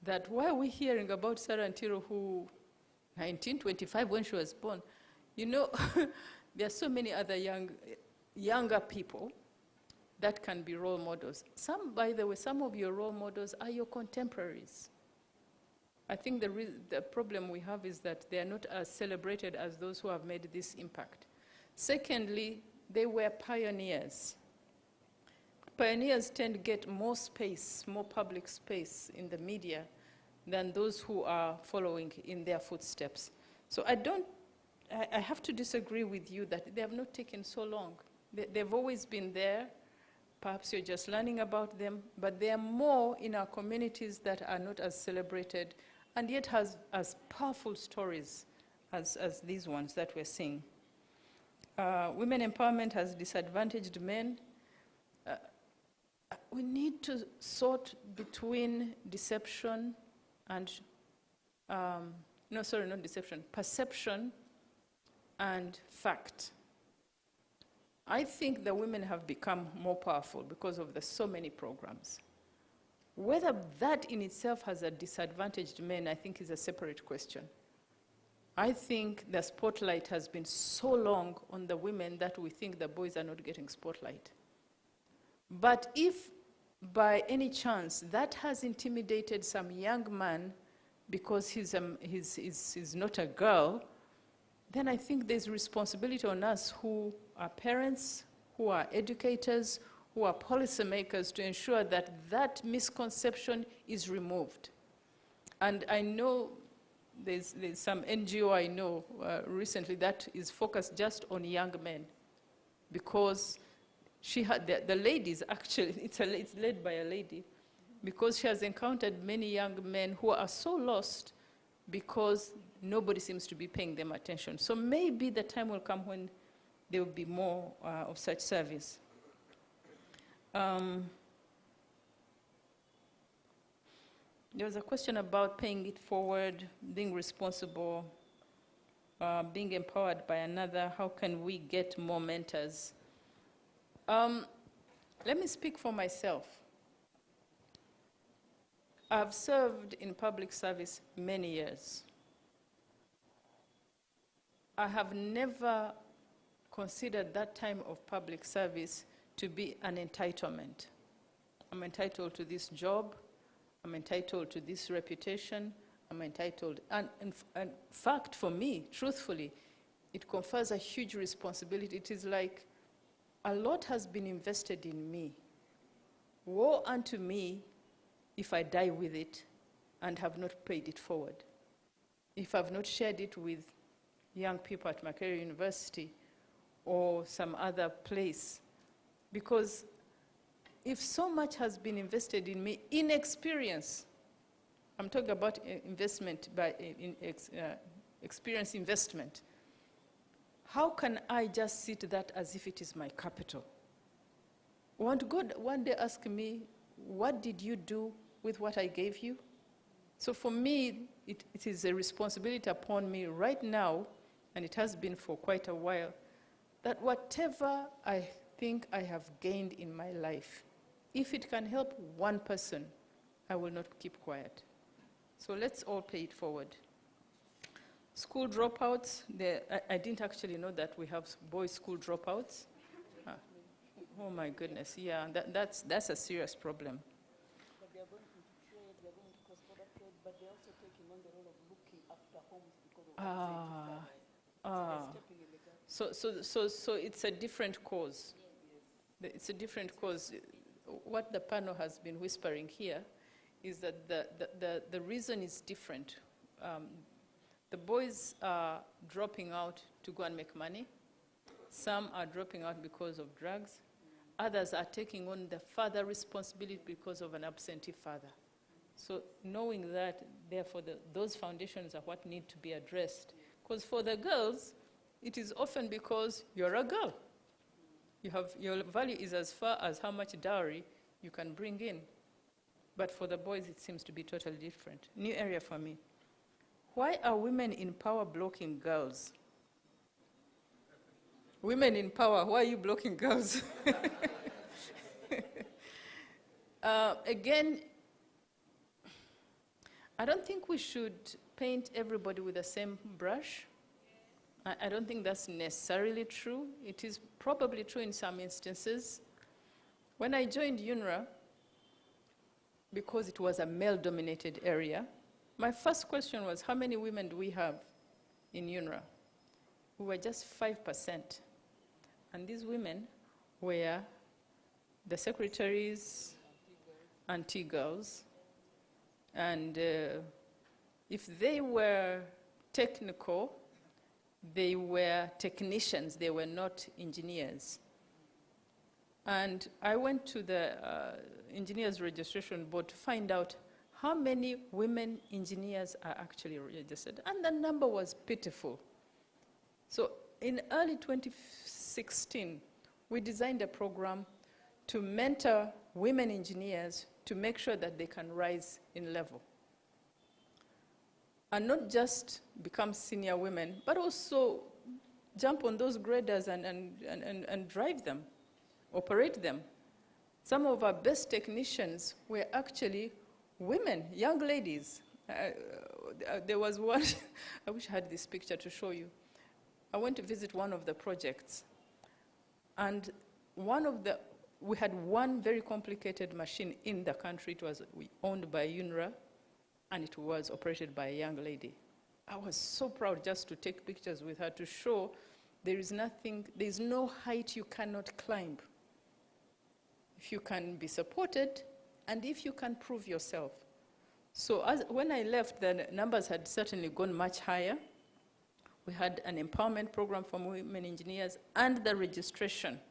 that why are we hearing about Sarah Ntiro, who 1925 when she was born? You know, there are so many other younger people that can be role models. By the way, some of your role models are your contemporaries. I think the problem we have is that they are not as celebrated as those who have made this impact. Secondly, they were pioneers. Pioneers tend to get more space, more public space in the media than those who are following in their footsteps. So I have to disagree with you that they have not taken so long. They've always been there. Perhaps you're just learning about them, but there are more in our communities that are not as celebrated and yet has as powerful stories as these ones that we're seeing. Women empowerment has disadvantaged men. We need to sort between deception and, perception and fact. I think the women have become more powerful because of the so many programs. Whether that in itself has a disadvantaged men, I think is a separate question. I think the spotlight has been so long on the women that we think the boys are not getting spotlight. But if by any chance that has intimidated some young man because he's not a girl, then I think there's responsibility on us who are parents, who are educators, who are policymakers to ensure that that misconception is removed. And I know there's some NGO I know recently that is focused just on young men, because she had the ladies, actually, it's led by a lady, because she has encountered many young men who are so lost because nobody seems to be paying them attention. So maybe the time will come when there will be more of such service. There was a question about paying it forward, being responsible, being empowered by another. How can we get more mentors? Let me speak for myself. I've served in public service many years. I have never considered that time of public service to be an entitlement. I'm entitled to this job, I'm entitled to this reputation, I'm entitled, and in fact for me, truthfully, it confers a huge responsibility. It is like a lot has been invested in me. Woe unto me if I die with it and have not paid it forward. If I've not shared it with young people at Makerere University or some other place. Because if so much has been invested in me, in experience, I'm talking about investment by experience investment, how can I just sit that as if it is my capital? Won't God one day ask me, what did you do with what I gave you? So for me, it is a responsibility upon me right now, and it has been for quite a while, that whatever I think I have gained in my life, if it can help one person, I will not keep quiet. So let's all pay it forward. School dropouts, I didn't actually know that we have boys' school dropouts. Ah. Oh my goodness, yeah, that's a serious problem. But they are going into trade, they are going to cross-border trade, but they're also taking on the role of looking after homes because of So it's a different cause. It's a different cause. What the panel has been whispering here is that the reason is different. The boys are dropping out to go and make money. Some are dropping out because of drugs. Others are taking on the father responsibility because of an absentee father. So knowing that, therefore, those foundations are what need to be addressed. Because for the girls, it is often because you're a girl. Your value is as far as how much dowry you can bring in. But for the boys, it seems to be totally different. New area for me. Why are women in power blocking girls? Women in power, why are you blocking girls? Again, I don't think we should paint everybody with the same brush. I don't think that's necessarily true. It is probably true in some instances. When I joined UNRWA, because it was a male-dominated area, my first question was, how many women do we have in UNRWA? We were just 5%. And these women were the secretaries, auntie girls, and if they were technical, they were technicians, they were not engineers. And I went to the engineers registration board to find out how many women engineers are actually registered, and the number was pitiful. So in early 2016, we designed a program to mentor women engineers to make sure that they can rise in level. And not just become senior women, but also jump on those graders and drive them, operate them. Some of our best technicians were actually women, young ladies. There was one, I wish I had this picture to show you. I went to visit one of the projects, and we had one very complicated machine in the country. It was owned by UNRWA, and it was operated by a young lady. I was so proud just to take pictures with her to show there is no height you cannot climb if you can be supported and if you can prove yourself. So when I left, the numbers had certainly gone much higher. We had an empowerment program for women engineers, and the registration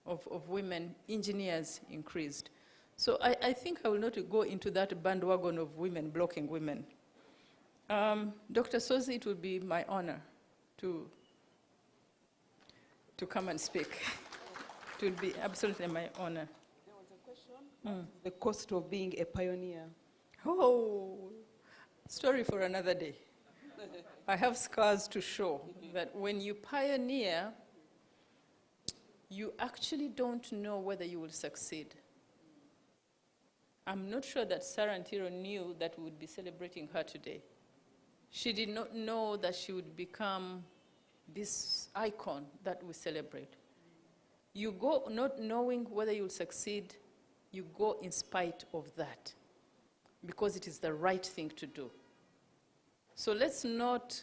of women engineers increased. So I think I will not go into that bandwagon of women blocking women. Dr. Sozi, it will be my honor to come and speak. It will be absolutely my honor. There was a question, the cost of being a pioneer. Oh, story for another day. I have scars to show that when you pioneer, you actually don't know whether you will succeed. I'm not sure that Sarah Ntiro knew that we would be celebrating her today. She did not know that she would become this icon that we celebrate. You go not knowing whether you'll succeed, you go in spite of that, because it is the right thing to do. So let's not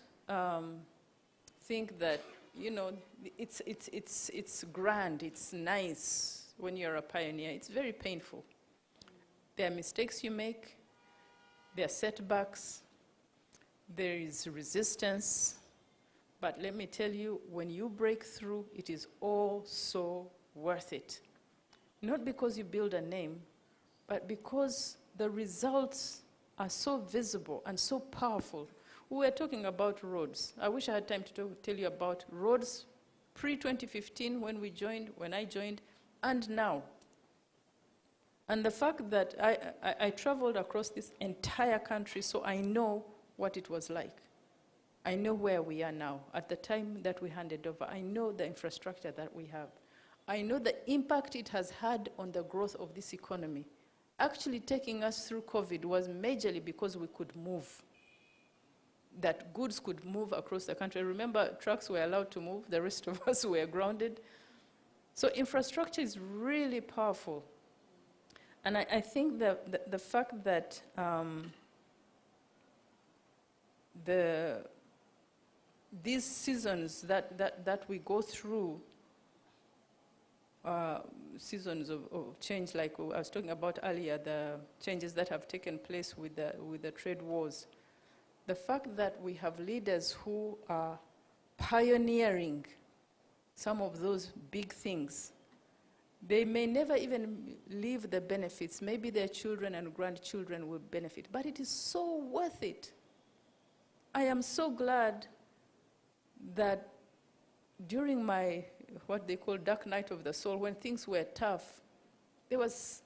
think that, it's grand, it's nice when you're a pioneer. It's very painful. There are mistakes you make, there are setbacks, there is resistance. But let me tell you, when you break through, it is all so worth it. Not because you build a name, but because the results are so visible and so powerful. We were talking about roads. I wish I had time to tell you about roads pre-2015 when I joined, and now. And the fact that I traveled across this entire country, so I know what it was like. I know where we are now. At the time that we handed over, I know the infrastructure that we have. I know the impact it has had on the growth of this economy. Actually taking us through COVID was majorly because we could move, that goods could move across the country. Remember, trucks were allowed to move, the rest of us were grounded. So infrastructure is really powerful. And I think that the fact that these seasons that we go through, seasons of change, like I was talking about earlier, the changes that have taken place with the trade wars, the fact that we have leaders who are pioneering some of those big things, they may never even leave the benefits. Maybe their children and grandchildren will benefit, but it is so worth it. I am so glad that during my, what they call dark night of the soul, when things were tough, there was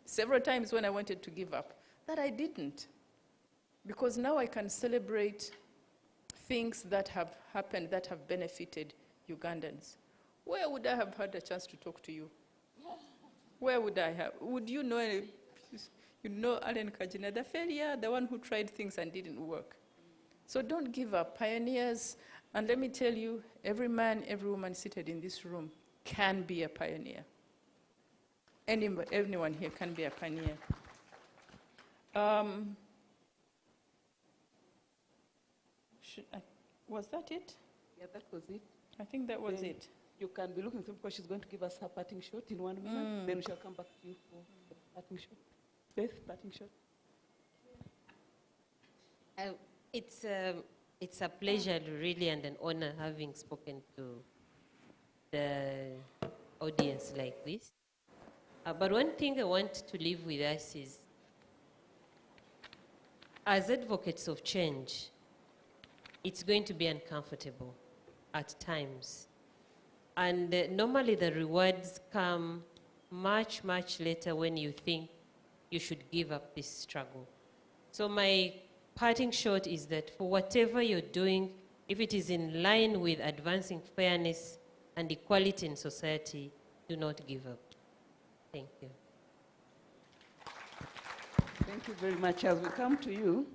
several times when I wanted to give up, that I didn't. Because now I can celebrate things that have happened, that have benefited Ugandans. Where would I have had a chance to talk to you? Where would I have? Would you know, you know Alan Kajina, the failure, the one who tried things and didn't work. So don't give up. Pioneers, and let me tell you, every man, every woman seated in this room can be a pioneer. Anyone here can be a pioneer. Was that it? Yeah, that was it. I think that was it. You can be looking through because she's going to give us her parting shot in 1 minute. Then we shall come back to you for the parting shot. Faith, parting shot. It's a pleasure really and an honor having spoken to the audience like this. But one thing I want to leave with us is, as advocates of change, it's going to be uncomfortable at times. And normally the rewards come much, much later when you think you should give up this struggle. So my parting shot is that for whatever you're doing, if it is in line with advancing fairness and equality in society, do not give up. Thank you. Thank you very much. As we come to you,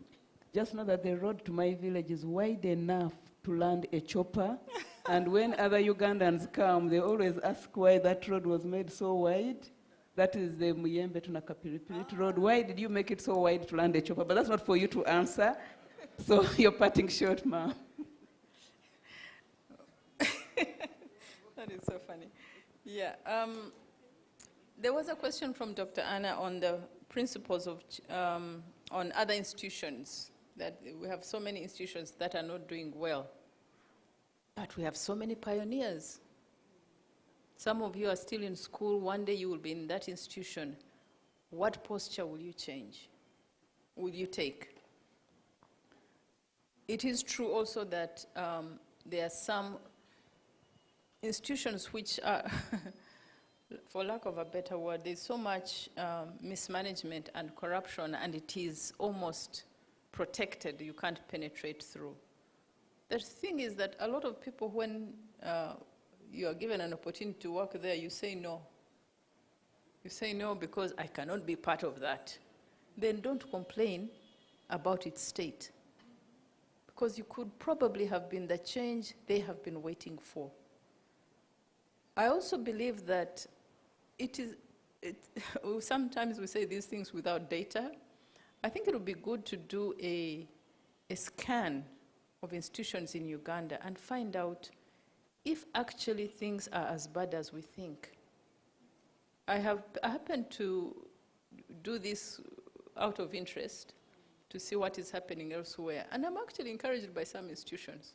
just know that the road to my village is wide enough to land a chopper. And when other Ugandans come, they always ask why that road was made so wide. That is the Muyembe to Nakapiripiri road. Why did you make it so wide to land a chopper? But that's not for you to answer. So you're parting short, ma'am. That is so funny. Yeah. There was a question from Dr. Anna on the principles of, on other institutions, that we have so many institutions that are not doing well. But we have so many pioneers. Some of you are still in school. One day you will be in that institution. What posture will you change? Will you take? It is true also that there are some institutions which are, for lack of a better word, there's so much mismanagement and corruption, and it is almost protected. You can't penetrate through. The thing is that a lot of people, when you are given an opportunity to work there, you say no. You say no because I cannot be part of that. Then don't complain about its state, because you could probably have been the change they have been waiting for. I also believe that sometimes we say these things without data. I think it would be good to do a scan of institutions in Uganda and find out if actually things are as bad as we think. I happened to do this out of interest to see what is happening elsewhere, and I'm actually encouraged by some institutions.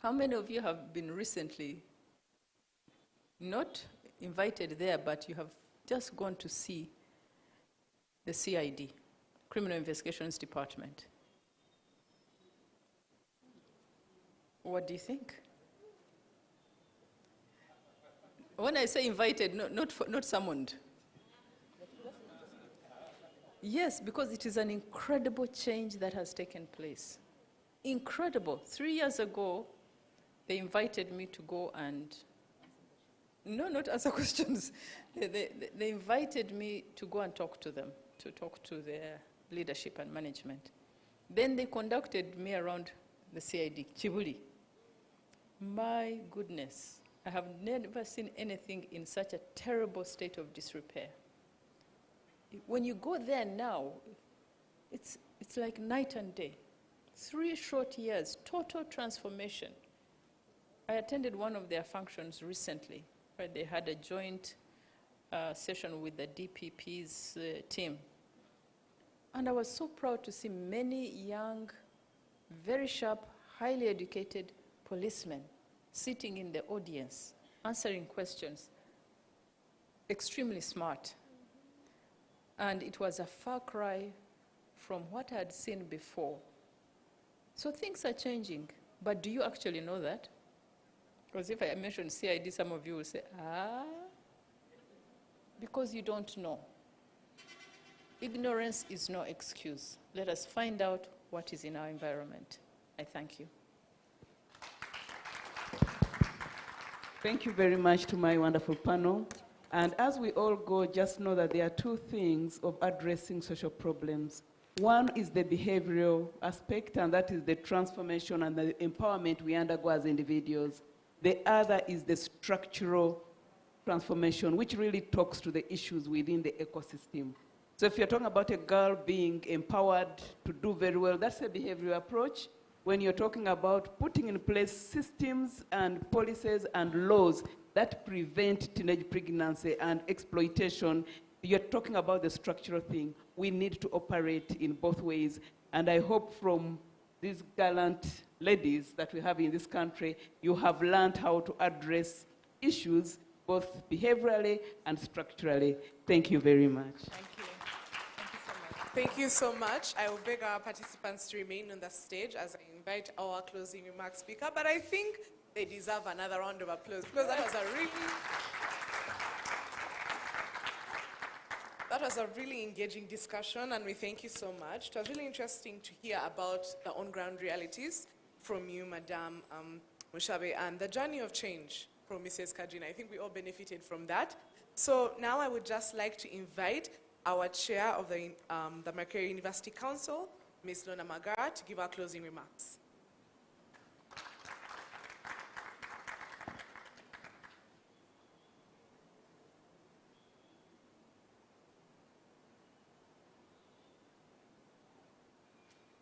How many of you have been recently not invited there, but you have just gone to see the CID, Criminal Investigations Department? What do you think? When I say invited, not summoned. Yes, because it is an incredible change that has taken place. Incredible. 3 years ago, they invited me to go and, no, not answer questions. They invited me to go and talk to them, to talk to their leadership and management. Then they conducted me around the CID, Chibuli. My goodness, I have never seen anything in such a terrible state of disrepair. When you go there now, it's like night and day. 3 short years, total transformation. I attended one of their functions recently, where they had a joint session with the DPP's team. And I was so proud to see many young, very sharp, highly educated policemen sitting in the audience, answering questions, extremely smart. And it was a far cry from what I had seen before. So things are changing, but do you actually know that? Because if I mention CID, some of you will say, because you don't know. Ignorance is no excuse. Let us find out what is in our environment. I thank you. Thank you very much to my wonderful panel. And as we all go, just know that there are 2 things of addressing social problems. One is the behavioral aspect, and that is the transformation and the empowerment we undergo as individuals. The other is the structural transformation, which really talks to the issues within the ecosystem. So if you're talking about a girl being empowered to do very well, that's a behavioral approach. When you're talking about putting in place systems and policies and laws that prevent teenage pregnancy and exploitation, you're talking about the structural thing. We need to operate in both ways. And I hope from these gallant ladies that we have in this country, you have learned how to address issues both behaviorally and structurally. Thank you very much. Thank you. Thank you so much. I will beg our participants to remain on the stage as I invite our closing remarks speaker, but I think they deserve another round of applause because that was a really engaging discussion, and we thank you so much. It was really interesting to hear about the on-ground realities from you, Madam Mushabe, and the journey of change from Mrs. Kajina. I think we all benefited from that. So now I would just like to invite our chair of the Makerere University Council, Ms. Lona Magara, to give our closing remarks.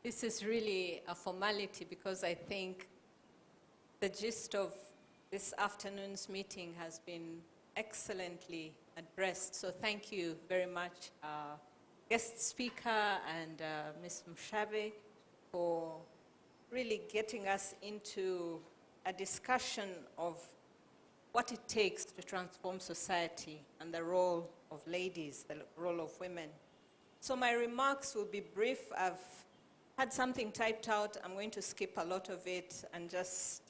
This is really a formality because I think the gist of this afternoon's meeting has been excellently addressed. So thank you very much, guest speaker and Ms. Mushabe, for really getting us into a discussion of what it takes to transform society and the role of ladies, the role of women. So my remarks will be brief. I've had something typed out. I'm going to skip a lot of it and just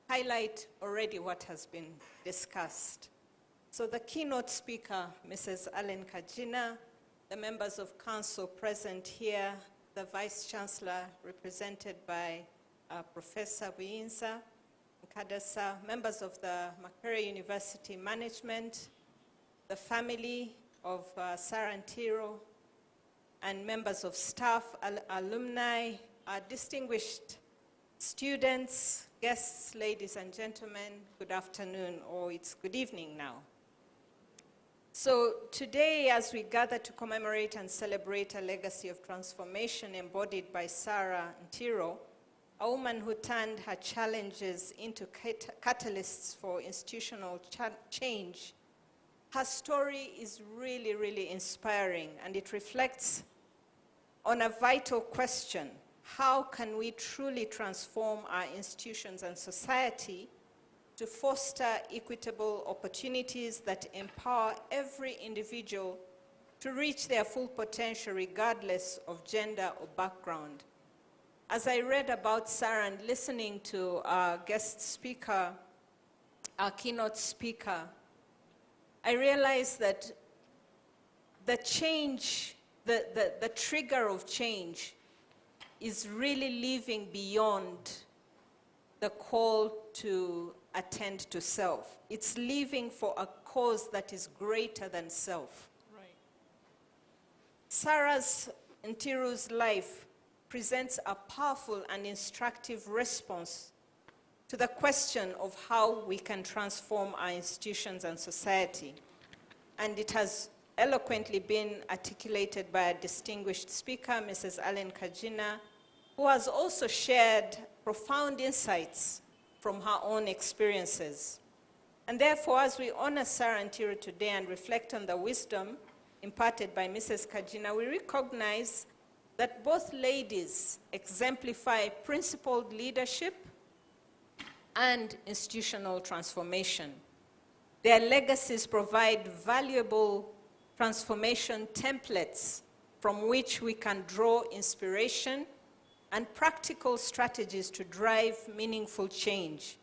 highlight already what has been discussed. So the keynote speaker, Mrs. Ellen Kajina, the members of council present here, the Vice Chancellor represented by Professor Buyinza Nkadasa, members of the Makerere University Management, the family of Sarah Ntiro, and members of staff, alumni, distinguished students, guests, ladies and gentlemen, good afternoon, or it's good evening now. So today, as we gather to commemorate and celebrate a legacy of transformation embodied by Sarah Ntiro, a woman who turned her challenges into catalysts for institutional change, her story is really, really inspiring, and it reflects on a vital question: how can we truly transform our institutions and society to foster equitable opportunities that empower every individual to reach their full potential regardless of gender or background? As I read about Sarah and listening to our guest speaker, our keynote speaker, I realized that the change, the trigger of change is really living beyond the call to attend to self. It's living for a cause that is greater than self. Right. Sarah's Ntiro's life presents a powerful and instructive response to the question of how we can transform our institutions and society. And it has eloquently been articulated by a distinguished speaker, Mrs. Allen Kajina, who has also shared profound insights from her own experiences. And therefore, as we honor Sarah Ntiro today and reflect on the wisdom imparted by Mrs. Kajina, we recognize that both ladies exemplify principled leadership and institutional transformation. Their legacies provide valuable transformation templates from which we can draw inspiration and practical strategies to drive meaningful change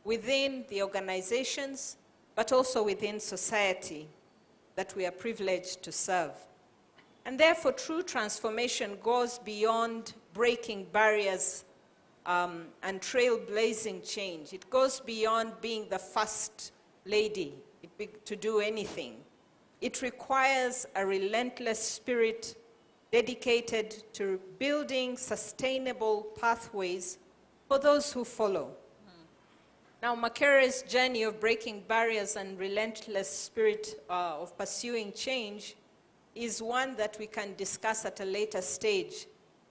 within the organizations, but also within society that we are privileged to serve. And therefore, true transformation goes beyond breaking barriers and trailblazing change. It goes beyond being the first lady to do anything. It requires a relentless spirit dedicated to building sustainable pathways for those who follow. Now, Makere's journey of breaking barriers and relentless spirit of pursuing change is one that we can discuss at a later stage.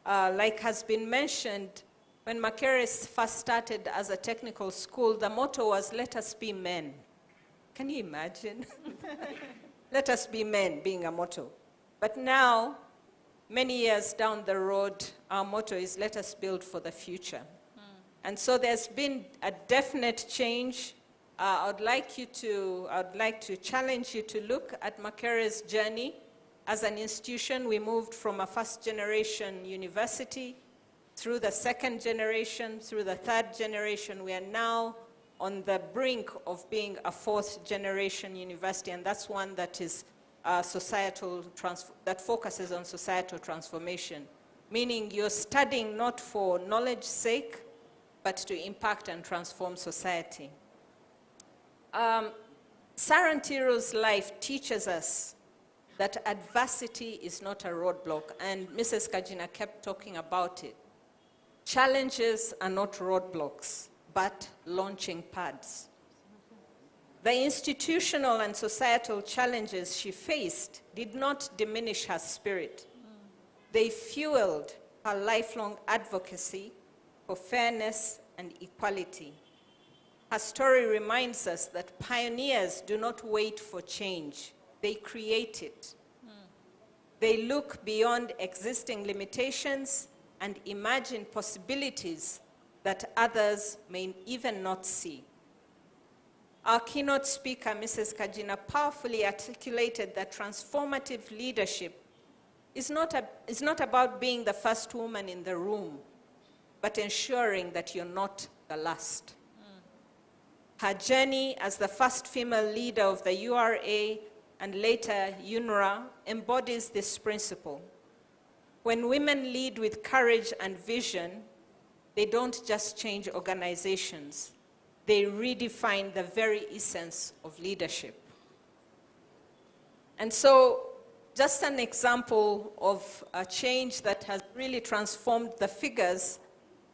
Like has been mentioned, when Makere first started as a technical school, the motto was, "Let us be men." Can you imagine? Let us be men being a motto. But now, many years down the road, our motto is, "Let us build for the future." And so there's been a definite change. I'd like to challenge you to look at Makere's journey as an institution. We moved from a first-generation university through the second generation, through the third generation. We are now on the brink of being a fourth-generation university, and that's one that is that focuses on societal transformation, meaning you're studying not for knowledge's sake, but to impact and transform society. Sarah Ntiro's life teaches us that adversity is not a roadblock, and Mrs. Kajina kept talking about it. Challenges are not roadblocks, but launching pads. The institutional and societal challenges she faced did not diminish her spirit. They fueled her lifelong advocacy for fairness and equality. Her story reminds us that pioneers do not wait for change, they create it. They look beyond existing limitations and imagine possibilities that others may even not see. Our keynote speaker, Mrs. Kajina, powerfully articulated that transformative leadership is not about being the first woman in the room, but ensuring that you're not the last. Her journey as the first female leader of the URA and later UNRWA embodies this principle. When women lead with courage and vision, they don't just change organizations, they redefine the very essence of leadership. And so, just an example of a change that has really transformed the figures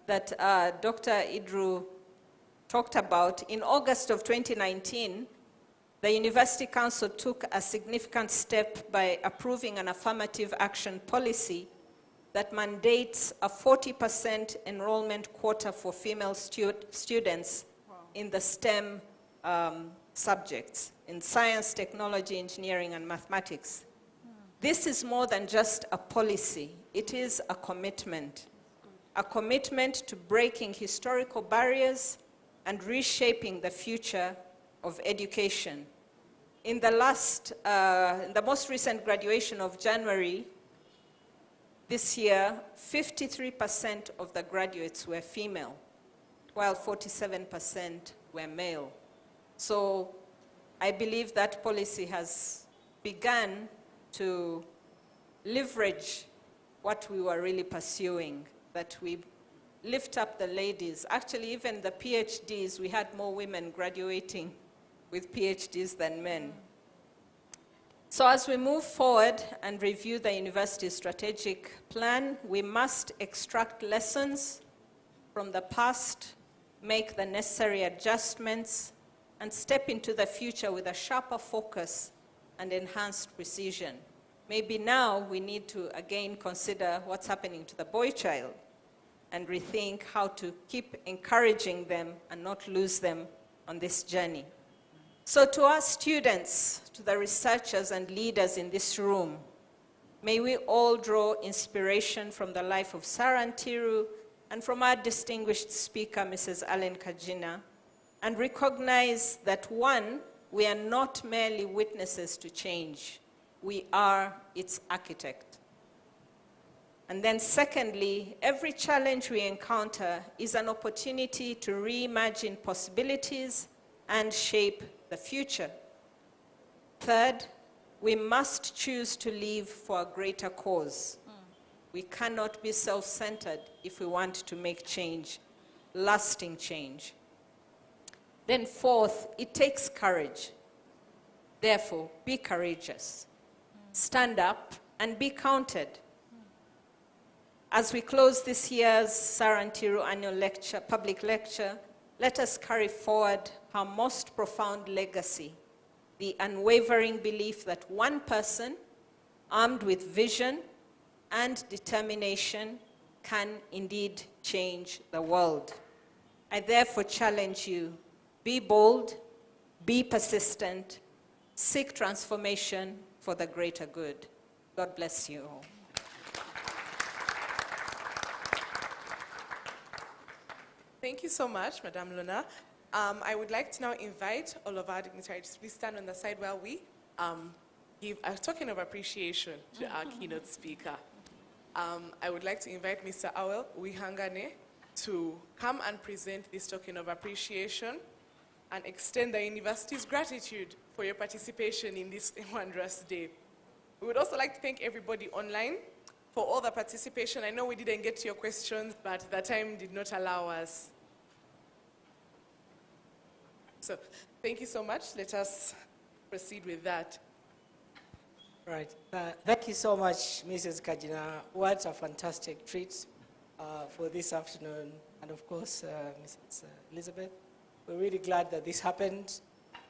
that Dr. Idru talked about. In August of 2019, the University Council took a significant step by approving an affirmative action policy that mandates a 40% enrollment quota for female students in the STEM subjects, in science, technology, engineering, and mathematics. This is more than just a policy. It is a commitment to breaking historical barriers and reshaping the future of education. In the most recent graduation of January this year, 53% of the graduates were female, while 47% were male. So I believe that policy has begun to leverage what we were really pursuing, that we lift up the ladies. Actually, even the PhDs, we had more women graduating with PhDs than men. So as we move forward and review the university's strategic plan, we must extract lessons from the past, make the necessary adjustments, and step into the future with a sharper focus and enhanced precision. Maybe now we need to again consider what's happening to the boy child and rethink how to keep encouraging them and not lose them on this journey. So to our students, to the researchers and leaders in this room, may we all draw inspiration from the life of Sarah Ntiro and from our distinguished speaker, Mrs. Allen Kajina, and recognize that one, we are not merely witnesses to change, we are its architect. And then secondly, every challenge we encounter is an opportunity to reimagine possibilities and shape the future. Third, we must choose to live for a greater cause. We cannot be self-centered if we want to make change, lasting change. Then fourth, it takes courage. Therefore, be courageous. Stand up and be counted. As we close this year's Sarah Ntiro annual lecture, public lecture, let us carry forward her most profound legacy, the unwavering belief that one person, armed with vision and determination, can indeed change the world. I therefore challenge you, be bold, be persistent, seek transformation for the greater good. God bless you all. Thank you so much, Madam Luna. I would like to now invite all of our dignitaries to please stand on the side while we give a token of appreciation to our keynote speaker. I would like to invite Mr. Awel Wihangane to come and present this token of appreciation and extend the university's gratitude for your participation in this wondrous day. We would also like to thank everybody online for all the participation. I know we didn't get to your questions, but the time did not allow us. So thank you so much. Let us proceed with that. Right. Thank you so much, Mrs. Kajina. What a fantastic treat for this afternoon. And of course, Mrs. Elizabeth, we're really glad that this happened.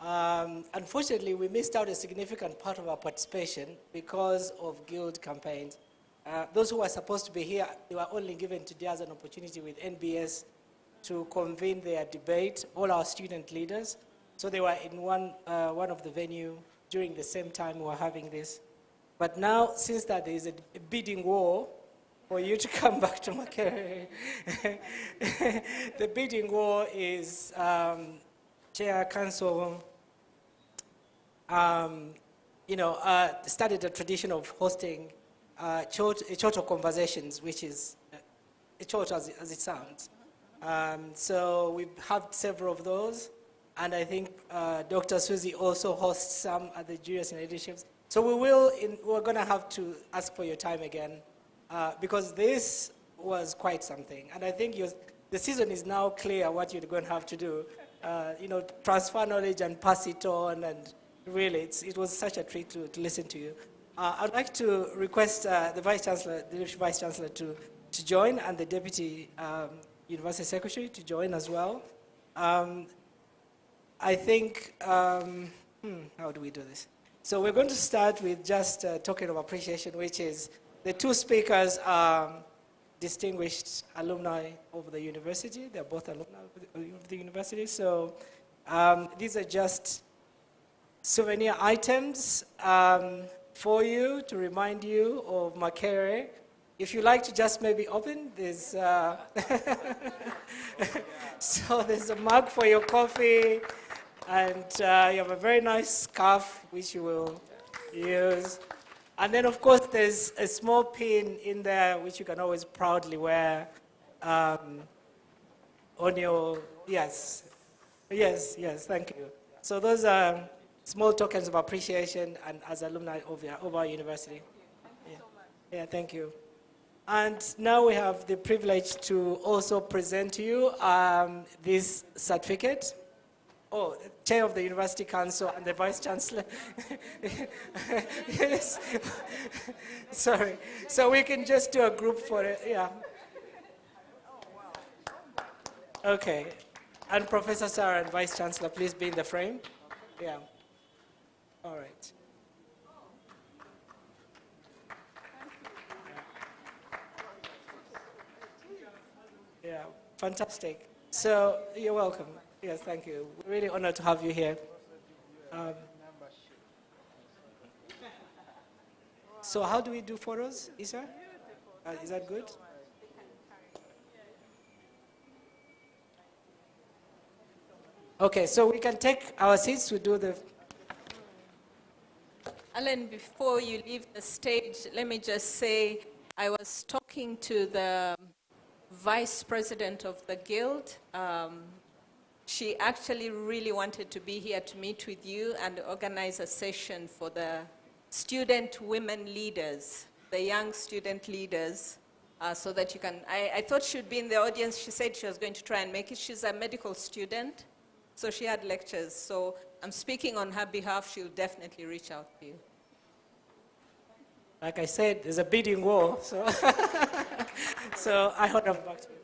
Unfortunately, we missed out a significant part of our participation because of guild campaigns. Those who were supposed to be here, they were only given today as an opportunity with NBS to convene their debate, all our student leaders. So they were in one of the venue during the same time we were having this. But now, since that there is a bidding war for you to come back to Makerere, the bidding war is Chair Council, started a tradition of hosting Choto conversations, which is a Choto as it sounds. So we have several of those, and I think Dr. Susie also hosts some at the Junior Senior Leaderships. So we're going to have to ask for your time again, because this was quite something. And I think the season is now clear what you're going to have to do. Transfer knowledge and pass it on, and really, it was such a treat to listen to you. I'd like to request the Vice Chancellor, the Deputy Vice Chancellor to join, and the Deputy University Secretary to join as well. I think, how do we do this? So we're going to start with just a token of appreciation, which is the two speakers are distinguished alumni of the university. They're both alumni of the university. So these are just souvenir items for you to remind you of Makerere. If you like to just maybe open, there's so there's a mug for your coffee, and you have a very nice scarf which you will use. And then, of course, there's a small pin in there which you can always proudly wear on your, yes, thank you. So those are small tokens of appreciation and as alumni of our university. Yeah, thank you. And now we have the privilege to also present to you this certificate. Oh, Chair of the University Council and the Vice Chancellor. Yes. Sorry. So we can just do a group for it, yeah. Okay. And Professor Sarah and Vice Chancellor, please be in the frame. Yeah. All right. Yeah, fantastic. So you're welcome. Yes, thank you. We're really honored to have you here. So how do we do photos, Isa? Is that good? Okay, so we can take our seats to do the... Alan, before you leave the stage, let me just say I was talking to the vice president of the guild. She actually really wanted to be here to meet with you and organize a session for the student women leaders, the young student leaders, so that you can... I thought she'd be in the audience. She said she was going to try and make it. She's a medical student, so she had lectures. So I'm speaking on her behalf. She'll definitely reach out to you. Like I said, there's a bidding war, so, so I hope I'm back to you.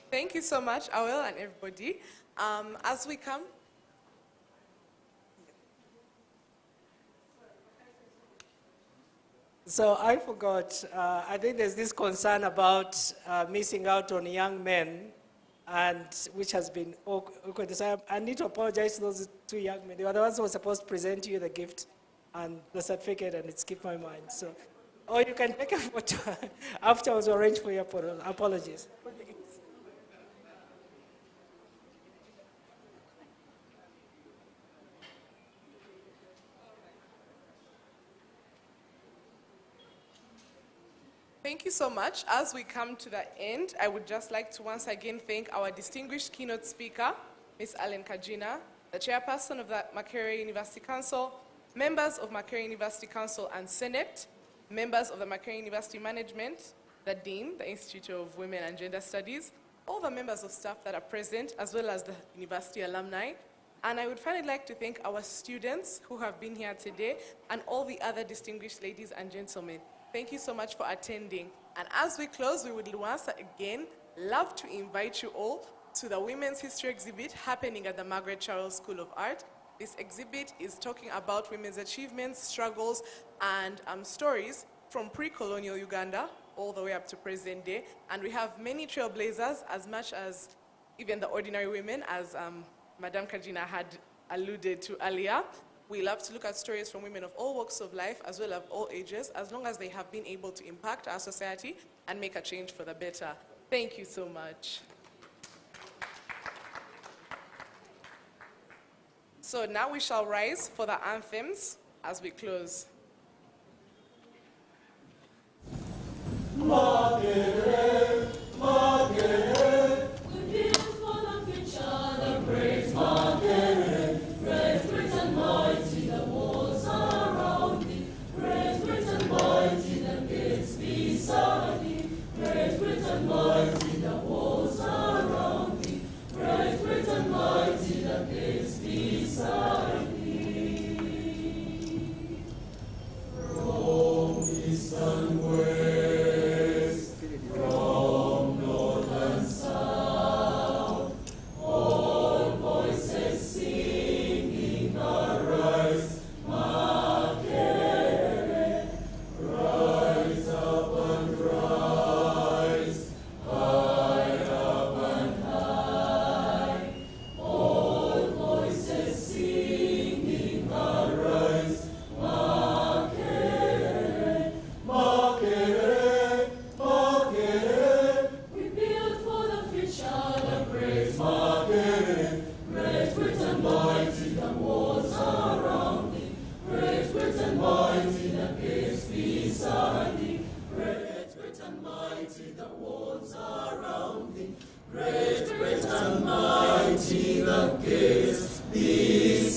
Thank you so much, Awel and everybody. As we come, so I forgot, I think there's this concern about missing out on young men, and which has been awkward. So I need to apologize to those two young men. They were the ones who were supposed to present you the gift and the certificate, and it skipped my mind. So, or you can take a photo afterwards, arrange for your apologies. thank you so much. As we come to the end, I would just like to once again thank our distinguished keynote speaker, Ms. Ellen Kajina, the chairperson of the Makerere University Council, members of Makerere University Council and Senate, members of the Makerere University Management, the Dean, the Institute of Women and Gender Studies, all the members of staff that are present, as well as the university alumni. And I would finally like to thank our students who have been here today and all the other distinguished ladies and gentlemen. Thank you so much for attending. And as we close, we would once again love to invite you all to the Women's History exhibit happening at the Margaret Charles School of Art. This exhibit is talking about women's achievements, struggles, and stories from pre-colonial Uganda all the way up to present day. And we have many trailblazers, as much as even the ordinary women, as Madame Kajina had alluded to earlier. We love to look at stories from women of all walks of life, as well as all ages, as long as they have been able to impact our society and make a change for the better. Thank you so much. So now we shall rise for the anthems as we close. Makerere, Makerere, we build for the future, the great Makerere, great, great and mighty, the walls around thee, great, great and mighty, the gates beside thee, great, great and mighty, the walls around thee, great, great and mighty, the gates beside thee. From east and west, from north and south, all voices singing arise, Makerere, rise up and rise, high up and high, all voices singing arise, Makerere, Makerere, Makerere, we build for the future, the great Makerere, great, great and mighty, the walls around thee, great, great and mighty, the gates beside thee, great, great and mighty, the walls around thee, great, great and mighty, the gates beside thee.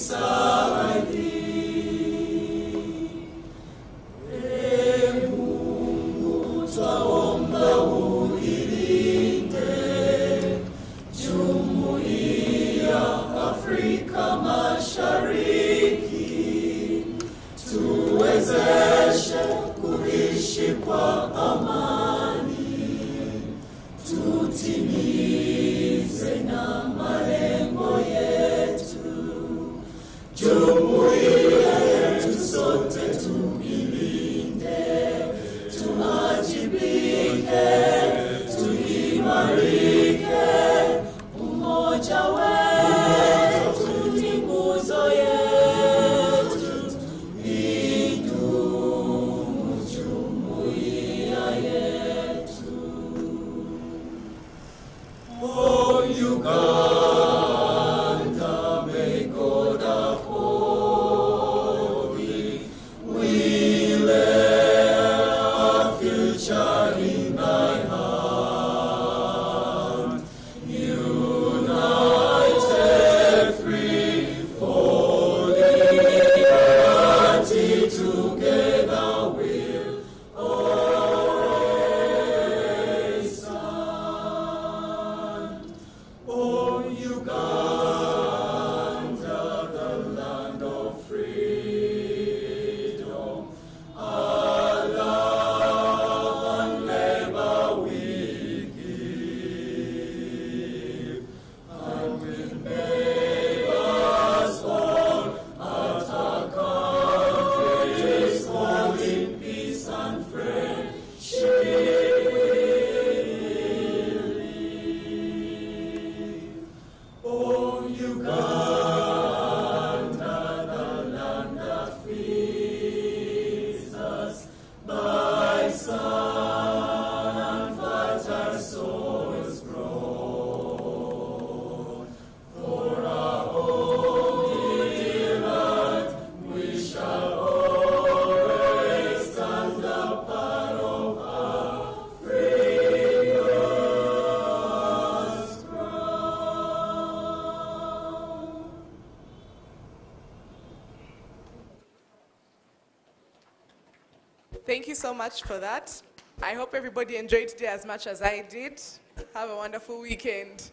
Thank you so much for that. I hope everybody enjoyed today as much as I did. Have a wonderful weekend.